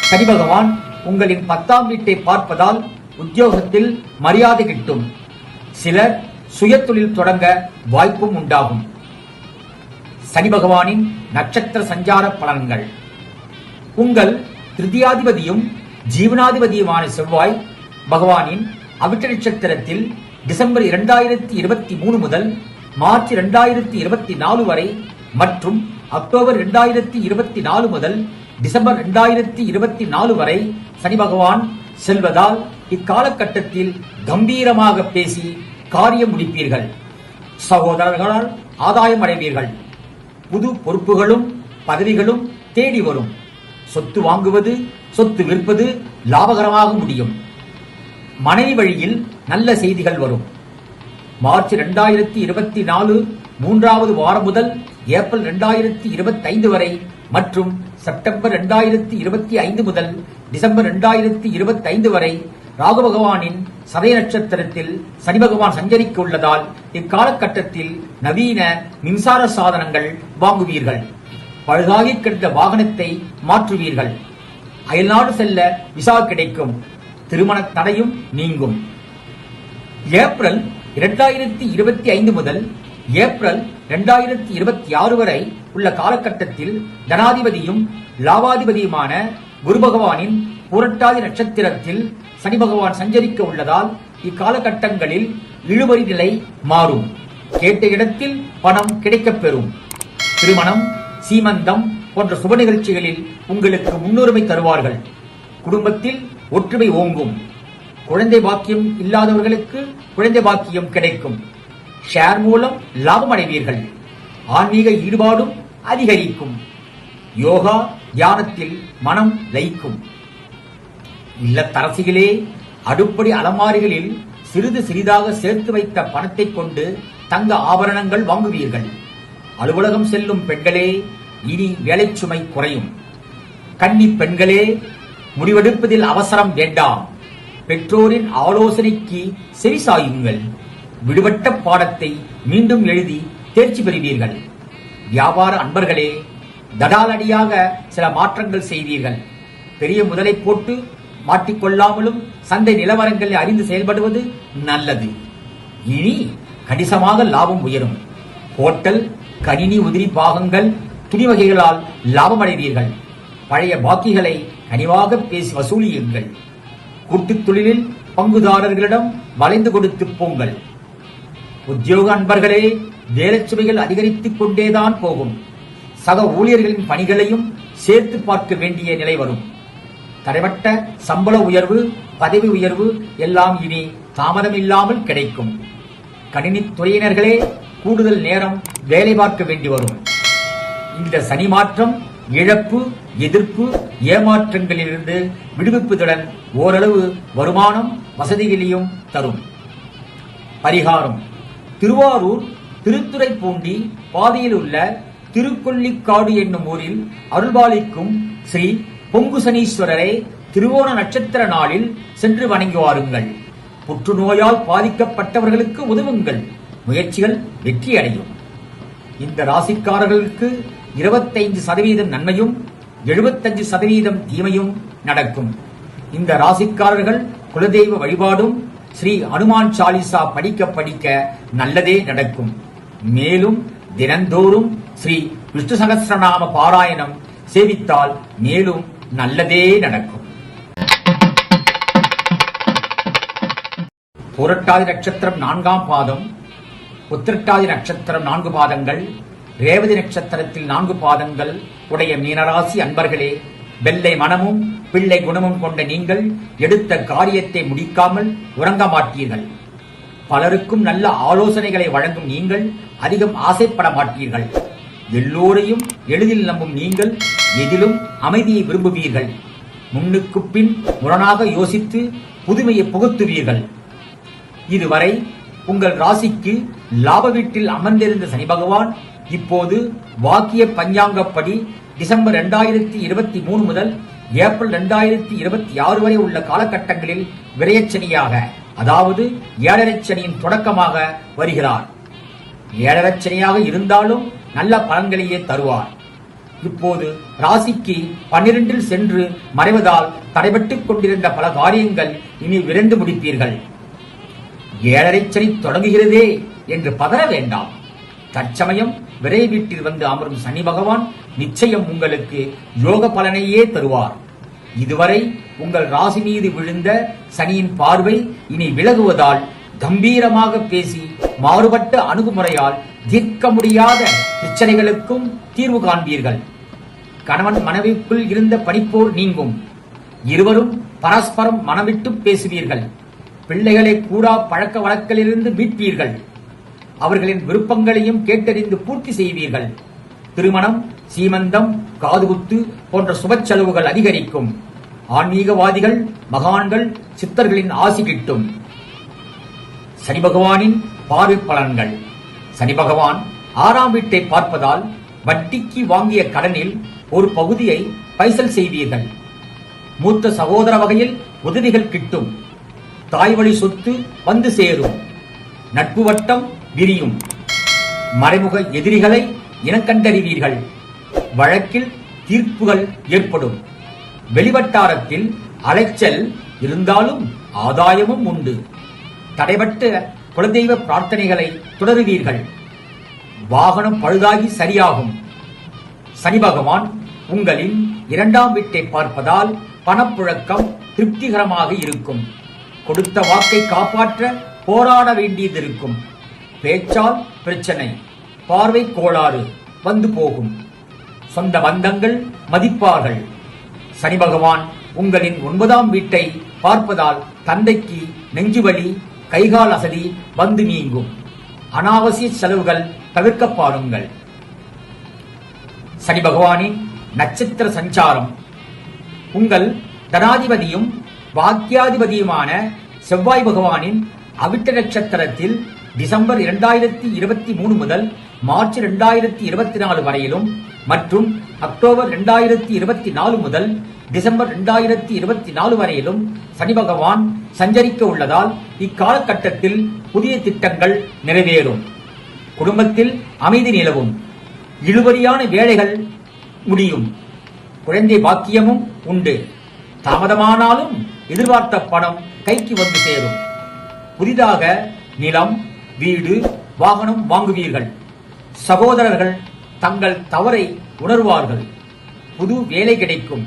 சனி பகவான் உங்களின் 10ஆம் வீட்டை பார்ப்பதால் உத்தியோகத்தில் மரியாதை கிட்டும். சிலர் சுய தொழில் தொடங்க வாய்ப்பும் உண்டாகும். சனி பகவானின் நட்சத்திர சஞ்சார பலன்கள். உங்கள் திருதியாதிபதியும் ஜீவனாதிபதியுமான செவ்வாய் பகவானின் அவிட்ட நட்சத்திரத்தில் டிசம்பர் 2023 முதல் மார்ச் 2024 வரை மற்றும் அக்டோபர் 2024 முதல் டிசம்பர் 2024 வரை சனி பகவான் செல்வதால் இக்காலகட்டத்தில் கம்பீரமாக பேசி காரியம் முடிப்பீர்கள். சகோதரர்களால் ஆதாயம் அடைவீர்கள். புது பொறுப்புகளும் பதவிகளும் தேடி வரும். சொத்து வாங்குவது, சொத்து விற்பது லாபகரமாக முடியும். மனைவி வழியில் நல்ல செய்திகள் வரும். மார்ச் 2024 3வது வாரம் முதல் ஏப்ரல் 2025 வரை மற்றும் செப்டம்பர் 2025 முதல் டிசம்பர் 2025 வரை ராகு பகவானின் சதய நட்சத்திரத்தில் சனி பகவான் சஞ்சரிக்க உள்ளதால் இக்காலகட்டத்தில் நவீன மின்சார சாதனங்கள் வாங்குவீர்கள். பழுதாகி கிடந்த வாகனத்தை மாற்றுவீர்கள். அயல்நாடு செல்ல விசா கிடைக்கும். திருமண தடையும் நீங்கும். ஏப்ரல் 2025 முதல் ஏப்ரல் 2026 வரை உள்ள காலகட்டத்தில் தனாதிபதியும் லாபாதிபதியுமான குரு பகவானின் புரட்டாதி நட்சத்திரத்தில் சனி பகவான் சஞ்சரிக்க உள்ளதால் இக்காலகட்டங்களில் இழுபறி நிலை மாறும். கேட்ட இடத்தில் பணம் கிடைக்கப் பெறும். திருமணம், சீமந்தம் போன்ற சுப நிகழ்ச்சிகளில் உங்களுக்கு முன்னுரிமை தருவார்கள். குடும்பத்தில் ஒற்றுமை ஓங்கும். குழந்தை பாக்கியம் இல்லாதவர்களுக்கு குழந்தை பாக்கியம் கிடைக்கும். ஷேர் மூலம் லாபம் அடைவீர்கள். ஆன்மீக ஈடுபாடும் அதிகரிக்கும். யோகா தியானத்தில் மனம் லயிக்கும். இல்லத்தரசிகளே, அடுப்படி அலமாரிகளில் சிறிது சிறிதாக சேர்த்து வைத்த பணத்தை கொண்டு தங்க ஆபரணங்கள் வாங்குவீர்கள். அலுவலகம் செல்லும் பெண்களே, இனி வேலைச்சுமை குறையும். கன்னி பெண்களே, முடிவெடுப்பதில் அவசரம் வேண்டாம். பெற்றோரின் ஆலோசனைக்கு செவிசாயுங்கள். விடுபட்ட பாடத்தை மீண்டும் எழுதி தேர்ச்சி பெறுவீர்கள். வியாபார அன்பர்களே, தடாலடியாக சில மாற்றங்கள் செய்வீர்கள். பெரிய முதலை போட்டு மாட்டிக்கொள்ளாமலும் சந்தை நிலவரங்களை அறிந்து செயல்படுவது நல்லது. இனி கணிசமாக லாபம் உயரும். ஹோட்டல், கணினி உதிரி பாகங்கள், துணி வகைகளால் லாபம் அடைவீர்கள். பழைய பாக்கிகளை கனிவாக பேசி வசூலியுங்கள். கூட்டுத் தொழிலில் பங்குதாரர்களிடம் வளைந்து கொடுத்து போங்கள். உத்தியோக அன்பர்களே, வேலைச்சுமைகள் அதிகரித்துக் கொண்டேதான் போகும். சக ஊழியர்களின் பணிகளையும் சேர்த்து பார்க்க வேண்டிய நிலை வரும். தடைபட்ட சம்பள உயர்வு, பதவி உயர்வு எல்லாம் இனி தாமதமில்லாமல் கிடைக்கும். கணினி துறையினர்களே, கூடுதல் நேரம் வேலை பார்க்க வேண்டி வரும். இந்த சனி மாற்றம் இழப்பு, எதிர்ப்பு, ஏமாற்றங்களிலிருந்து விடுவிப்பதுடன் ஓரளவு வருமானம் வசதிகளையும் தரும். பரிகாரம்: திருவாரூர் திருத்துறைப்பூண்டி பாதையில் உள்ள திருக்கொள்ளிக்காடு என்னும் ஊரில் அருள்பாலிக்கும் ஸ்ரீ பொங்குசனீஸ்வரரை திருவோண நட்சத்திர நாளில் சென்று வணங்கி வாருங்கள். புற்றுநோயால் பாதிக்கப்பட்டவர்களுக்கு உதவுங்கள். முயற்சிகள் வெற்றியடையும். இந்த ராசிக்காரர்களுக்கு 25% நன்மையும் 75% தீமையும் நடக்கும். இந்த ராசிக்காரர்கள் குலதெய்வ வழிபாடும் ஸ்ரீ அனுமான் சாலிசா படிக்க படிக்க நல்லதே நடக்கும். மேலும் தினந்தோறும் ஸ்ரீ விஷ்ணு சகஸ்ரநாம பாராயணம் சேவித்தால் மேலும் நல்லதே நடக்கும். புரட்டாதி நட்சத்திரம் 4ஆம் பாதம், உத்திரட்டாதி நட்சத்திரம் 4 பாதங்கள், ரேவதி நட்சத்திரத்தில் 4 பாதங்கள் உடைய மீனராசி அன்பர்களே, வெள்ளை மனமும் பிள்ளை குணமும் கொண்ட நீங்கள் எடுத்த காரியத்தை முடிக்காமல் உறங்க மாட்டீர்கள். பலருக்கும் நல்ல ஆலோசனைகளை வழங்கும் நீங்கள் அதிகம் ஆசைப்பட மாட்டீர்கள். எல்லோரையும் எளிதில் நம்பும் நீங்கள் எதிலும் அமைதியை விரும்புவீர்கள். முன்னுக்கு பின் முரணாக யோசித்து புதுமையை புகுத்துவீர்கள். இதுவரை உங்கள் ராசிக்கு லாப வீட்டில் அமர்ந்திருந்த சனி பகவான் இப்போது வாக்கிய பஞ்சாங்கப்படி டிசம்பர் 2023 முதல் ஏப்ரல் 2026 வரை உள்ள காலகட்டங்களில் விரயச்சனியாக, அதாவது ஏழரைச்சனியின் தொடக்கமாக வருகிறார். ஏழரைச்சனியாக இருந்தாலும் நல்ல பலன்களையே தருவார். இப்போது ராசிக்கு 12இல் சென்று மறைவதால் தடைபட்டுக் கொண்டிருந்த பல காரியங்கள் இனி விரைந்து முடிப்பீர்கள். ஏழரைச்சனி தொடங்குகிறதே என்று பதற வேண்டாம். தற்சமயம் விரை வீட்டில் வந்து அமரும் சனி பகவான் நிச்சயம் உங்களுக்கு யோக பலனையே தருவார். இதுவரை உங்கள் ராசி மீது விழுந்த சனியின் பார்வை இனி விலகுவதால் கம்பீரமாக பேசி மாறுபட்ட அணுகுமுறையால் தீர்க்க முடியாத பிரச்சனைகளுக்கும் தீர்வு காண்பீர்கள். கணவன் மனைவிக்குள் இருந்த பனிப்போர் நீங்கும். இருவரும் பரஸ்பரம் மனவிட்டு பேசுவீர்கள். பிள்ளைகளை கூடா பழக்க வழக்கிலிருந்து மீட்பீர்கள். அவர்களின் விருப்பங்களையும் கேட்டறிந்து பூர்த்தி செய்வீர்கள். திருமணம், சீமந்தம், காதுகுத்து போன்ற சுப செலவுகள் அதிகரிக்கும். ஆன்மீகவாதிகள், மகான்கள், சித்தர்களின் ஆசி கிட்டும். சனி பகவானின் பார்வை பலன்கள். சனி பகவான் 6ஆம் வீட்டை பார்ப்பதால் வட்டிக்கு வாங்கிய கடனில் ஒரு பகுதியை பைசல் செய்வீர்கள். மூத்த சகோதர வகையில் உதவிகள் கிட்டும். தாய் வழி சொத்து வந்து சேரும். நட்பு வட்டம் விரியும். மறைமுக எதிரிகளை இனக்கண்டறிவீர்கள். வழக்கில் தீர்ப்புகள் ஏற்படும். வெளிவட்டாரத்தில் அலைச்சல் இருந்தாலும் ஆதாயமும் உண்டு. தடைபட்ட குலதெய்வ பிரார்த்தனைகளை தொடருவீர்கள். வாகனம் பழுதாகி சரியாகும். சனி பகவான் உங்களின் 2ஆம் வீட்டை பார்ப்பதால் பணப்புழக்கம் திருப்திகரமாக இருக்கும். கொடுத்த வாக்கை காப்பாற்ற போராட வேண்டியதிருக்கும். பேச்சால் பிரச்சனை, பார்வை கோளாறு வந்து போகும். சொந்த பந்தங்கள் மதிப்பார்கள். சனி பகவான் உங்களின் 9ஆம் வீட்டை பார்ப்பதால் தந்தைக்கு நெஞ்சுவலி, கைகால் அசதி வந்து நீங்கும். அனாவசிய செலவுகள் தவிர்க்க பாருங்கள். சனி பகவானின் நட்சத்திர சஞ்சாரம். உங்கள் தனாதிபதியும் பாக்கியாதிபதியுமான செவ்வாய் பகவானின் அவிட்ட நட்சத்திரத்தில் டிசம்பர் 2023 முதல் மார்ச் 2024 வரையிலும் மற்றும் அக்டோபர் 2024 முதல் டிசம்பர் 2024 வரையிலும் சனி பகவான் சஞ்சரிக்க உள்ளதால் இக்காலகட்டத்தில் புதிய திட்டங்கள் நிறைவேறும். குடும்பத்தில் அமைதி நிலவும். இழுபறியான வேலைகள் முடியும். குழந்தை பாக்கியமும் உண்டு. தாமதமானாலும் எதிர்பார்த்த பணம் கைக்கு வந்து சேரும். புதிதாக நிலம், வீடு, வாகனம் வாங்குவீர்கள். சகோதரர்கள் தங்கள் தவறை உணர்வார்கள். புது வேலை கிடைக்கும்.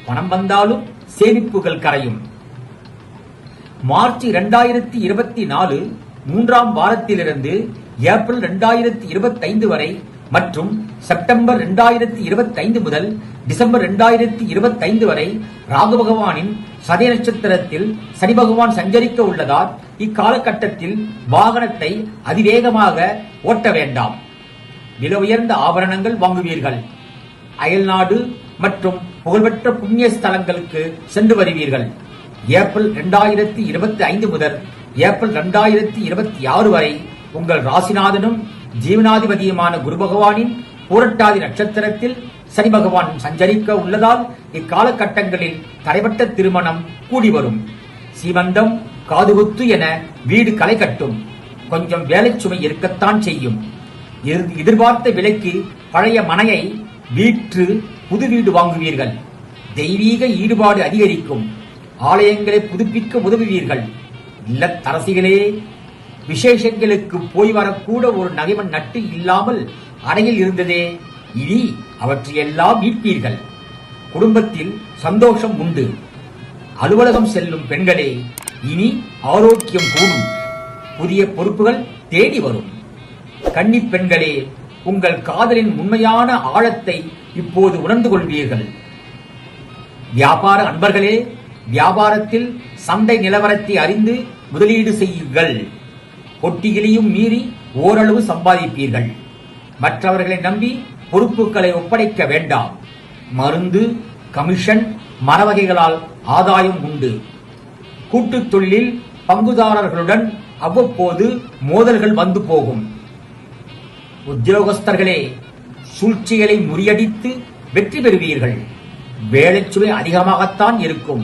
பணம் வந்தாலும் சேமிப்புகள் கரையும். மார்ச் 2024 மூன்றாம் வாரத்திலிருந்து ஏப்ரல் 2025 வரை மற்றும் செப்டம்பர் 2025 முதல் டிசம்பர் 2025 வரை ராகு பகவானின் சதய நட்சத்திரத்தில் சனி பகவான் சஞ்சரிக்க உள்ளதால் இக்காலகட்டத்தில் வாகனத்தை அதிவேகமாக ஓட்ட வேண்டாம். விலை உயர்ந்த ஆபரணங்கள் வாங்குவீர்கள். அயல்நாடு மற்றும் புகழ்பெற்ற புண்ணிய ஸ்தலங்களுக்கு சென்று வருவீர்கள். ஏப்ரல் 2025 முதல் ஏப்ரல் 2026 வரை உங்கள் ராசிநாதனும் ஜீவனாதிபதியுமான குரு பகவானின் பூரட்டாதி நட்சத்திரத்தில் சனி பகவான் சஞ்சரிக்க உள்ளதால் இக்காலகட்டங்களில் தடைபட்ட திருமணம் கூடி வரும். சீமந்தம், காதுகுத்து என வீடு களை கட்டும். கொஞ்சம் வேலை சுமை இருக்கத்தான் செய்யும். எதிர்பார்த்த விலைக்கு பழைய மனையை வீற்று புது வீடு வாங்குவீர்கள். தெய்வீக ஈடுபாடு அதிகரிக்கும். ஆலயங்களை புதுப்பிக்க உதவுவீர்கள். இல்லத்தரசிகளே, விசேஷங்களுக்கு போய் வரக்கூட ஒரு நகைமன் நட்டு இல்லாமல் அறையில் இருந்ததே, இனி அவற்றையெல்லாம் மீட்பீர்கள். குடும்பத்தில் சந்தோஷம் உண்டு. அலுவலகம் செல்லும் பெண்களே, இனி ஆரோக்கியம் கூடும். புதிய பொறுப்புகள் தேடி வரும். கன்னிப் பெண்களே, உங்கள் காதலின் உண்மையான ஆழத்தை இப்போது உணர்ந்து கொள்வீர்கள். வியாபார அன்பர்களே, வியாபாரத்தில் சந்தை நிலவரத்தை அறிந்து முதலீடு செய்யுங்கள். பொட்டிகளையும் மீறி ஓரளவு சம்பாதிப்பீர்கள். மற்றவர்களை நம்பி பொறுப்புகளை ஒப்படைக்க வேண்டாம். மருந்து, கமிஷன், மரவகைகளால் ஆதாயம் உண்டு. கூட்டுத் தொழிலில் பங்குதாரர்களுடன் அவ்வப்போது மோதல்கள் வந்து போகும். உத்தியோகஸ்தர்களே, சூழ்ச்சிகளை முறியடித்து வெற்றி பெறுவீர்கள். வேலைச்சுமை அதிகமாகத்தான் இருக்கும்.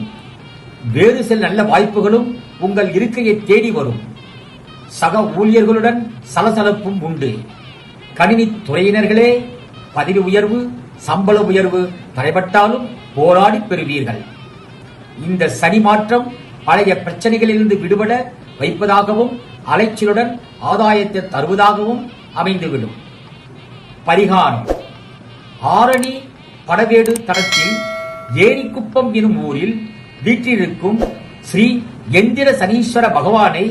வேறு சில நல்ல வாய்ப்புகளும் உங்கள் இருக்கையை தேடி வரும். சக ஊழியர்களுடன் சலசலப்பும் உண்டு. கணினி துறையினர்களே, பதவி உயர்வு, சம்பள உயர்வு தடைபட்டாலும் போராடி பெறுவீர்கள். இந்த சனி மாற்றம் பழைய பிரச்சனைகளிலிருந்து விடுபட வைப்பதாகவும் அலைச்சலுடன் ஆதாயத்தை தருவதாகவும் அமைந்துவிடும். பரிகாரம்: ஆரணி படவேடு தடத்தில் ஏரிக்குப்பம் எனும் ஊரில் வீற்றிருக்கும் ஸ்ரீ எந்திர சனீஸ்வர பகவானை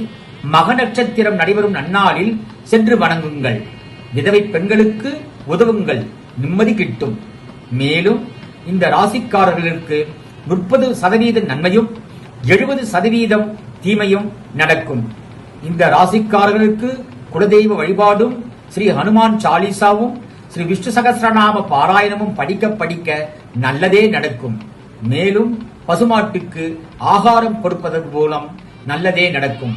மக நட்சத்திரம் நடைபெறும் நன்னாளில் சென்று வணங்குங்கள். விதவை பெண்களுக்கு உதவுங்கள். நிம்மதி கிட்டும். மேலும் இந்த ராசிக்காரர்களுக்கு 30% நன்மையும் 70% தீமையும் நடக்கும். இந்த ராசிக்காரர்களுக்கு குலதெய்வ வழிபாடும் ஸ்ரீ ஹனுமான் சாலிசாவும் ஸ்ரீ விஷ்ணு சகஸ்ரநாம பாராயணமும் படிக்க படிக்க நல்லதே நடக்கும். மேலும் பசுமாட்டுக்கு ஆகாரம் கொடுப்பதன் மூலம் நல்லதே நடக்கும்.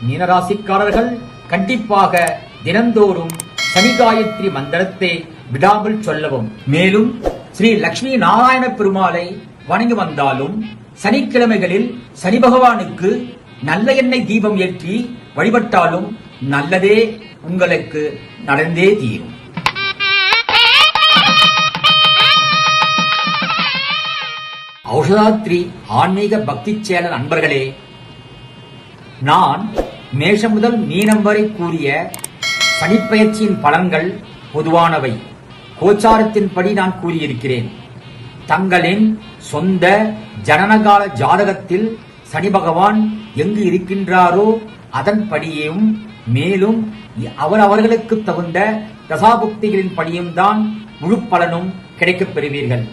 மீனராசிக்காரர்கள் கண்டிப்பாக தினந்தோறும் சனி காயத்ரி மந்திரத்தை விடாமல் சொல்லவும். மேலும் ஸ்ரீ லட்சுமி நாராயண பெருமாளை வணங்கி வந்தாலும் சனிக்கிழமைகளில் சனி பகவானுக்கு நல்ல எண்ணெய் தீபம் ஏற்றி வழிபட்டாலும் நல்லதே உங்களுக்கு நடந்தே தீரும். ஔஷதாத்ரி ஆன்மீக பக்தி சேனல் அன்பர்களே, நான் மேஷம் முதல் மீனம் வரை கூறிய சனிப்பெயர்ச்சியின் பலன்கள் பொதுவானவை. கோச்சாரத்தின்படி நான் கூறியிருக்கிறேன். தங்களின் சொந்த ஜனனகால ஜாதகத்தில் சனி பகவான் எங்கு இருக்கின்றாரோ அதன்படியும் மேலும் அவர்களுக்கு தகுந்த தசாபுக்திகளின் படியும் தான் முழு பலனும் கிடைக்கப் பெறுவீர்கள்.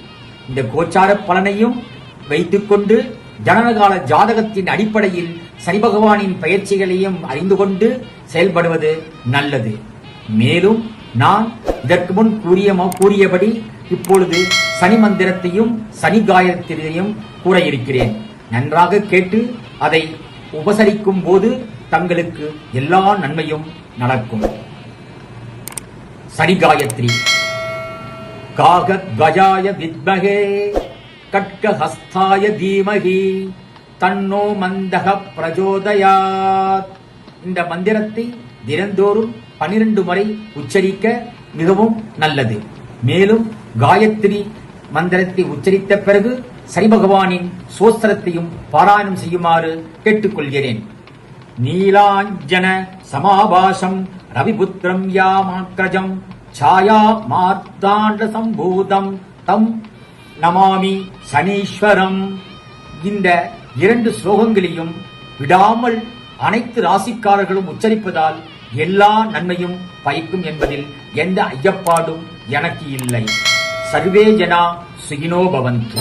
இந்த கோச்சார பலனையும் வைத்துக்கொண்டு ஜனனகால ஜாதகத்தின் அடிப்படையில் சனி பகவானின் பயிற்சிகளையும் அறிந்து கொண்டு செயல்படுவது நல்லது. மேலும் நான் இதற்கு முன் கூறியபடி இப்பொழுது சனி மந்திரத்தையும் சனி காயத்ரியையும் கூற இருக்கிறேன். நன்றாக கேட்டு அதை உபசரிக்கும் போது தங்களுக்கு எல்லா நன்மையும் நடக்கும். சனி காயத்ரி. காக கஜாய வித்மகே கட்கஹஸ்தாய தீமஹி தன்னோ மந்தக பிரஜோதயாத். இந்த மந்திரத்தை தினந்தோறும் 12 முறை உச்சரிக்க மிகவும் நல்லது. மேலும் காயத்ரி மந்திரத்தை உச்சரித்த பிறகு சனி பகவானின் சோஸ்திரத்தையும் பாராயணம் செய்யுமாறு கேட்டுக்கொள்கிறேன். நீலாஞ்சன சமாபாசம் ரவிபுத்திரம் யாமாக்ரஜம் சாயா மார்த்தாண்ட சம்பூதம் தம் நமாமி சனீஸ்வரம். இந்த 2 ஸ்லோகங்களையும் விடாமல் அனைத்து ராசிக்காரர்களும் உச்சரிப்பதால் எல்லா நன்மையும் பயக்கும் என்பதில் எந்த ஐயப்பாடும் எனக்கு இல்லை. சர்வே ஜனா சுகினோ பவந்து.